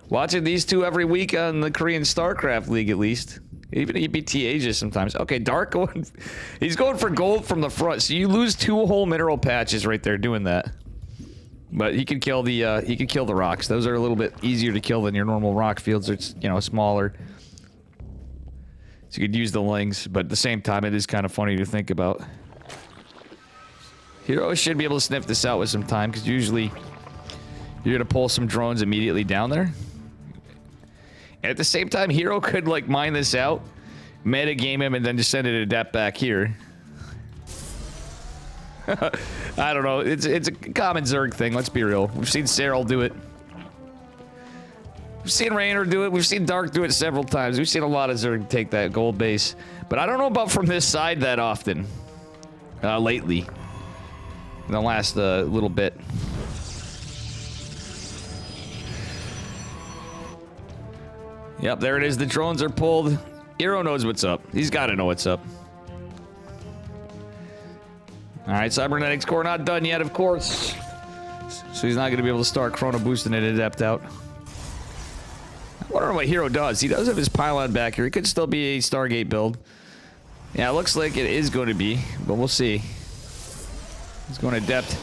Watching these two every week on the Korean Starcraft League, at least. Even EPT Asia sometimes. Okay, Dark going... He's going for gold from the front, so you lose 2 whole mineral patches right there doing that. But he can kill the rocks. Those are a little bit easier to kill than your normal rock fields. It's, you know, smaller. So you could use the lings, but at the same time, it is kind of funny to think about. Hero should be able to sniff this out with some time, because usually you're going to pull some drones immediately down there. At the same time, Hero could, like, mine this out, meta game him, and then just send it adept back here. I don't know. It's a common Zerg thing, let's be real. We've seen Cyril do it. We've seen Raynor do it. We've seen Dark do it several times. We've seen a lot of Zerg take that gold base. But I don't know about from this side that often. Lately. In the last little bit. Yep, there it is. The drones are pulled. Hero knows what's up. He's got to know what's up. Alright, Cybernetics Core not done yet, of course. So he's not going to be able to start chrono boosting it adept out. I wonder what Hero does. He does have his pylon back here. It could still be a Stargate build. Yeah, it looks like it is going to be, but we'll see. He's going adept.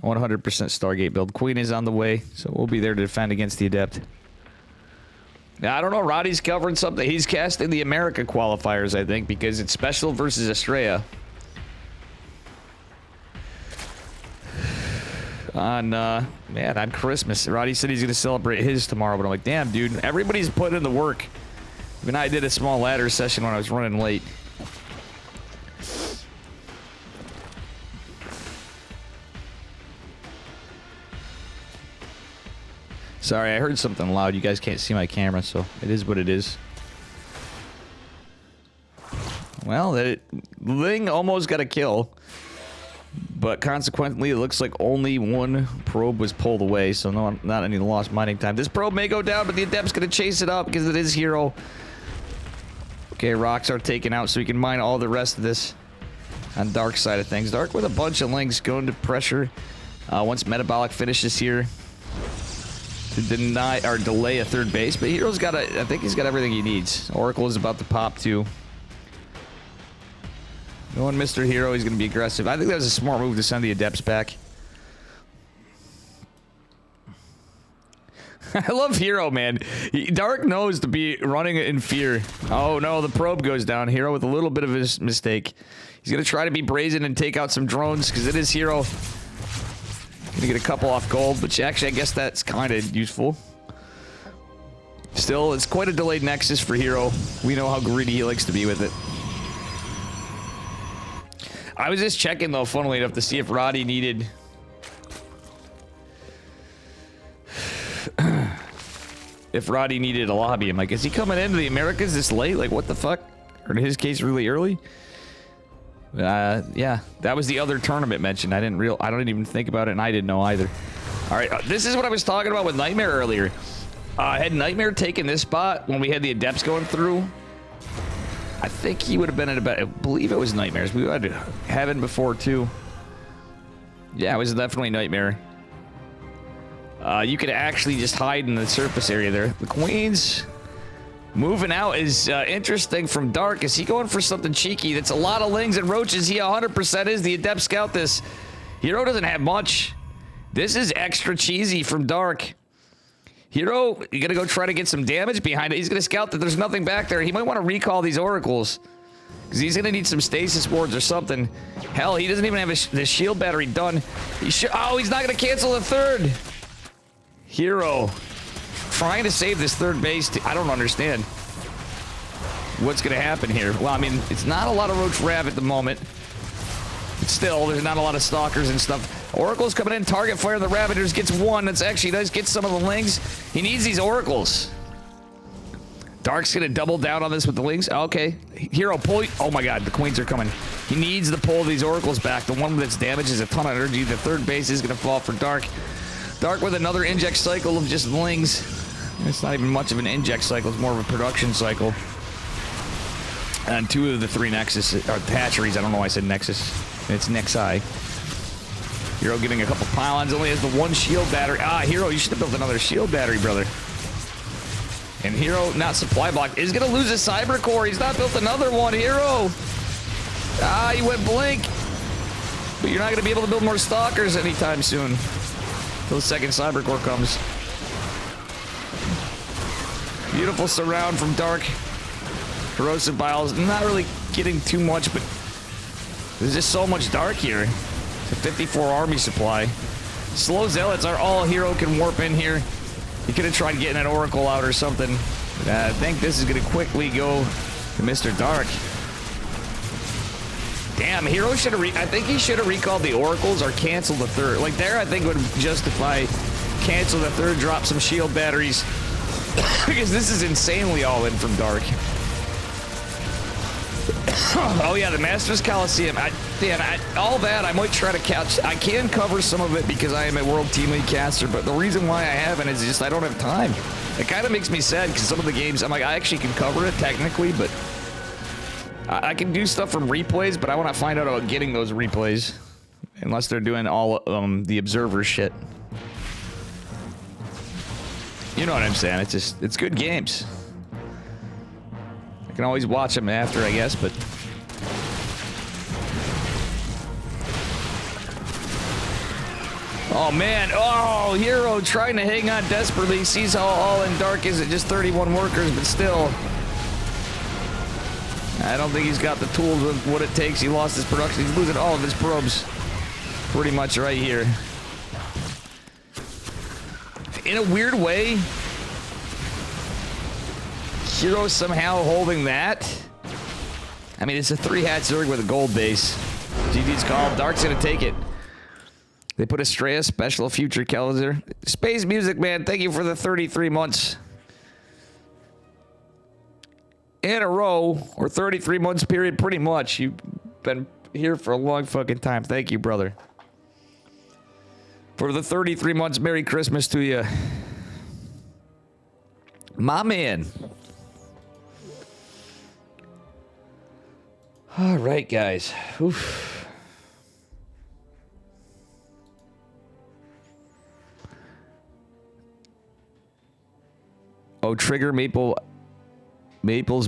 100% Stargate build. Queen is on the way, so we'll be there to defend against the adept. Now, I don't know. Roddy's covering something. He's casting the America qualifiers, I think, because it's special versus Estrella. On Christmas. Roddy said he's going to celebrate his tomorrow, but I'm like, damn, dude. Everybody's putting in the work. Even I did a small ladder session when I was running late. Sorry, I heard something loud. You guys can't see my camera, so it is what it is. Well, Ling almost got a kill. But consequently, it looks like only one probe was pulled away, so not any lost mining time. This probe may go down, but the Adept's going to chase it up because it is Hero. Okay, rocks are taken out, so we can mine all the rest of this on Dark side of things. Dark with a bunch of links going to pressure once Metabolic finishes here to deny or delay a third base. But Hero's got I think he's got everything he needs. Oracle is about to pop too. Going Mr. Hero, he's going to be aggressive. I think that was a smart move to send the Adepts back. I love Hero, man. Dark knows to be running in fear. Oh no, the probe goes down. Hero with a little bit of his mistake. He's going to try to be brazen and take out some drones because it is Hero. Going to get a couple off gold, which actually I guess that's kind of useful. Still, it's quite a delayed Nexus for Hero. We know how greedy he likes to be with it. I was just checking, though, funnily enough, to see if Roddy needed... if Roddy needed a lobby. I'm like, is he coming into the Americas this late? Like, what the fuck? Or in his case, really early? Yeah, that was the other tournament mentioned. I don't even think about it, and I didn't know either. All right, this is what I was talking about with Nightmare earlier. Had Nightmare taken this spot when we had the Adepts going through, I think he would have been in about, I believe it was Nightmares. We had Heaven before too. Yeah, it was definitely Nightmare. You could actually just hide in the surface area there. The Queen's moving out is interesting from Dark. Is he going for something cheeky? That's a lot of lings and roaches. He 100% is. The Adept scout this. Hero doesn't have much. This is extra cheesy from Dark. Hero, you gotta go try to get some damage behind it. He's gonna scout that there's nothing back there. He might want to recall these oracles because he's gonna need some stasis wards or something. Hell, he doesn't even have the shield battery done. Oh, he's not gonna cancel the third. Hero trying to save this third base. I don't understand what's gonna happen here. Well, I mean, it's not a lot of Roach Rav at the moment. But still, there's not a lot of stalkers and stuff. Oracle's coming in, target fire the Ravagers, gets one. That's actually does get some of the lings. He needs these oracles. Dark's gonna double down on this with the Lings. Okay. Hero, pull. Oh my god, the Queens are coming. He needs to pull these Oracles back. The one that's damaged is a ton of energy. The third base is gonna fall for Dark. Dark with another inject cycle of just Lings. It's not even much of an inject cycle, it's more of a production cycle. And 2 of the 3 Nexus, or hatcheries, I don't know why I said Nexus. It's Nexi. Hero getting a couple pylons, only has the 1 shield battery. Ah, Hero, you should have built another shield battery, brother. And Hero, not supply block, is gonna lose his Cyber Core. He's not built another one, Hero. Ah, he went blink. But you're not gonna be able to build more Stalkers anytime soon. Until the second Cyber Core comes. Beautiful surround from Dark. Corrosive Biles, not really getting too much, but there's just so much Dark here. It's a 54 army supply. Slow Zealots are all Hero can warp in here. He could have tried getting an Oracle out or something. I think this is going to quickly go to Mr. Dark. Damn, Hero should have... I think he should have recalled the Oracles or canceled the third. Like, there, I think would justify cancel the third, drop some shield batteries. Because this is insanely all in from Dark. Oh yeah, the Masters Coliseum. All that I might try to catch. I can cover some of it because I am a World Team League caster, but the reason why I haven't is just I don't have time. It kind of makes me sad because some of the games I'm like I actually can cover it technically, but I can do stuff from replays, but I want to find out about getting those replays unless they're doing all the observer shit. You know what I'm saying? It's good games. I can always watch them after, I guess, but... Oh, man. Oh, Hero trying to hang on desperately. Sees how all in Dark is at just 31 workers, but still... I don't think he's got the tools with what it takes. He lost his production. He's losing all of his probes. Pretty much right here. In a weird way... Hero somehow holding that. I mean, it's a 3-hat Zerg with a gold base. GG's called. Dark's gonna take it. They put Estrella, special future Kelzer. Space Music, man, thank you for the 33 months. In a row, or 33 months period, pretty much. You've been here for a long fucking time. Thank you, brother. For the 33 months, Merry Christmas to you. My man. All right, guys. Oof. Oh, Trigger, Maple's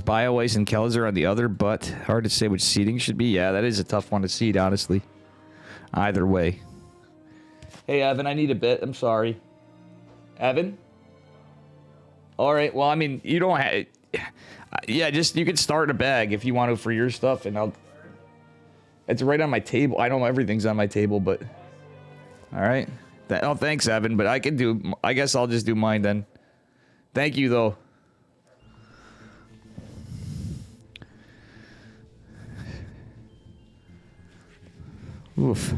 Bio Ice and Kelzer on the other, but hard to say which seeding should be. Yeah, that is a tough one to seed, honestly. Either way. Hey, Evan, I need a bit. I'm sorry. Evan? All right, well, I mean, you don't have... Yeah, just you can start a bag if you want to for your stuff, and I'll. It's right on my table. I don't know everything's on my table, but all right. Oh, thanks, Evan. But I can do. I guess I'll just do mine then. Thank you, though. Oof.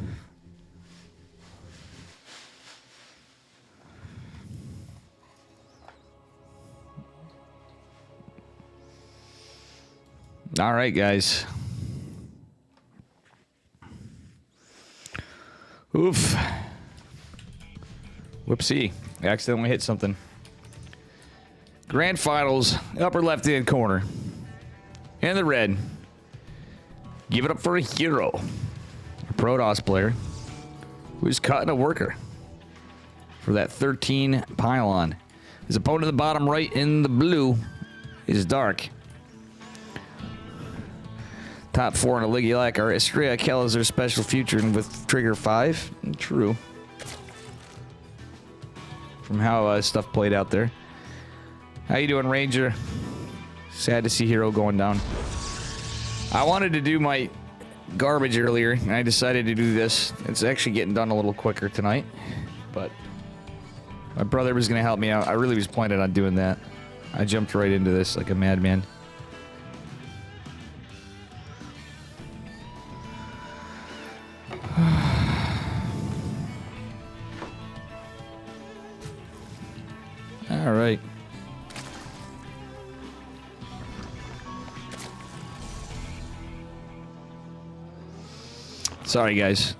All right, guys. Oof. Whoopsie. I accidentally hit something. Grand Finals, upper left-hand corner. In the red. Give it up for a Hero. A Protoss player who's cutting a worker for that 13 pylon. His opponent at the bottom right in the blue is Dark. Top 4 in a Ligulac are Estrella, Kelzer, Special Future, and with Trigger 5. True. From how stuff played out there. How you doing, Ranger? Sad to see Hero going down. I wanted to do my garbage earlier, and I decided to do this. It's actually getting done a little quicker tonight, but my brother was going to help me out. I really was planning on doing that. I jumped right into this like a madman. All right. Sorry, guys.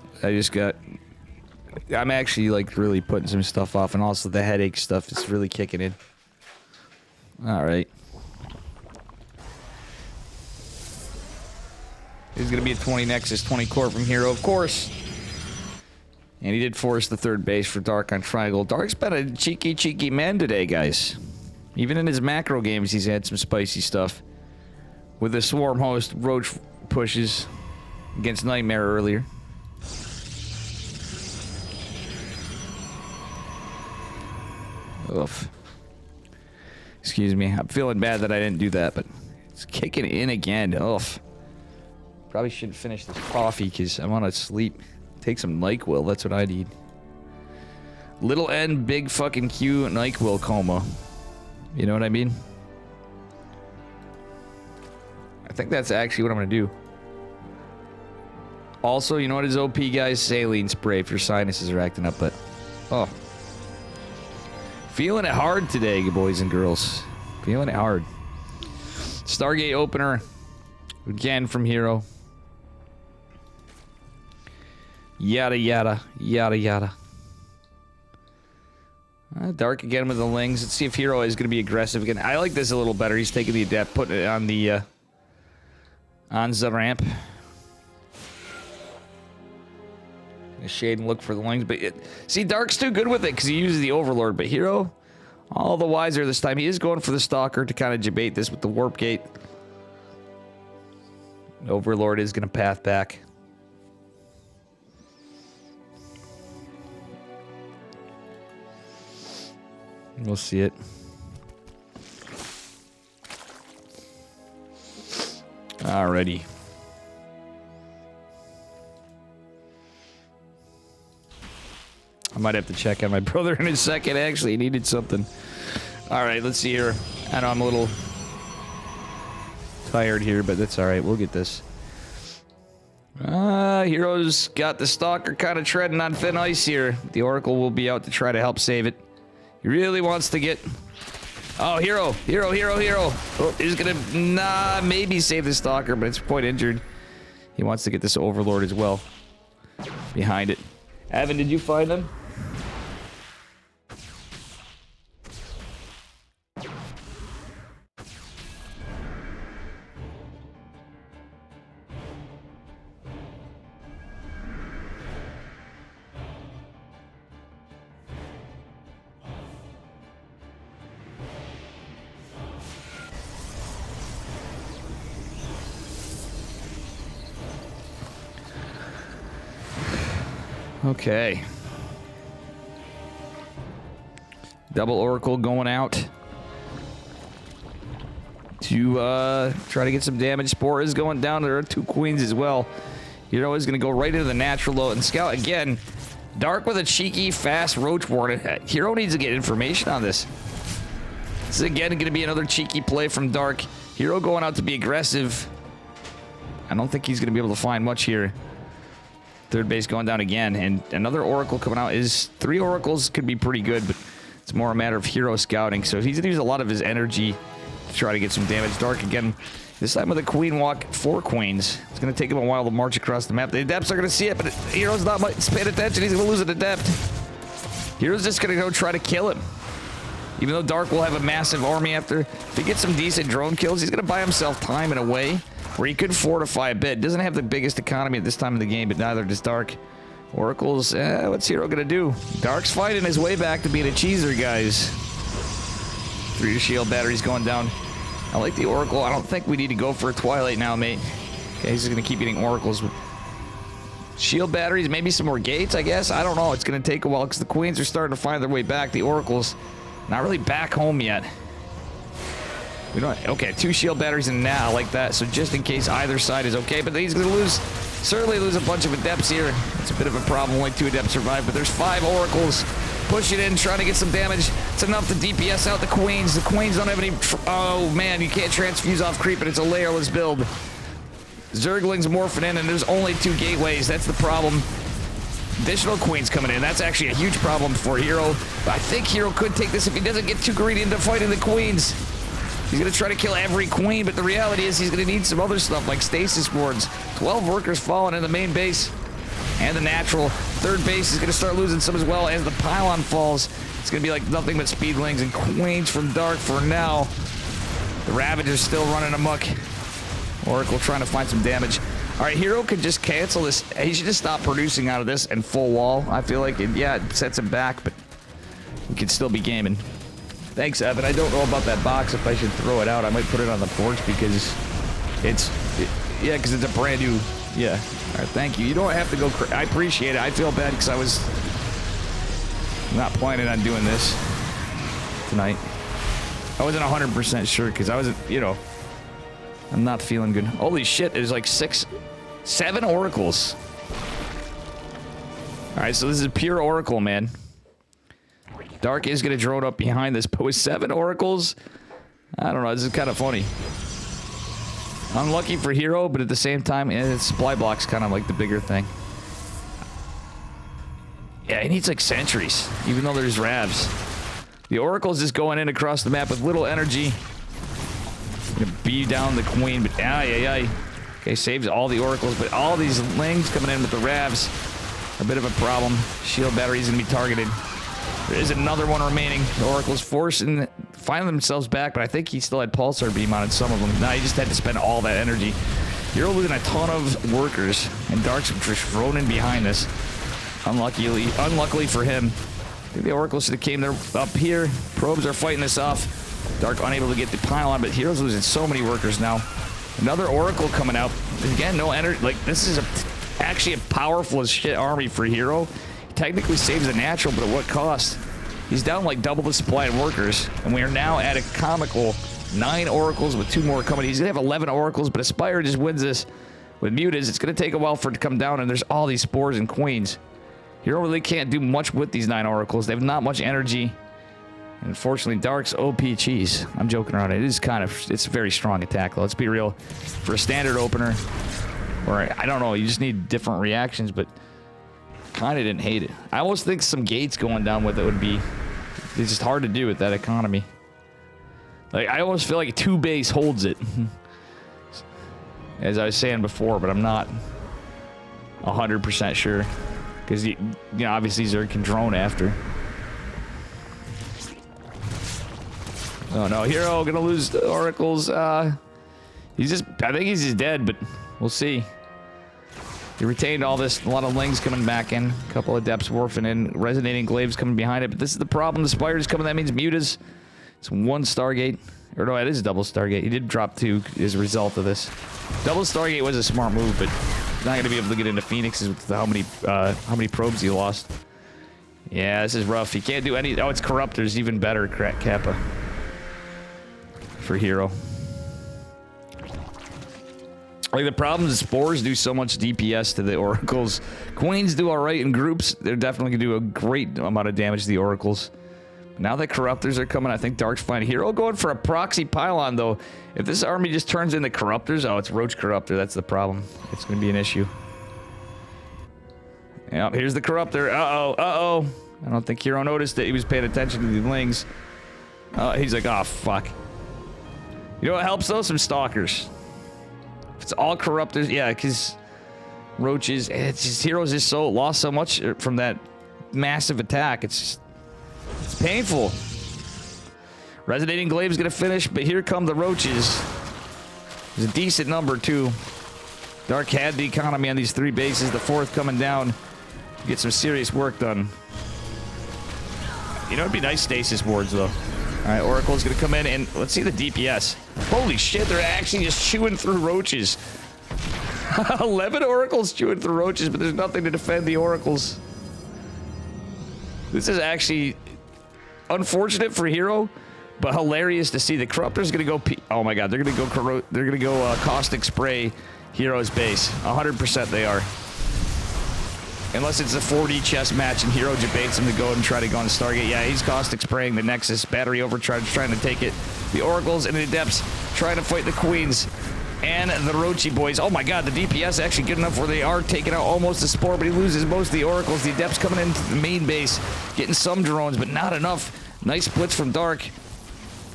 I'm actually, like, really putting some stuff off, and also the headache stuff is really kicking in. Alright. He's gonna be a 20 Nexus, 20 core from Hero, of course. And he did force the third base for Dark on Triangle. Dark's been a cheeky man today, guys. Even in his macro games, he's had some spicy stuff. With the Swarm Host, Roach pushes against Nightmare earlier. Oof. Excuse me. I'm feeling bad that I didn't do that, but it's kicking in again. Oof. Probably shouldn't finish this coffee because I want to sleep. Take some NyQuil. That's what I need. Little N, big fucking Q, NyQuil coma. You know what I mean? I think that's actually what I'm going to do. Also, you know what is OP, guys? Saline spray if your sinuses are acting up, but... Oh. Feeling it hard today, boys and girls. Feeling it hard. Stargate opener. Again from Hero. Yada, yada. Yada, yada. Dark again with the Lings. Let's see if Hero is going to be aggressive again. I like this a little better. He's taking the Adept, putting it on the... on the ramp. Shade and look for the Lings, but see, Dark's too good with it because he uses the Overlord, but Hero, all the wiser this time. He is going for the Stalker to kind of debate this with the Warp Gate. Overlord is going to path back. We'll see it. Alrighty. I might have to check on my brother in a second. Actually, he needed something. Alright, let's see here. I know I'm a little tired here, but that's alright. We'll get this. Hero's got the Stalker kind of treading on thin ice here. The Oracle will be out to try to help save it. He really wants to get... Oh, Hero. Oh, he's gonna, maybe save the Stalker, but it's quite injured. He wants to get this Overlord as well. Behind it. Evan, did you find him? Okay. Double Oracle going out to try to get some damage. Spore is going down. There are two Queens as well. Hero is going to go right into the natural low and scout again. Dark with a cheeky, fast Roach Warden. Hero needs to get information on this. This is again going to be another cheeky play from Dark. Hero going out to be aggressive. I don't think he's going to be able to find much here. Third base going down again, and another Oracle coming out. Is 3 Oracles could be pretty good, but it's more a matter of Hero scouting. So he's gonna use a lot of his energy to try to get some damage. Dark again, this time with a Queen walk, 4 Queens. It's gonna take him a while to march across the map. The Adepts are gonna see it, but Hero's not paying attention. He's gonna lose an Adept. Hero's just gonna go try to kill him. Even though Dark will have a massive army after, if he gets some decent drone kills, he's gonna buy himself time in a way where he could fortify a bit. Doesn't have the biggest economy at this time of the game, but neither does Dark. Oracles, what's Hero gonna do? Dark's fighting his way back to being a cheeser, guys. 3 shield batteries going down. I like the Oracle. I don't think we need to go for a Twilight now, mate. Okay, he's just gonna keep getting Oracles. Shield batteries, maybe some more gates, I guess. I don't know. It's gonna take a while because the Queens are starting to find their way back. The Oracle's not really back home yet. We don't. Okay, 2 shield batteries in now, like that. So just in case either side is okay, but he's gonna certainly lose a bunch of Adepts here. It's a bit of a problem. Only 2 Adepts survive, but there's 5 Oracles pushing in, trying to get some damage. It's enough to DPS out the Queens. The Queens don't have any. Oh man, you can't transfuse off creep, but it's a layerless build. Zergling's morphing in, and there's only 2 gateways. That's the problem. Additional Queens coming in. That's actually a huge problem for Hero. But I think Hero could take this if he doesn't get too greedy into fighting the Queens. He's going to try to kill every Queen, but the reality is he's going to need some other stuff like stasis wards. 12 workers falling in the main base. And the natural. Third base is going to start losing some as well as the pylon falls. It's going to be like nothing but speedlings and queens from Dark for now. The Ravager's still running amok. Oracle trying to find some damage. All right, Hero could just cancel this. He should just stop producing out of this and full wall. I feel like, it sets him back, but we could still be gaming. Thanks, Evan. I don't know about that box, if I should throw it out. I might put it on the porch because because it's a brand new, yeah. All right, thank you. You don't have to go, I appreciate it. I feel bad because I was not planning on doing this tonight. I wasn't 100% sure because I wasn't, I'm not feeling good. Holy shit, there's like 7 oracles. All right, so this is pure oracle, man. Dark is going to drone up behind this, but with 7 oracles, I don't know, this is kind of funny. Unlucky for Hero, but at the same time, supply block's kind of like the bigger thing. Yeah, he needs like sentries, even though there's Ravs. The Oracle's just going in across the map with little energy. Gonna beat down the Queen, but okay, saves all the Oracles, but all these Lings coming in with the Ravs are a bit of a problem. Shield battery's gonna be targeted. There is another one remaining. The Oracle's finding themselves back, but I think he still had Pulsar Beam on some of them. Nah, he just had to spend all that energy. You're losing a ton of workers, and Dark's just thrown in behind this. Unluckily for him. I think the Oracle should have came there up here. Probes are fighting this off. Dark unable to get the pylon, but Hero's losing so many workers now. Another Oracle coming out. Again, no energy. Like, this is actually a powerful as shit army for Hero. He technically saves the natural, but at what cost? He's down like double the supply of workers, and we are now at a comical 9 Oracles with 2 more coming. He's gonna have 11 Oracles, but Aspire just wins this with Mutas. It's gonna take a while for it to come down, and there's all these Spores and Queens. Hero really can't do much with these 9 Oracles. They have not much energy. And unfortunately, Dark's OP cheese. I'm joking around. It's a very strong attack, though. Let's be real. For a standard opener, or I don't know, you just need different reactions, but kind of didn't hate it. I almost think some gates going down with it would be, it's just hard to do with that economy. Like, I almost feel like 2 base holds it. As I was saying before, but I'm not 100% sure. Because, obviously Zerg can drone after. Oh no, Hero gonna lose the Oracles. I think he's just dead, but we'll see. He retained all this, a lot of Lings coming back in, a couple of Depths warfing in, Resonating Glaives coming behind it, but this is the problem. The Spire's coming, that means Mutas. It's 1 Stargate. Or no, it is a double Stargate. He did drop 2 as a result of this. Double Stargate was a smart move, but he's not gonna be able to get into Phoenixes with how many probes he lost. Yeah, this is rough. He can't do any. Oh, it's Corruptors, even better, Kappa. For Hero. Like, the problem is Spores do so much DPS to the Oracles. Queens do alright in groups. They're definitely gonna do a great amount of damage to the Oracles. Now that Corruptors are coming, I think Dark's fine. Hero going for a proxy pylon, though. If this army just turns into Corruptors, oh, it's Roach Corruptor. That's the problem. It's gonna be an issue. Yeah, here's the Corruptor. Uh-oh. I don't think Hero noticed that he was paying attention to the Lings. He's like, oh, fuck. You know what helps, though? Some Stalkers. If it's all Corruptors, yeah, because Roaches, it's just, Heroes just lost so much from that massive attack. It's painful. Resonating Glaive's gonna finish, but here come the Roaches. There's a decent number, too. Dark had the economy on these 3 bases, the 4th coming down. Get some serious work done. You know, it'd be nice stasis wards, though. Alright, Oracle's gonna come in, and let's see the DPS. Holy shit, they're actually just chewing through Roaches. 11 Oracles chewing through Roaches, but there's nothing to defend the Oracles. This is actually unfortunate for Hero, but hilarious to see. The Corruptor's gonna go oh my god, they're gonna go Caustic Spray Hero's base. 100% they are. Unless it's a 4D chess match and Hero debates him to go and try to go on Stargate. Yeah, he's Caustic Spraying the Nexus. Battery Overcharge trying to take it. The Oracles and the Adepts trying to fight the Queens. And the Roachy boys. Oh my god, the DPS actually good enough where they are taking out almost the Spore, but he loses most of the Oracles. The Adepts coming into the main base, getting some drones, but not enough. Nice splits from Dark.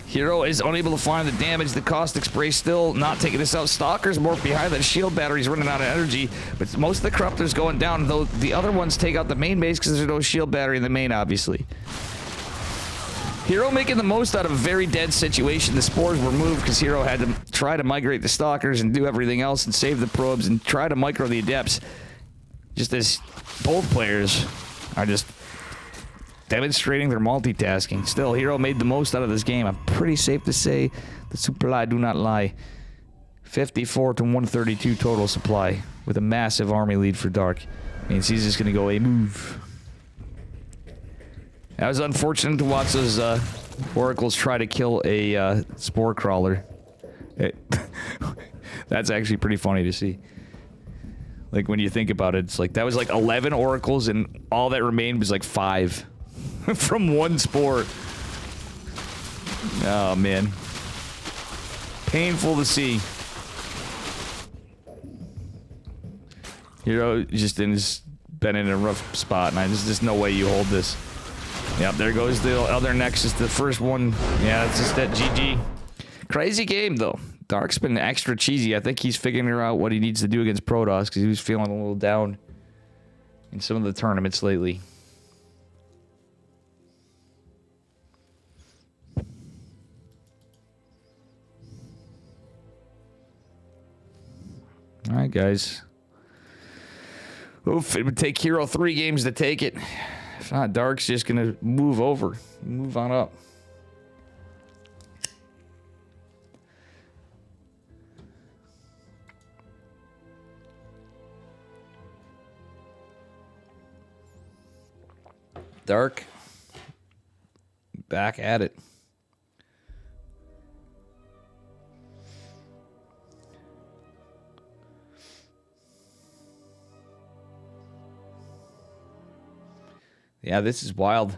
Hero is unable to find the damage. The caustic spray still not taking this out. Stalker's more behind. That shield battery's running out of energy, but most of the corruptor's going down, though the other ones take out the main base because there's no shield battery in the main, obviously. Hero making the most out of a very dead situation. The spores were moved because Hero had to try to migrate the stalkers and do everything else and save the probes and try to micro the adepts. Just as both players are just demonstrating their multitasking. Still, Hero made the most out of this game. I'm pretty safe to say the supply do not lie. 54 to 132 total supply with a massive army lead for Dark. Means he's just going to go a move. That was unfortunate to watch those oracles try to kill a spore crawler. That's actually pretty funny to see. Like, when you think about it, it's like, that was like 11 oracles and all that remained was like 5 from one spore. Oh, man. Painful to see. Hero just been in a rough spot, and there's just no way you hold this. Yep, there goes the other Nexus, the first one. Yeah, it's just that GG. Crazy game, though. Dark's been extra cheesy. I think he's figuring out what he needs to do against Protoss because he was feeling a little down in some of the tournaments lately. All right, guys. Oof, it would take Hero 3 games to take it. If not, Dark's just going to move over. Move on up. Dark. Back at it. Yeah, this is wild.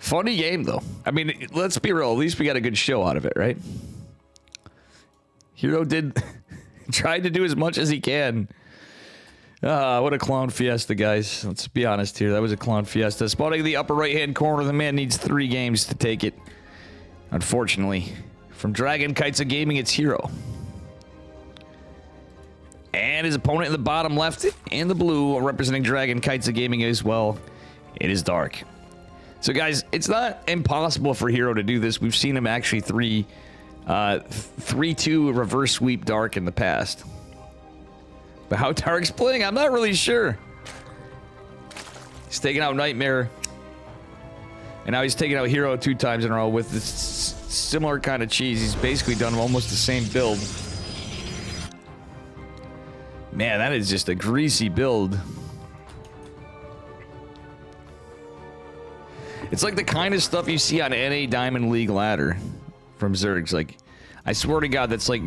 Funny game, though. I mean, let's be real. At least we got a good show out of it, right? Hero did... tried to do as much as he can. What a clown fiesta, guys. Let's be honest here. That was a clown fiesta. Spotting the upper right-hand corner. The man needs 3 games to take it. Unfortunately. From Dragon Kites of Gaming, it's Hero. And his opponent in the bottom left in the blue, representing Dragon Kites of Gaming as well. It is Dark. So, guys, it's not impossible for Hero to do this. We've seen him actually 3-2 reverse sweep Dark in the past. But how Dark's playing, I'm not really sure. He's taking out Nightmare. And now he's taking out Hero 2 times in a row with this similar kind of cheese. He's basically done almost the same build. Man, that is just a greasy build. It's like the kind of stuff you see on NA Diamond League ladder from Zergs. Like, I swear to God, that's like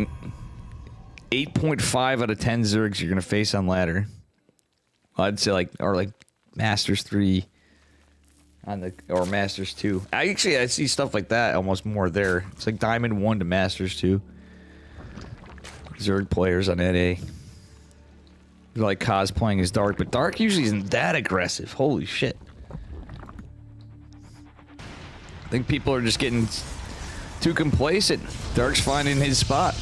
8.5 out of 10 Zergs you're gonna face on ladder. Well, I'd say like, or like Masters 3 on the, or Masters 2. I see stuff like that almost more there. It's like Diamond 1 to Masters 2. Zerg players on NA. Like cosplaying as Dark, but Dark usually isn't that aggressive. Holy shit. I think people are just getting too complacent. Dark's finding his spot.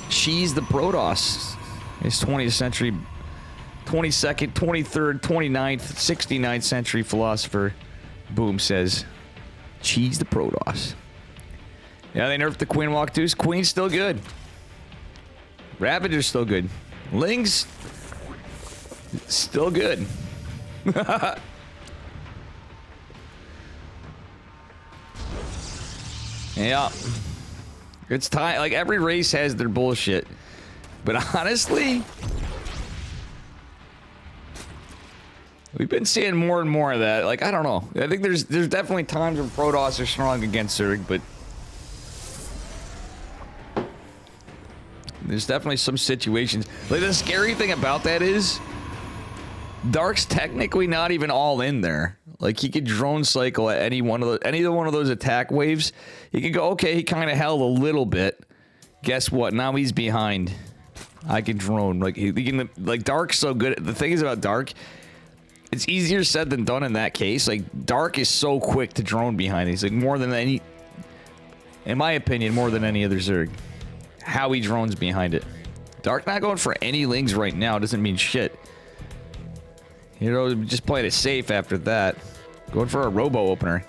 Cheese the Protoss. His 20th century, 22nd, 23rd, 29th, 69th century philosopher, Boom, says, cheese the Protoss. Yeah, they nerfed the Queen Walk 2s. Queen's still good. Ravager's still good. Lings, still good. Yeah. It's time. Like, every race has their bullshit. But honestly, we've been seeing more and more of that. Like, I don't know. I think there's definitely times when Protoss are strong against Zerg, but there's definitely some situations. Like, the scary thing about that is Dark's technically not even all in there. Like, he could drone cycle at any one of those attack waves. He could go, okay, he kind of held a little bit. Guess what? Now he's behind. I can drone. Like, he can, like, Dark's so good. The thing is about Dark, it's easier said than done in that case. Like, Dark is so quick to drone behind. He's like more than any, in my opinion, more than any other Zerg. How he drones behind it. Dark not going for any lings right now doesn't mean shit. You know, just playing it safe after that. Going for a robo opener.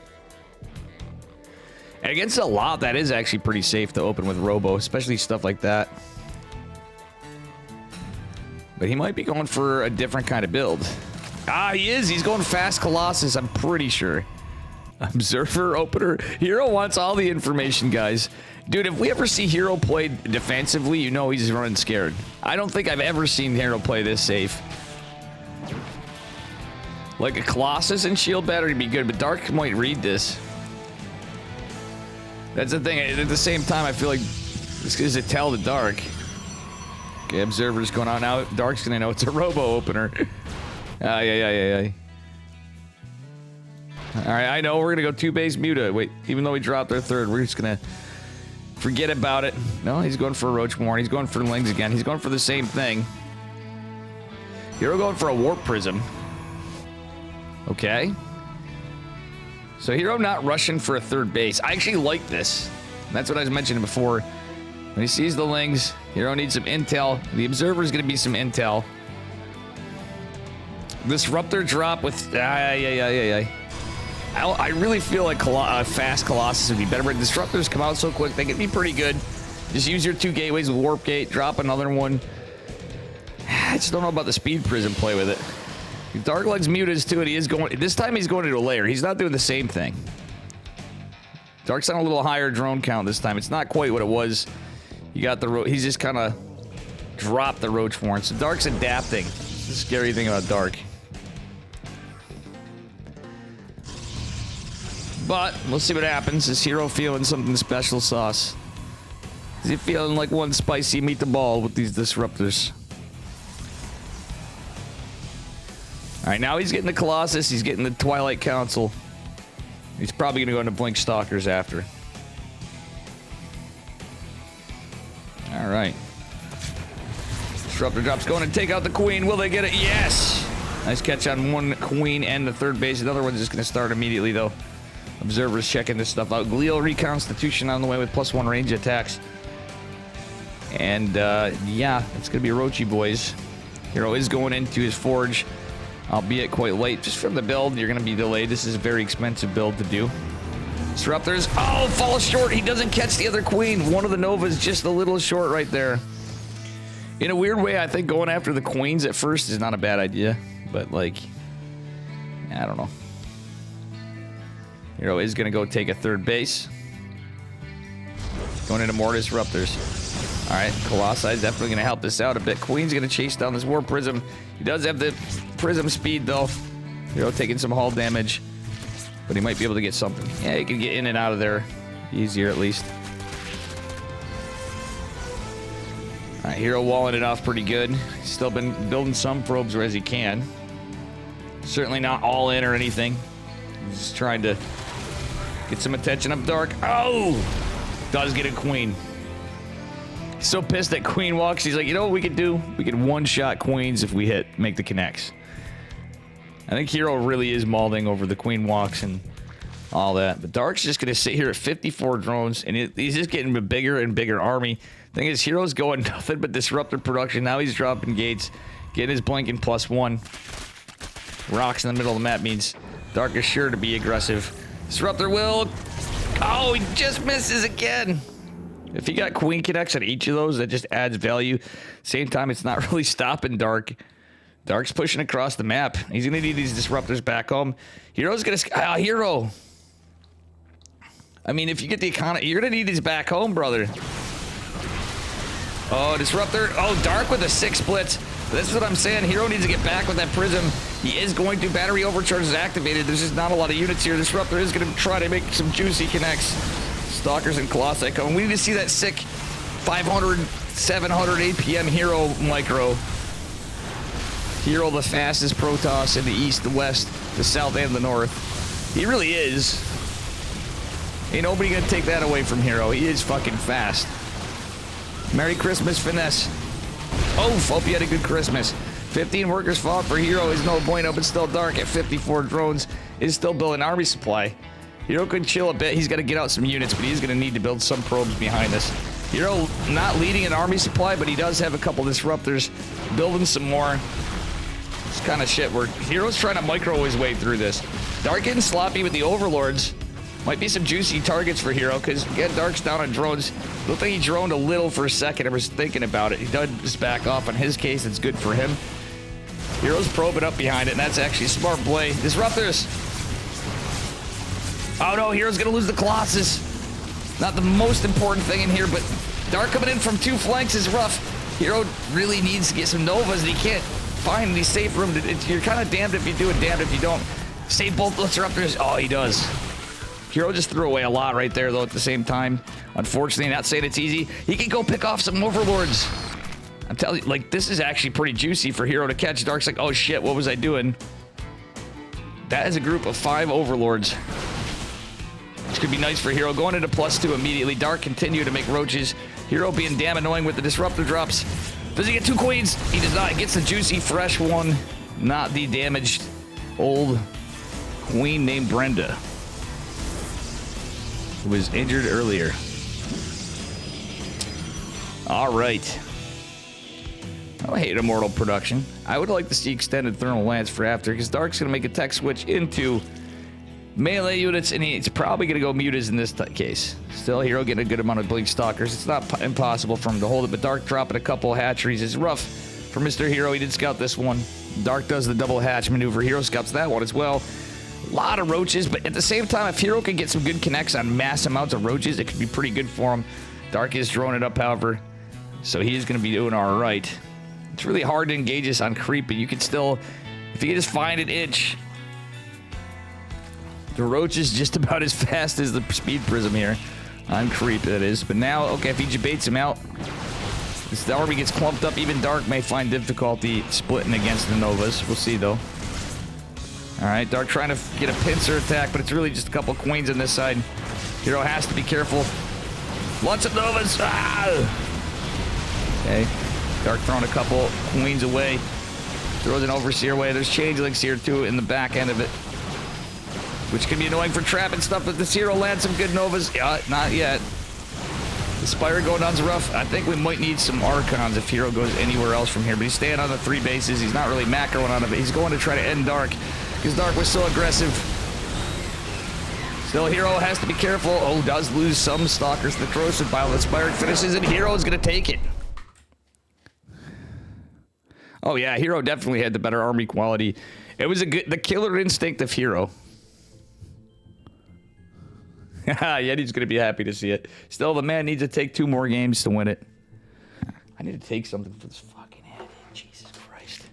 And against a lot, that is actually pretty safe to open with robo, especially stuff like that. But he might be going for a different kind of build. Ah, he is. He's going fast Colossus, I'm pretty sure. Observer, opener. Hero wants all the information, guys. Dude, if we ever see Hero play defensively, you know he's running scared. I don't think I've ever seen Hero play this safe. Like a Colossus and shield battery would be good, but Dark might read this. That's the thing. At the same time, I feel like this is a tell to Dark. Okay, Observer's going on now. Dark's gonna know it's a robo opener. Yeah. Alright, I know. We're gonna go 2-base Muta. Wait, even though we dropped our third, we're just gonna forget about it. No, he's going for a Roach Warren. He's going for Lings again. He's going for the same thing. Hero going for a Warp Prism. Okay. So Hero not rushing for a third base. I actually like this. That's what I was mentioning before. When he sees the Lings, Hero needs some intel. The Observer is going to be some intel. Disruptor drop with... I really feel like fast Colossus would be better, but Disruptors come out so quick, they can be pretty good. Just use your 2 gateways with Warp Gate, drop another one. I just don't know about the Speed Prism play with it. Dark Legs mutas too, and he is going... This time he's going into a layer. He's not doing the same thing. Dark's on a little higher drone count this time. It's not quite what it was. You got the... He's just kind of dropped the Roach Warren. So Dark's adapting. It's the scary thing about Dark. But we'll see what happens. Is Hero feeling something special sauce? Is he feeling like one spicy meatball with these Disruptors? Alright, now he's getting the Colossus, he's getting the Twilight Council. He's probably gonna go into Blink Stalkers after. Alright. Disruptor drops going to take out the Queen. Will they get it? Yes! Nice catch on one Queen and the third base. Another one's just gonna start immediately though. Observer's checking this stuff out. Glial Reconstitution on the way with +1 range attacks. And yeah, it's gonna be Roachy boys. Hero is going into his forge. Albeit quite late. Just from the build, you're going to be delayed. This is a very expensive build to do. Disruptors. Oh, falls short. He doesn't catch the other Queen. One of the Novas just a little short right there. In a weird way, I think going after the Queens at first is not a bad idea. But, like, I don't know. Hero is going to go take a third base. Going into more Disruptors. Alright, Colossi is definitely going to help this out a bit. Queen's going to chase down this War Prism. He does have the Prism speed, though. Hero taking some hull damage. But he might be able to get something. Yeah, he can get in and out of there easier, at least. Alright, Hero walling it off pretty good. He's still been building some probes as he can. Certainly not all in or anything. He's just trying to get some attention up Dark. Oh! Does get a Queen. He's so pissed that Queen walks. He's like, you know what we could do? We could one-shot Queens if we make the connects. I think Hero really is mauling over the Queen walks and all that. But Dark's just going to sit here at 54 drones, and he's just getting a bigger and bigger army. Thing is, Hero's going nothing but Disruptor production. Now he's dropping gates, getting his blinking +1. Rocks in the middle of the map means Dark is sure to be aggressive. Disruptor will... Oh, he just misses again. If he got Queen connects on each of those, that just adds value. Same time, it's not really stopping Dark. Dark's pushing across the map. He's going to need these Disruptors back home. Hero's going to... Hero! I mean, if you get the economy... You're going to need these back home, brother. Oh, Disruptor. Oh, Dark with a 6 splits. This is what I'm saying. Hero needs to get back with that Prism. He is going to. Battery overcharge is activated. There's just not a lot of units here. Disruptor is going to try to make some juicy connects. Stalkers and Colossi coming. We need to see that sick 500, 700 APM Hero micro. Hero, the fastest Protoss in the east, the west, the south, and the north. He really is. Ain't nobody gonna take that away from Hero. He is fucking fast. Merry Christmas, Finesse. Oh, hope you had a good Christmas. 15 workers fought for Hero is no bueno, but still Dark at 54 drones is still building army supply. Hero could chill a bit. He's got to get out some units, but he's going to need to build some probes behind this. Hero not leading an army supply, but he does have a couple disruptors building some more. It's kind of shit where Hero's trying to micro his way through this. Dark getting sloppy with the overlords. Might be some juicy targets for Hero, because again, Dark's down on drones. Looked like he droned a little for a second. I was thinking about it. He does back off. In his case, it's good for him. Hero's probing up behind it, and that's actually a smart play. Disruptors. Oh no, Hero's gonna lose the Colossus. Not the most important thing in here, but Dark coming in from 2 flanks is rough. Hero really needs to get some Novas, and he can't find any safe room. You're kind of damned if you do and damned if you don't. Save both disruptors. Oh, he does. Hero just threw away a lot right there, though, at the same time. Unfortunately, not saying it's easy. He can go pick off some overlords. I'm telling you, like, this is actually pretty juicy for Hero to catch. Dark's like, oh shit, what was I doing? That is a group of 5 overlords. Which could be nice for Hero. Going into +2 immediately. Dark continue to make roaches. Hero being damn annoying with the disruptor drops. Does he get 2 queens? He does not. He gets the juicy, fresh one. Not the damaged old queen named Brenda, who was injured earlier. All right. I hate Immortal production. I would like to see extended Thermal Lance for after, because Dark's going to make a tech switch into melee units, and it's probably going to go mutas in this case. Still, Hero getting a good amount of Blink Stalkers. It's not impossible for him to hold it, but Dark dropping a couple hatcheries is rough for Mr. Hero. He did scout this one. Dark does the double hatch maneuver. Hero scouts that one as well. A lot of roaches, but at the same time, if Hero can get some good connects on mass amounts of roaches, it could be pretty good for him. Dark is throwing it up, however, so he is going to be doing all right. It's really hard to engage us on creep, but you can still, if you can just find an inch. The roach is just about as fast as the speed prism here on creep, that is. But now, okay, if he debates him out, this army gets clumped up. Even Dark may find difficulty splitting against the Novas. We'll see, though. All right, Dark trying to get a pincer attack, but it's really just a couple queens on this side. Hero has to be careful. Lots of Novas. Ah! Okay, Dark throwing a couple queens away. Throws an overseer away. There's changelings here, too, in the back end of it, which can be annoying for trap and stuff, but this Hero lands some good Novas. Not yet. The Spire going on's rough. I think we might need some Archons if Hero goes anywhere else from here, but he's staying on the 3 bases. He's not really macroing on it. He's going to try to end Dark, because Dark was so aggressive. Still, Hero has to be careful. Oh, does lose some Stalkers to the corrosive pile. The Spire finishes, and Hero is going to take it. Oh, yeah, Hero definitely had the better army quality. It was the killer instinct of Hero. Yeti's going to be happy to see it. Still, the man needs to take 2 more games to win it. I need to take something for this fucking head. Jesus Christ.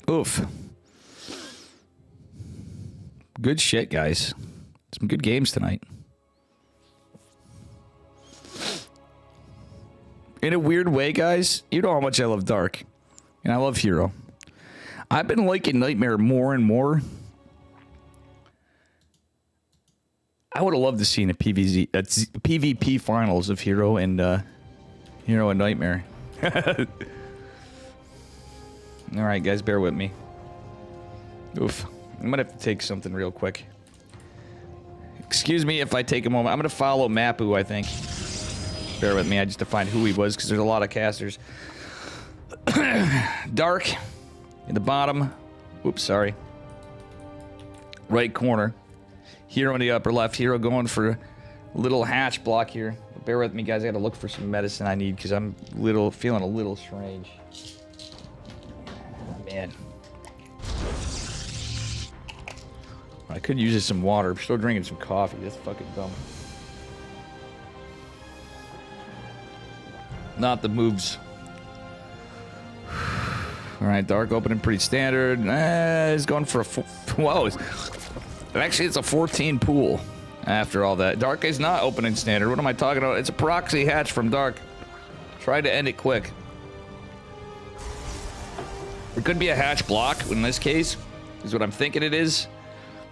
Oof. Good shit, guys. Some good games tonight. In a weird way, guys, you know how much I love Dark. And I love Hero. I've been liking Nightmare more and more. I would have loved to see a PvP finals of Hero and Nightmare. All right, guys, bear with me. Oof. I'm going to have to take something real quick. Excuse me if I take a moment. I'm going to follow Mapu, I think. Bear with me. I just defined who he was, because there's a lot of casters. Dark in the bottom. Oops, sorry. Right corner. Hero in the upper left. Hero going for a little hatch block here. Bear with me, guys. I got to look for some medicine I need, because I'm feeling a little strange. Man. I could use some water. I'm still drinking some coffee. That's fucking dumb. Not the moves. All right, Dark opening pretty standard. He's going for a... Whoa. Actually, it's a 14 pool after all that. Dark is not opening standard. What am I talking about? It's a proxy hatch from Dark. Try to end it quick. It could be a hatch block in this case, is what I'm thinking it is.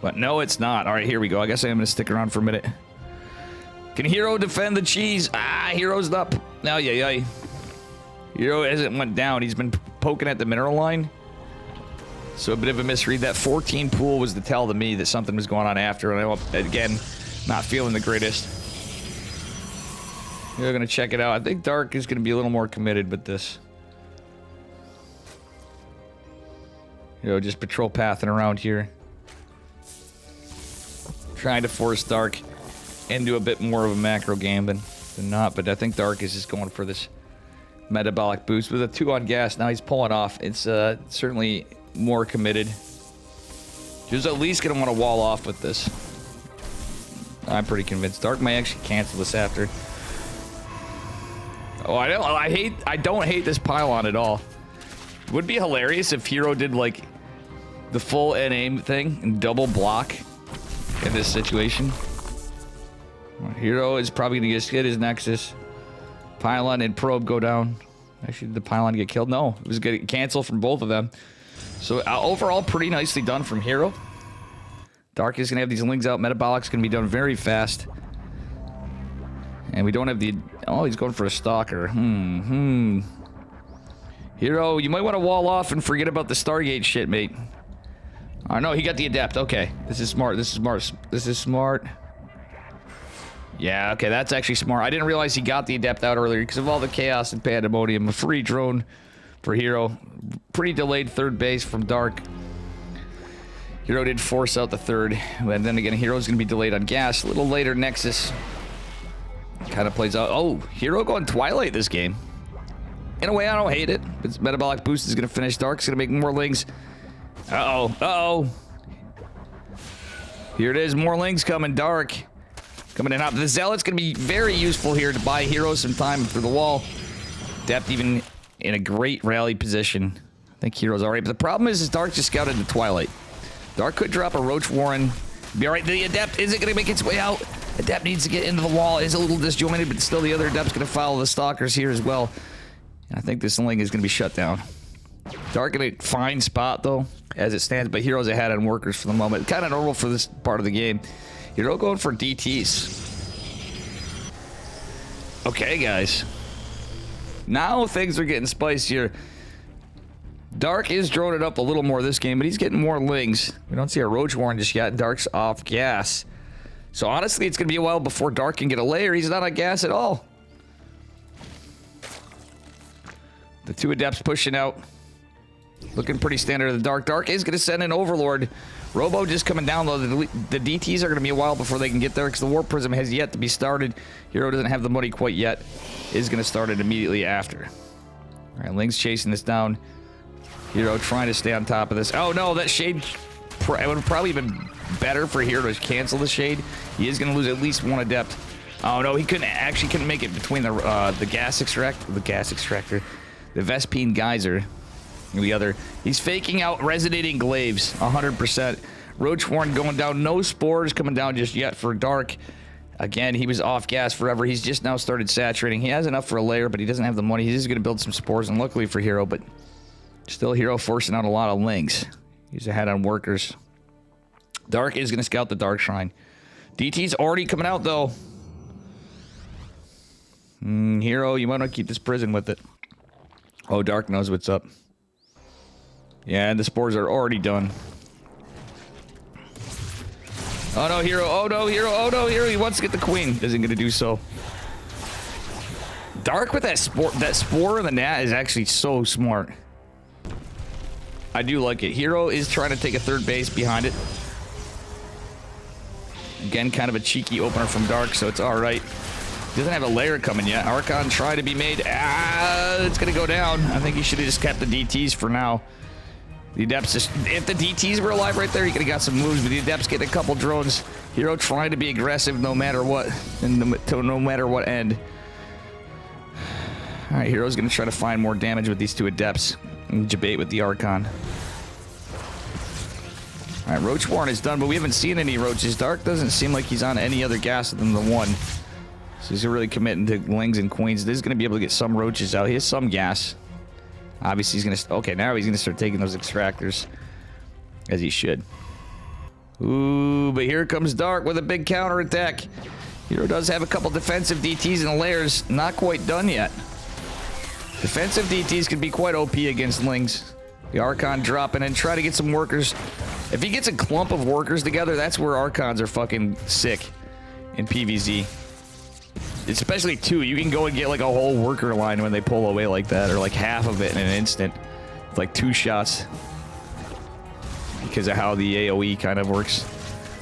But no, it's not. All right, here we go. I guess I am going to stick around for a minute. Can Hero defend the cheese? Ah, Hero's up. Oh, yeah. Hero hasn't went down. He's been poking at the mineral line. So a bit of a misread. That 14 pool was to tell to me that something was going on after. And I, again, not feeling the greatest. We're going to check it out. I think Dark is going to be a little more committed with this. Just patrol pathing around here. Trying to force Dark into a bit more of a macro game than not. But I think Dark is just going for this metabolic boost. With a 2 on gas, now he's pulling off. It's certainly more committed. Just at least going to want to wall off with this. I'm pretty convinced. Dark may actually cancel this after. Oh, I don't hate this pylon at all. It would be hilarious if Hero did like the full N aim thing and double block in this situation. Hero is probably gonna just get his Nexus. Pylon and probe go down. Actually, did the pylon get killed? No, it was getting canceled from both of them. So overall, pretty nicely done from Hero. Dark is gonna have these lings out. Metabolic's gonna be done very fast. And we don't have the... Oh, he's going for a stalker. Hero, you might want to wall off and forget about the Stargate shit, mate. Oh, no, he got the Adept. Okay. This is smart. This is smart. This is smart. Yeah, okay, that's actually smart. I didn't realize he got the Adept out earlier because of all the chaos and pandemonium. A free drone for Hero. Pretty delayed third base from Dark. Hero did force out the third. And then again, Hero's going to be delayed on gas. A little later, Nexus. Kind of plays out. Oh, Hero going Twilight this game. In a way, I don't hate it. Its metabolic boost is going to finish. Dark's going to make more lings. Uh-oh. Here it is. More lings coming. Dark coming in hot. The Zealot's going to be very useful here to buy Hero some time through the wall. Depth even in a great rally position. I think Hero's all right. But the problem is Dark just scouted the Twilight. Dark could drop a Roach Warren. Be all right. The Adept isn't going to make its way out. Adept needs to get into the wall. It's a little disjointed, but still the other Adept's going to follow the Stalkers here as well. And I think this Ling is going to be shut down. Dark in a fine spot, though, as it stands, but Hero's ahead on workers for the moment. Kind of normal for this part of the game. Hero going for DTs. Okay, guys. Now things are getting spicier. Dark is droning up a little more this game, but he's getting more lings. We don't see a Roach Warren just yet. Dark's off gas. So honestly, it's going to be a while before Dark can get a layer. He's not on gas at all. The 2 Adepts pushing out. Looking pretty standard of the Dark. Dark is going to send an Overlord. Robo just coming down, though. The DTs are going to be a while before they can get there because the Warp Prism has yet to be started. Hero doesn't have the money quite yet. Is going to start it immediately after. All right, Ling's chasing this down. Hero trying to stay on top of this. Oh, no, that Shade... It would have probably been better for Hero to cancel the Shade. He is going to lose at least 1 Adept. Oh, no, he couldn't make it between the gas extractor... The Vespine Geyser. And the other. He's faking out Resonating Glaives. 100%. Roach Warren going down. No spores coming down just yet for Dark. Again, he was off gas forever. He's just now started saturating. He has enough for a layer, but he doesn't have the money. He's just going to build some spores, and luckily for Hero, but still Hero forcing out a lot of lings. He's ahead on workers. Dark is going to scout the Dark Shrine. DT's already coming out, though. Hero, you might want to keep this prison with it. Oh, Dark knows what's up. Yeah, and the spores are already done. Oh, no, Hero. Oh, no, Hero. Oh, no, Hero. He wants to get the Queen. Isn't going to do so. Dark with that spore in the Nat is actually so smart. I do like it. Hero is trying to take a third base behind it. Again, kind of a cheeky opener from Dark, so it's all right. Doesn't have a layer coming yet. Archon trying to be made. It's going to go down. I think he should have just kept the DTs for now. The Adepts, if the DTs were alive right there, he could have got some moves, but the Adepts getting a couple drones. Hero trying to be aggressive no matter what, and no matter what end. All right, Hero's going to try to find more damage with these 2 Adepts. and debate with the Archon. Alright, Roach Warren is done, but we haven't seen any Roaches. Dark doesn't seem like he's on any other gas than the one. So he's really committing to Lings and Queens. This is going to be able to get some Roaches out. He has some gas. Obviously, he's going to... Okay, now he's going to start taking those extractors. As he should. Ooh, but here comes Dark with a big counterattack. Hero does have a couple defensive DTs in the layers. Not quite done yet. Defensive DTs can be quite OP against Lings. The Archon dropping and try to get some workers. If he gets a clump of workers together, that's where Archons are fucking sick in PvZ. Especially two. You can go and get like a whole worker line when they pull away like that, or like half of it in an instant. It's like 2 shots. Because of how the AoE kind of works.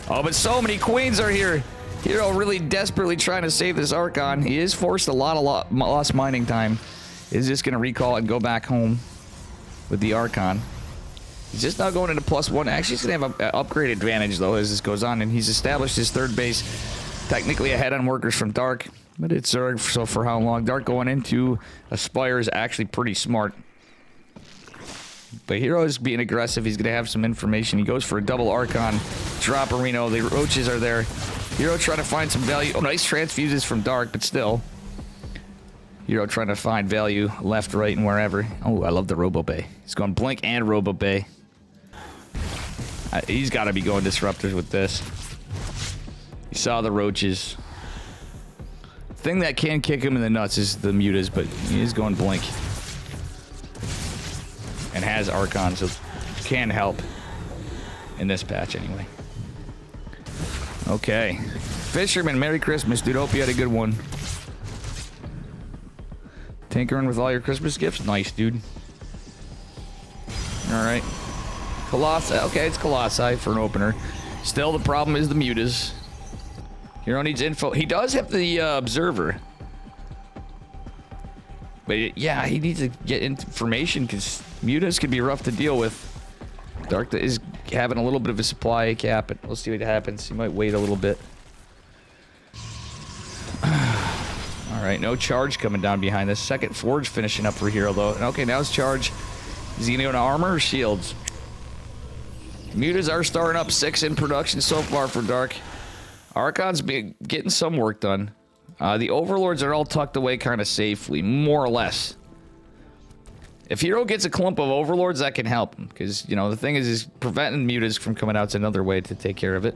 Oh, but so many Queens are here. Hero really desperately trying to save this Archon. He is forced a lot of lost mining time. Is just going to recall and go back home with the Archon. He's just now going into +1. Actually, he's going to have an upgrade advantage, though, as this goes on. And he's established his 3rd base. Technically ahead on workers from Dark. But it's so for how long? Dark going into Aspire is actually pretty smart. But Hero is being aggressive. He's going to have some information. He goes for a double Archon. Drop Reno. The Roaches are there. Hero trying to find some value. Oh, nice transfuses from Dark, but still. Hero trying to find value left, right, and wherever. Oh, I love the Robo Bay. He's going Blink and Robo Bay. He's got to be going Disruptors with this. You saw the Roaches. Thing that can kick him in the nuts is the Mutas, but he is going Blink. And has Archon, so can help. In this patch, anyway. Okay. Fisherman, Merry Christmas, dude. Hope you had a good one. Tinkering with all your Christmas gifts? Nice, dude. Alright. Colossi. Okay, it's Colossi for an opener. Still, the problem is the Mutas. Hero needs info. He does have the Observer. But yeah, he needs to get information because Mutas can be rough to deal with. Dark is having a little bit of a supply cap, but we'll see what happens. He might wait a little bit. Alright, no charge coming down behind this. Second Forge finishing up for Hero, though. Okay, now it's charge. Is he going to go to armor or shields? Mutas are starting up 6 in production so far for Dark. Archon's been getting some work done. The Overlords are all tucked away kind of safely, more or less. If Hero gets a clump of Overlords, that can help him. Because, you know, the thing is preventing Mutas from coming out's another way to take care of it.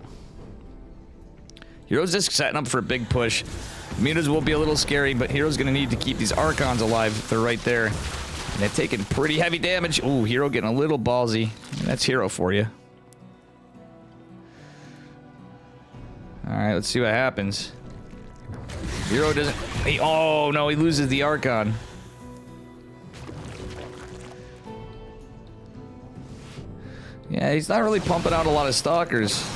Hero's just setting up for a big push. Mutas will be a little scary, but Hero's going to need to keep these Archons alive. They're right there. And they're taking pretty heavy damage. Ooh, Hero getting a little ballsy. That's Hero for you. Alright, let's see what happens. Hero doesn't... oh, no, he loses the Archon. Yeah, he's not really pumping out a lot of Stalkers.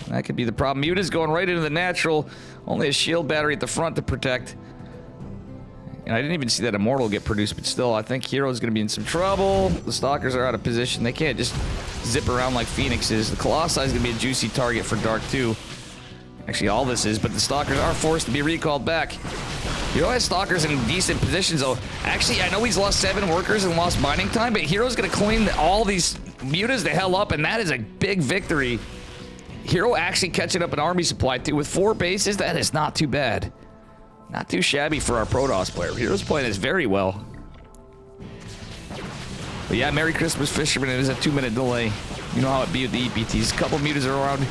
That could be the problem. Muta's going right into the natural. Only a shield battery at the front to protect. And I didn't even see that Immortal get produced, but still, I think Hero's going to be in some trouble. The Stalkers are out of position. They can't just zip around like Phoenixes. The Colossi is going to be a juicy target for Dark, too. Actually, all this is, but the Stalkers are forced to be recalled back. Hero has Stalkers in decent positions, though. Actually, I know he's lost 7 workers and lost mining time, but Hero's going to clean all these Mutas the hell up, and that is a big victory. Hero actually catching up an army supply, too. With 4 bases, that is not too bad. Not too shabby for our Protoss player. Hero's playing this very well. But yeah, Merry Christmas, Fisherman. It is a 2-minute delay. You know how it be with the EPTs. A couple Mutas are around.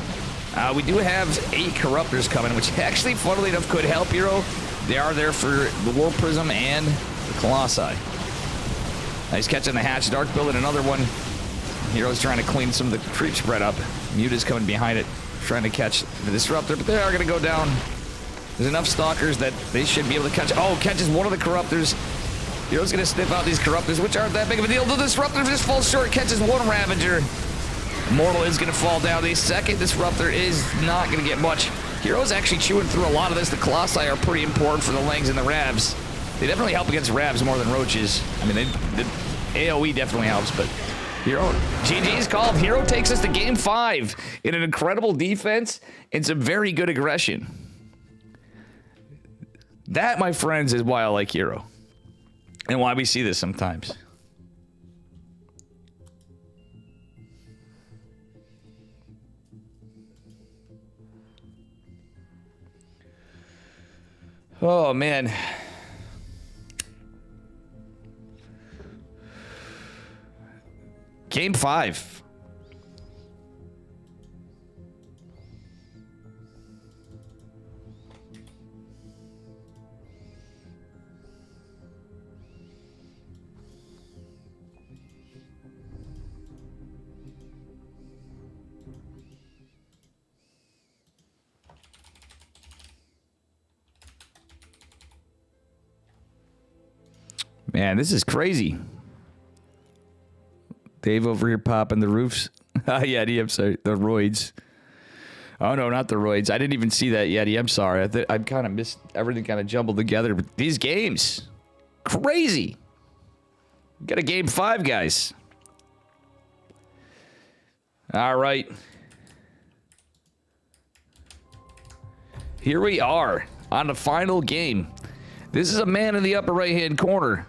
We do have 8 Corruptors coming, which actually, funnily enough, could help Hero. They are there for the War Prism and the Colossi. He's catching the hatch. Dark building another one. Hero's trying to clean some of the creep spread up. Muta's coming behind it, trying to catch the Disruptor, but they are going to go down. There's enough Stalkers that they should be able to catch. Oh, catches one of the Corruptors. Hero's going to sniff out these Corruptors, which aren't that big of a deal. The Disruptor just falls short, catches one Ravager. Immortal is going to fall down. The second Disruptor is not going to get much. Hero's actually chewing through a lot of this. The Colossi are pretty important for the Langs and the Ravs. They definitely help against Ravs more than Roaches. I mean, the AoE definitely helps, but Hero, GG's called. Hero takes us to Game 5 in an incredible defense and some very good aggression. That, my friends, is why I like Hero. And why we see this sometimes. Oh, man. Game 5. Man, this is crazy. Dave over here popping the roofs. Yeti, I'm sorry. The roids. Oh, no, not the roids. I didn't even see that, Yeti. I'm sorry. I kind of missed everything, kind of jumbled together. But these games, crazy. Got a game 5, guys. All right. Here we are on the final game. This is a man in the upper right-hand corner.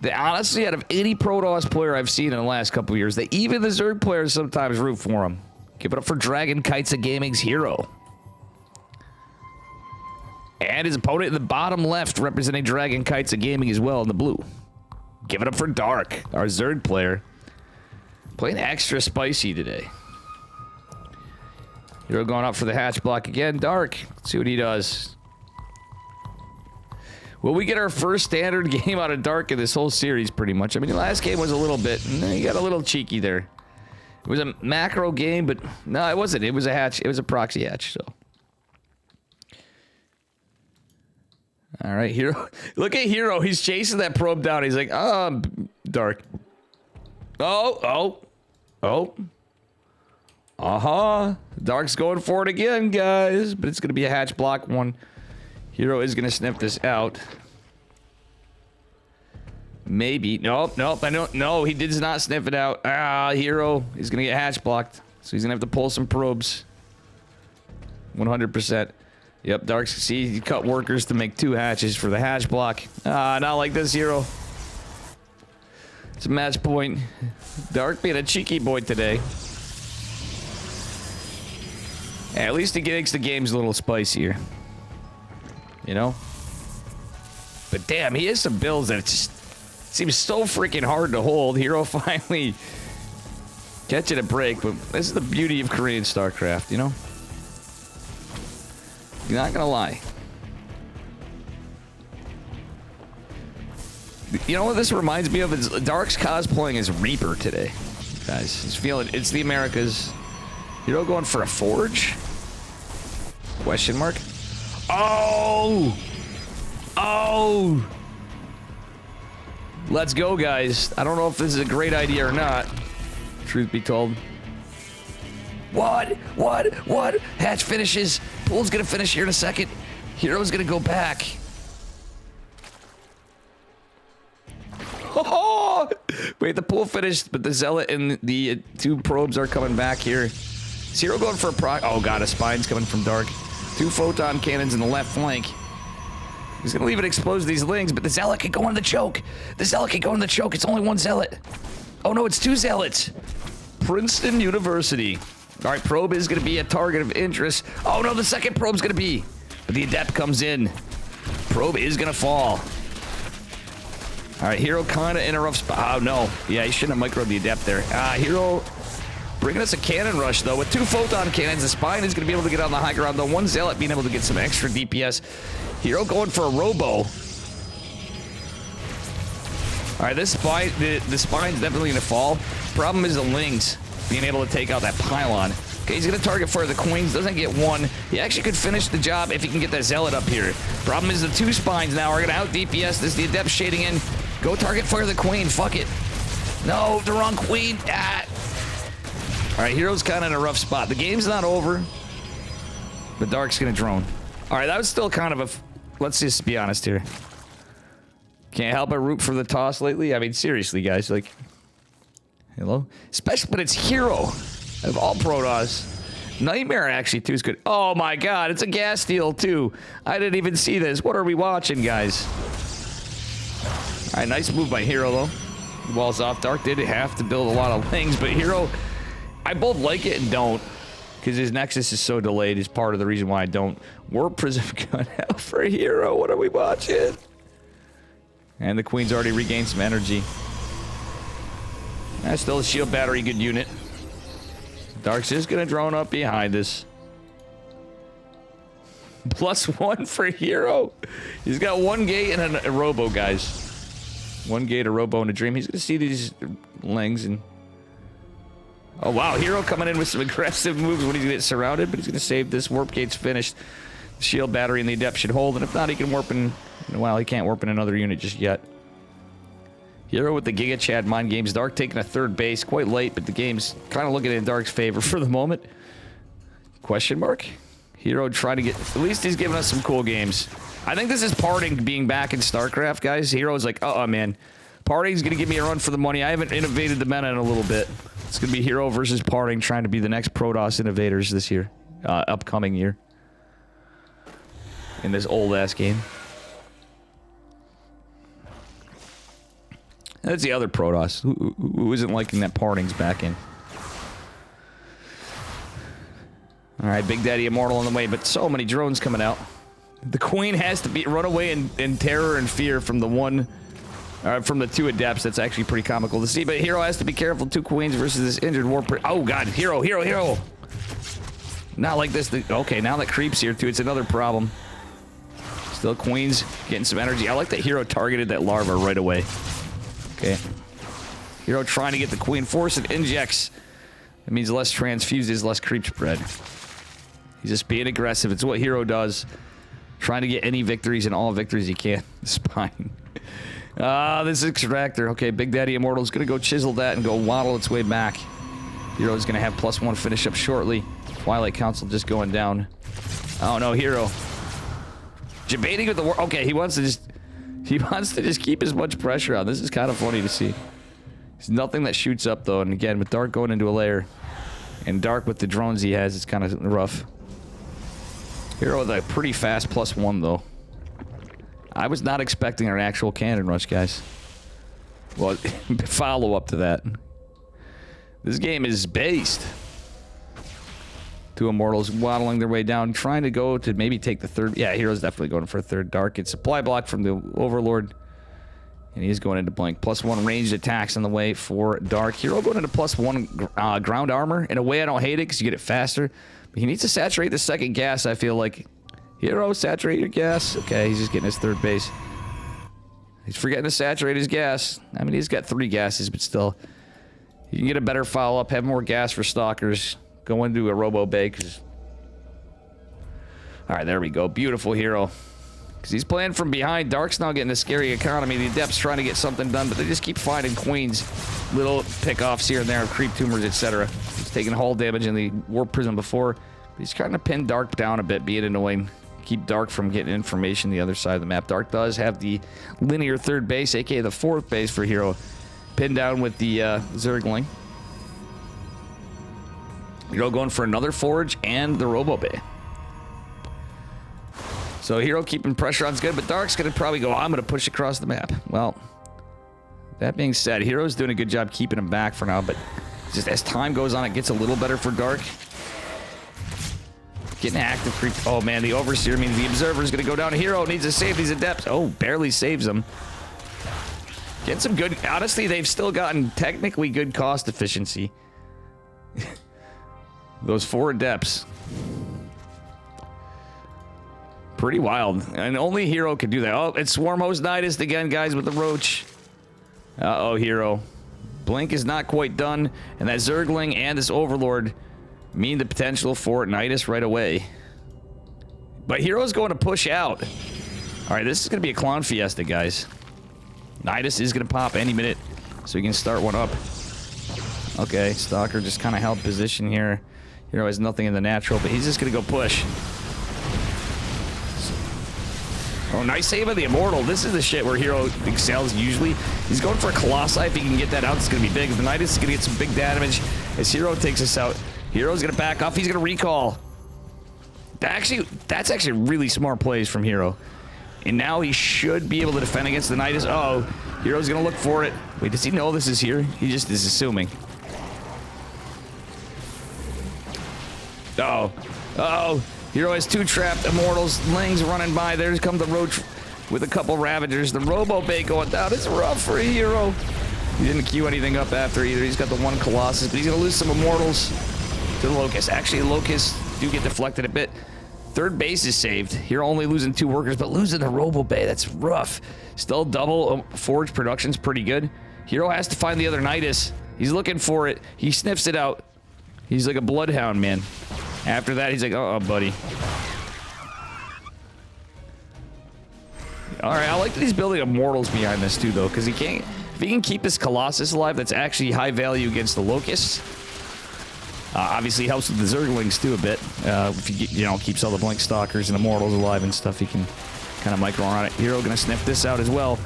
They honestly, out of any Protoss player I've seen in the last couple of years, even the Zerg players sometimes root for him. Give it up for Dragon Kites of Gaming's hero. And his opponent in the bottom left, representing Dragon Kites of Gaming as well in the blue. Give it up for Dark, our Zerg player. Playing extra spicy today. Hero going up for the hatch block again. Dark, let's see what he does. Will we get our first standard game out of Dark in this whole series, pretty much? I mean, the last game was a little bit... He got a little cheeky there. It was a macro game, but... No, it wasn't. It was a hatch. It was a proxy hatch, so... All right, Hero. Look at Hero. He's chasing that probe down. He's like, Dark. Oh. Uh-huh. Dark's going for it again, guys. But it's going to be a hatch block one. Hero is going to sniff this out. Maybe. Nope. I don't. No, he did not sniff it out. Hero. He's going to get hatch blocked. So he's going to have to pull some probes. 100%. Yep, Dark's. See, he cut workers to make 2 hatches for the hatch block. Not like this, Hero. It's a match point. Dark being a cheeky boy today. At least he makes the games a little spicier. You know? But damn, he has some builds that just seems so freaking hard to hold. Hero finally catching a break, but this is the beauty of Korean StarCraft, you know? You're not gonna lie. You know what this reminds me of? Is Dark's cosplaying as Reaper today. Guys, he's feeling it's the Americas. Hero going for a forge? Question mark? Oh! Let's go, guys. I don't know if this is a great idea or not. Truth be told. What? Hatch finishes. Pool's gonna finish here in a second. Hero's gonna go back. Oh! Wait, the pool finished, but the Zealot and the 2 probes are coming back here. Is Hero going for a proc? Oh god, a spine's coming from Dark. 2 photon cannons in the left flank. He's gonna leave it exposed to these lings, but the Zealot can go in the choke. It's only 1 Zealot. Oh no, it's 2 Zealots. Princeton University. All right, probe is gonna be a target of interest. Oh no, the second probe's gonna be. But the adept comes in. Probe is gonna fall. All right, Hero kind of in a rough spot. Oh no, yeah, he shouldn't have microed the adept there. Hero bringing us a cannon rush though with 2 photon cannons. The spine is gonna be able to get on the high ground though. 1 Zealot being able to get some extra DPS. Hero going for a robo. All right, this spine, the spine's definitely gonna fall. Problem is the lings being able to take out that pylon. Okay, he's gonna target for the queens. Doesn't get 1. He actually could finish the job if he can get that Zealot up here. Problem is the 2 spines now are gonna out DPS. This is the adept shading in. Go target for the queen. Fuck it. No, the wrong queen. All right, Hero's kind of in a rough spot. The game's not over, but Dark's gonna drone. All right, that was still kind of a... Let's just be honest here. Can't help but root for the toss lately. I mean, seriously, guys. Like, hello? Especially, but it's Hero of all Protoss. Nightmare actually, too, is good. Oh, my God. It's a gas steal, too. I didn't even see this. What are we watching, guys? All right, nice move by Hero, though. Walls off. Dark did have to build a lot of things, but Hero... I both like it and don't. because his Nexus is so delayed is part of the reason why I don't. Warp Prism gun out for a hero. What are we watching? And the Queen's already regained some energy. That's still a shield battery, good unit. Dark's just gonna drone up behind us. +1 for hero. He's got 1 gate and a robo, guys. 1 gate, a robo, and a dream. He's gonna see these lings and. Oh wow, hero coming in with some aggressive moves when he's gonna get surrounded, but he's gonna save this. Warp gate's finished. The shield battery and the adept should hold, and if not, he can warp in. Well, he can't warp in another unit just yet. Hero with the Giga Chad mind games. Dark taking a 3rd base, quite late, but the game's kind of looking in Dark's favor for the moment. Question mark? Hero trying to get. At least he's giving us some cool games. I think this is Parting being back in StarCraft, guys. Hero's like, man. Parting's gonna give me a run for the money. I haven't innovated the meta in a little bit. It's gonna be Hero versus Parting, trying to be the next Protoss innovators this year, upcoming year. In this old ass game. That's the other Protoss. Who isn't liking that Parting's back in? Alright, Big Daddy Immortal on the way, but so many drones coming out. The Queen has to run away in terror and fear from from the 2 adepts. That's actually pretty comical to see, but Hero has to be careful. 2 Queens versus this injured warp. Oh god, Hero! Not like this. Okay, now that Creep's here too, it's another problem. Still Queens getting some energy. I like that Hero targeted that larva right away. Okay. Hero trying to get the Queen. Force it injects. It means less transfuses, less creep spread. He's just being aggressive. It's what Hero does. Trying to get any victories and all victories he can. Spine. This extractor. Okay, Big Daddy Immortal's gonna go chisel that and go waddle its way back. Hero's gonna have +1 finish up shortly. Twilight Council just going down. Oh no, Hero. Debating with the war. Okay, he wants to just keep as much pressure on. This is kind of funny to see. There's nothing that shoots up though, and again with Dark going into a lair, and Dark with the drones he has, it's kind of rough. Hero with a pretty fast +1 though. I was not expecting an actual cannon rush, guys. Well, follow up to that. This game is based. 2 Immortals waddling their way down, trying to go to maybe take the 3rd. Yeah, Hero's definitely going for a 3rd Dark. It's supply block from the Overlord. And he's going into blank. +1 ranged attacks on the way for Dark. Hero going into +1 ground armor. In a way, I don't hate it because you get it faster. But he needs to saturate the 2nd gas, I feel like. Hero, saturate your gas. Okay, he's just getting his 3rd base. He's forgetting to saturate his gas. I mean, he's got 3 gases, but still. You can get a better follow-up, have more gas for Stalkers. Go into a Robo Bay, because... Alright, there we go. Beautiful Hero. Because he's playing from behind. Dark's now getting a scary economy. The Adept's trying to get something done, but they just keep finding Queens. Little pickoffs here and there of creep tumors, etc. He's taking hull damage in the Warp Prism before. But he's trying to pin Dark down a bit, being annoying. Keep Dark from getting information the other side of the map. Dark does have the linear 3rd base, aka the 4th base for Hero. Pinned down with the Zergling. Hero going for another Forge and the Robo Bay. So Hero keeping pressure on is good, but Dark's going to probably go, I'm going to push across the map. Well, that being said, Hero's doing a good job keeping him back for now, but just as time goes on, it gets a little better for Dark. Getting active creep. Oh man, the Overseer means the Observer is going to go down. Hero needs to save these Adepts. Oh, barely saves them. Getting some good... Honestly, they've still gotten technically good cost efficiency. Those 4 Adepts. Pretty wild. And only Hero could do that. Oh, it's Swarm Host Nidus again, guys, with the Roach. Uh-oh, Hero. Blink is not quite done. And that Zergling and this Overlord mean the potential for Nidus right away. But Hero's going to push out. Alright, this is going to be a Clown Fiesta, guys. Nidus is going to pop any minute, so we can start one up. Okay, Stalker just kind of held position here. Hero has nothing in the natural, but he's just going to go push. Oh, nice save of the Immortal. This is the shit where Hero excels usually. He's going for a Colossi. If he can get that out, it's going to be big. The Nidus is going to get some big damage as Hero takes us out. Hero's going to back off. He's going to recall. That's actually really smart plays from Hero. And now he should be able to defend against the Nidus. Uh oh, Hero's going to look for it. Wait, does he know this is here? He just is assuming. Uh Uh-oh. Hero has 2 trapped Immortals. Ling's running by. There's come the Roach with a couple Ravagers. The Robo-Bait going down. It's rough for a Hero. He didn't queue anything up after either. He's got the 1 Colossus, but he's going to lose some Immortals to the Locust. Actually, Locusts do get deflected a bit. Third base is saved. Hero only losing 2 workers, but losing the Robo-Bay. That's rough. Still double Forge production's pretty good. Hero has to find the other Nidus. He's looking for it. He sniffs it out. He's like a bloodhound, man. After that, he's like, uh-oh, buddy. All right, I like that he's building Immortals behind this, too, though, because he can't... If he can keep his Colossus alive, that's actually high value against the Locusts. Obviously helps with the Zerglings too a bit. If he, keeps all the Blink Stalkers and Immortals alive and stuff, he can kind of micro around it. Hero gonna sniff this out as well.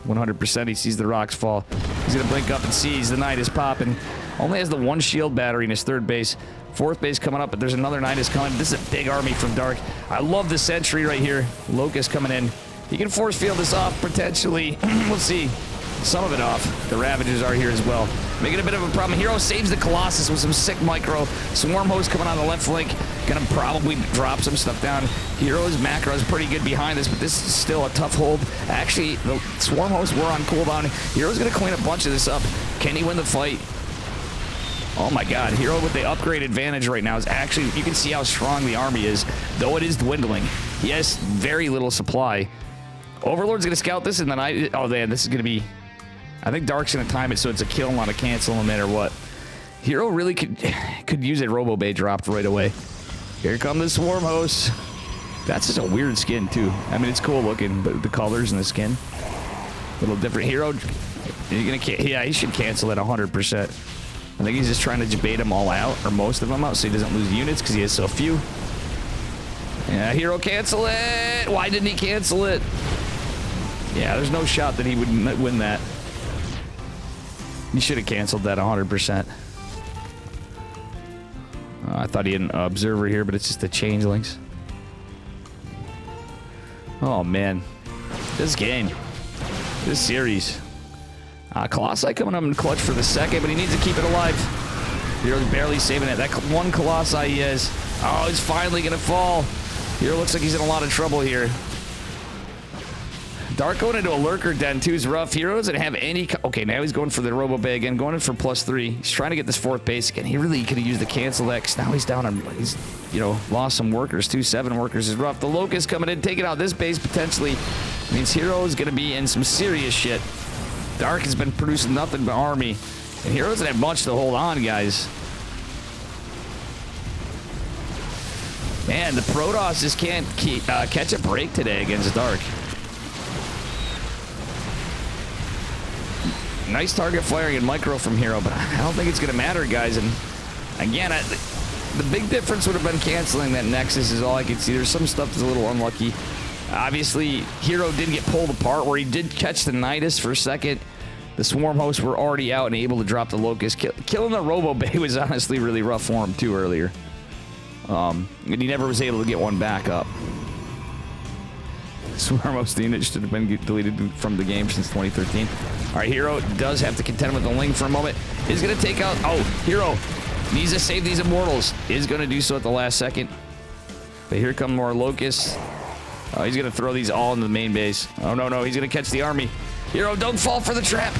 100%. He sees the rocks fall. He's gonna blink up and sees the Nidus popping. Only has the 1 shield battery in his 3rd base. 4th base coming up, but there's another Nidus coming. This is a big army from Dark. I love the Sentry right here. Locust coming in. He can force field this off potentially. We'll see. Some of it off. The Ravagers are here as well. Making a bit of a problem. Hero saves the Colossus with some sick micro. Swarm Host coming on the left flank. Gonna probably drop some stuff down. Hero's macro is pretty good behind this, but this is still a tough hold. Actually, the Swarm Hosts were on cooldown. Hero's gonna clean a bunch of this up. Can he win the fight? Oh my god. Hero with the upgrade advantage right now is actually... You can see how strong the army is, though it is dwindling. He has very little supply. Overlord's gonna scout this, and then oh man, this is gonna be... I think Dark's gonna time it so it's a kill, not a cancel, no matter what. Hero really could use a Robo-Bay dropped right away. Here come the Swarm Hosts. That's just a weird skin too. I mean, it's cool looking, but the colors and the skin, a little different. Hero, yeah, he should cancel it 100%. I think he's just trying to bait them all out, or most of them out, so he doesn't lose units because he has so few. Yeah, Hero, cancel it. Why didn't he cancel it? Yeah, there's no shot that he would win that. He should have canceled that 100%. I thought he had an observer here, but it's just the changelings. Oh, man. This game. This series. Colossi coming up in clutch for the second, but he needs to keep it alive. Hero's barely saving it. That 1 Colossi he has. Oh, he's finally going to fall. Hero looks like he's in a lot of trouble here. Dark going into a lurker den too is rough. Hero doesn't have any... Okay, now he's going for the Robo-Bay again, going in for +3. He's trying to get this 4th base again. He really could have used the cancel X. Now he's down on... He's, lost some workers too. 7 workers is rough. The Locust coming in, taking out this base potentially. Means Hero is going to be in some serious shit. Dark has been producing nothing but army. And Hero doesn't have much to hold on, guys. Man, the Protoss just can't catch a break today against Dark. Nice target firing and micro from Hero, but I don't think it's going to matter, guys. And again, the big difference would have been canceling that Nexus is all I could see. There's some stuff that's a little unlucky. Obviously, Hero did get pulled apart where he did catch the Nidus for a second. The Swarm Hosts were already out and able to drop the Locust. Killing the Robo-Bay was honestly really rough for him, too, earlier. And he never was able to get one back up. Swarm Host unit should have been deleted from the game since 2013. All right, Hero does have to contend with the Ling for a moment. Is going to take out... Oh, Hero needs to save these Immortals. Is going to do so at the last second. But here come more Locusts. Oh, he's going to throw these all into the main base. Oh, no, no. He's going to catch the army. Hero, don't fall for the trap.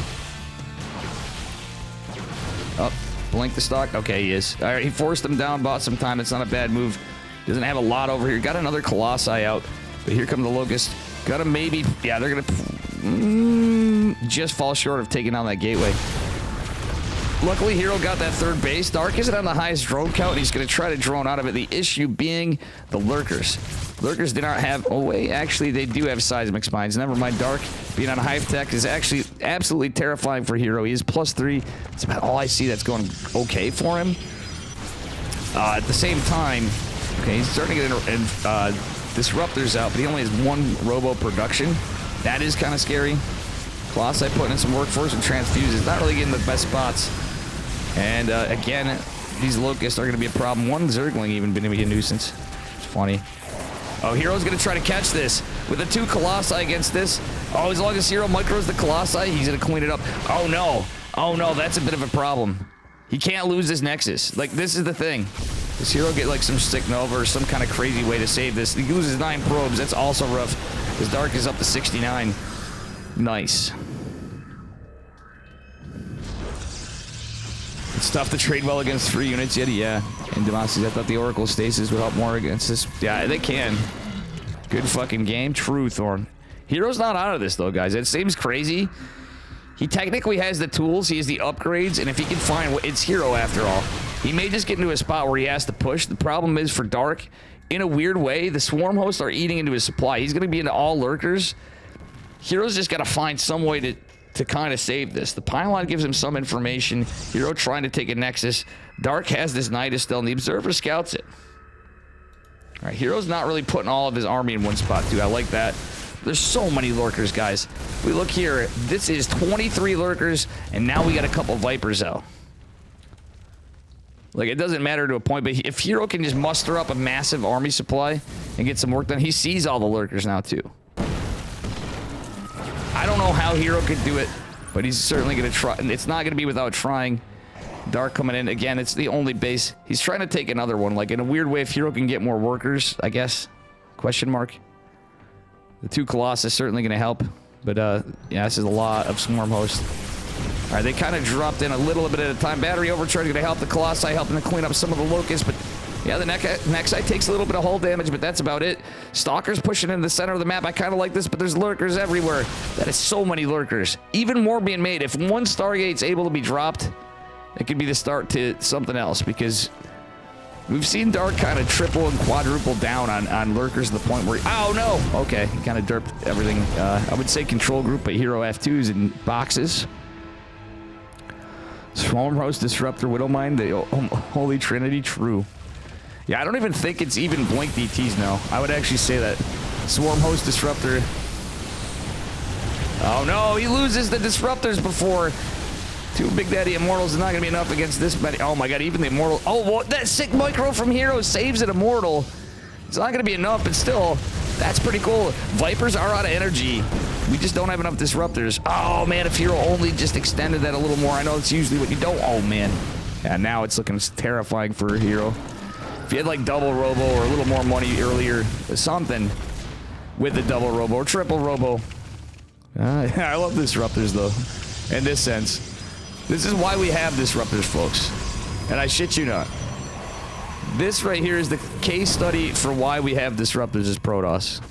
Oh, blink the stock. Okay, he is. All right, he forced them down, bought some time. It's not a bad move. Doesn't have a lot over here. Got another Colossi out. But here come the Locust. Got to maybe... Yeah, they're going to just fall short of taking down that gateway. Luckily, Hero got that 3rd base. Dark isn't on the highest drone count, and he's going to try to drone out of it. The issue being the Lurkers. Lurkers do not have... Oh, wait. Actually, they do have seismic spines. Never mind. Dark being on Hive Tech is actually absolutely terrifying for Hero. He is +3. That's about all I see that's going okay for him. At the same time... Okay, he's starting to get Disruptors out, but he only has 1 Robo production. That is kind of scary. Colossi putting in some work for us and transfuses. Not really getting the best spots. And again, these Locusts are going to be a problem. 1 Zergling even going to be a nuisance. It's funny. Oh, Hero's going to try to catch this. With the 2 Colossi against this. Oh, as long as Hero micros the Colossi, he's going to clean it up. Oh, no. Oh, no, that's a bit of a problem. He can't lose this Nexus. Like, this is the thing. Does Hero get like some stick nova or some kind of crazy way to save this? He loses 9 probes. That's also rough. His Dark is up to 69. Nice. It's tough to trade well against 3 units yet. Yeah. And Demacius, I thought the Oracle Stasis would help more against this. Yeah, they can. Good fucking game. True, Thorn. Hero's not out of this, though, guys. It seems crazy. He technically has the tools. He has the upgrades. And if he can find... It's Hero, after all. He may just get into a spot where he has to push. The problem is, for Dark, in a weird way, the Swarm hosts are eating into his supply. He's going to be into all Lurkers. Hero's just got to find some way to kind of save this. The pylon gives him some information. Hero trying to take a Nexus. Dark has this Nidus still, and the Observer scouts it. All right, Hero's not really putting all of his army in one spot, dude. I like that. There's so many Lurkers, guys. We look here. This is 23 Lurkers, and now we got a couple Vipers out. Like, it doesn't matter to a point, but if Hero can just muster up a massive army supply and get some work done, he sees all the Lurkers now, too. I don't know how Hero could do it, but he's certainly going to try. And it's not going to be without trying. Dark coming in. Again, it's the only base. He's trying to take another one. Like, in a weird way, if Hero can get more workers, I guess. Question mark. The 2 Colossus certainly going to help. But, yeah, this is a lot of Swarm hosts. All right, they kind of dropped in a little bit at a time. Battery Overcharge going to help the Colossi, helping to clean up some of the Locusts. But, yeah, the Nexi takes a little bit of hull damage, but that's about it. Stalker's pushing in the center of the map. I kind of like this, but there's Lurkers everywhere. That is so many Lurkers. Even more being made. If one Stargate's able to be dropped, it could be the start to something else, because we've seen Dark kind of triple and quadruple down on Lurkers to the point where... Oh, no! Okay, he kind of derped everything. I would say control group, but Hero F2s in boxes. Swarm Host, Disruptor, Widowmine, the Holy Trinity, true. Yeah, I don't even think it's even Blink DTs now. I would actually say that. Swarm Host, Disruptor. Oh no, he loses the Disruptors before. 2 Big Daddy Immortals is not going to be enough against this many. Oh my god, even the Immortal. Oh, what? That sick micro from Hero saves an Immortal. It's not going to be enough, but still, that's pretty cool. Vipers are out of energy. We just don't have enough Disruptors. Oh man, if Hero only just extended that a little more. I know it's usually what you don't. Oh man. Yeah, now it's looking terrifying for Hero. If you had like double Robo or a little more money earlier, something with the double Robo or triple Robo. I love Disruptors though, in this sense. This is why we have Disruptors, folks. And I shit you not. This right here is the case study for why we have Disruptors as Protoss.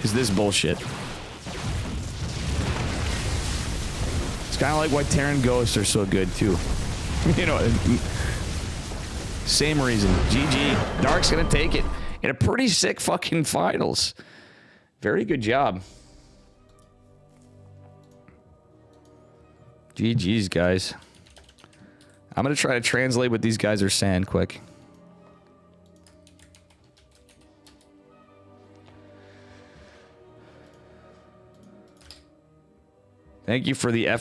Is this bullshit. It's kind of like why Terran Ghosts are so good, too. You know, same reason. GG. Dark's gonna take it in a pretty sick fucking finals. Very good job. GG's, guys. I'm gonna try to translate what these guys are saying quick. Thank you for the effort.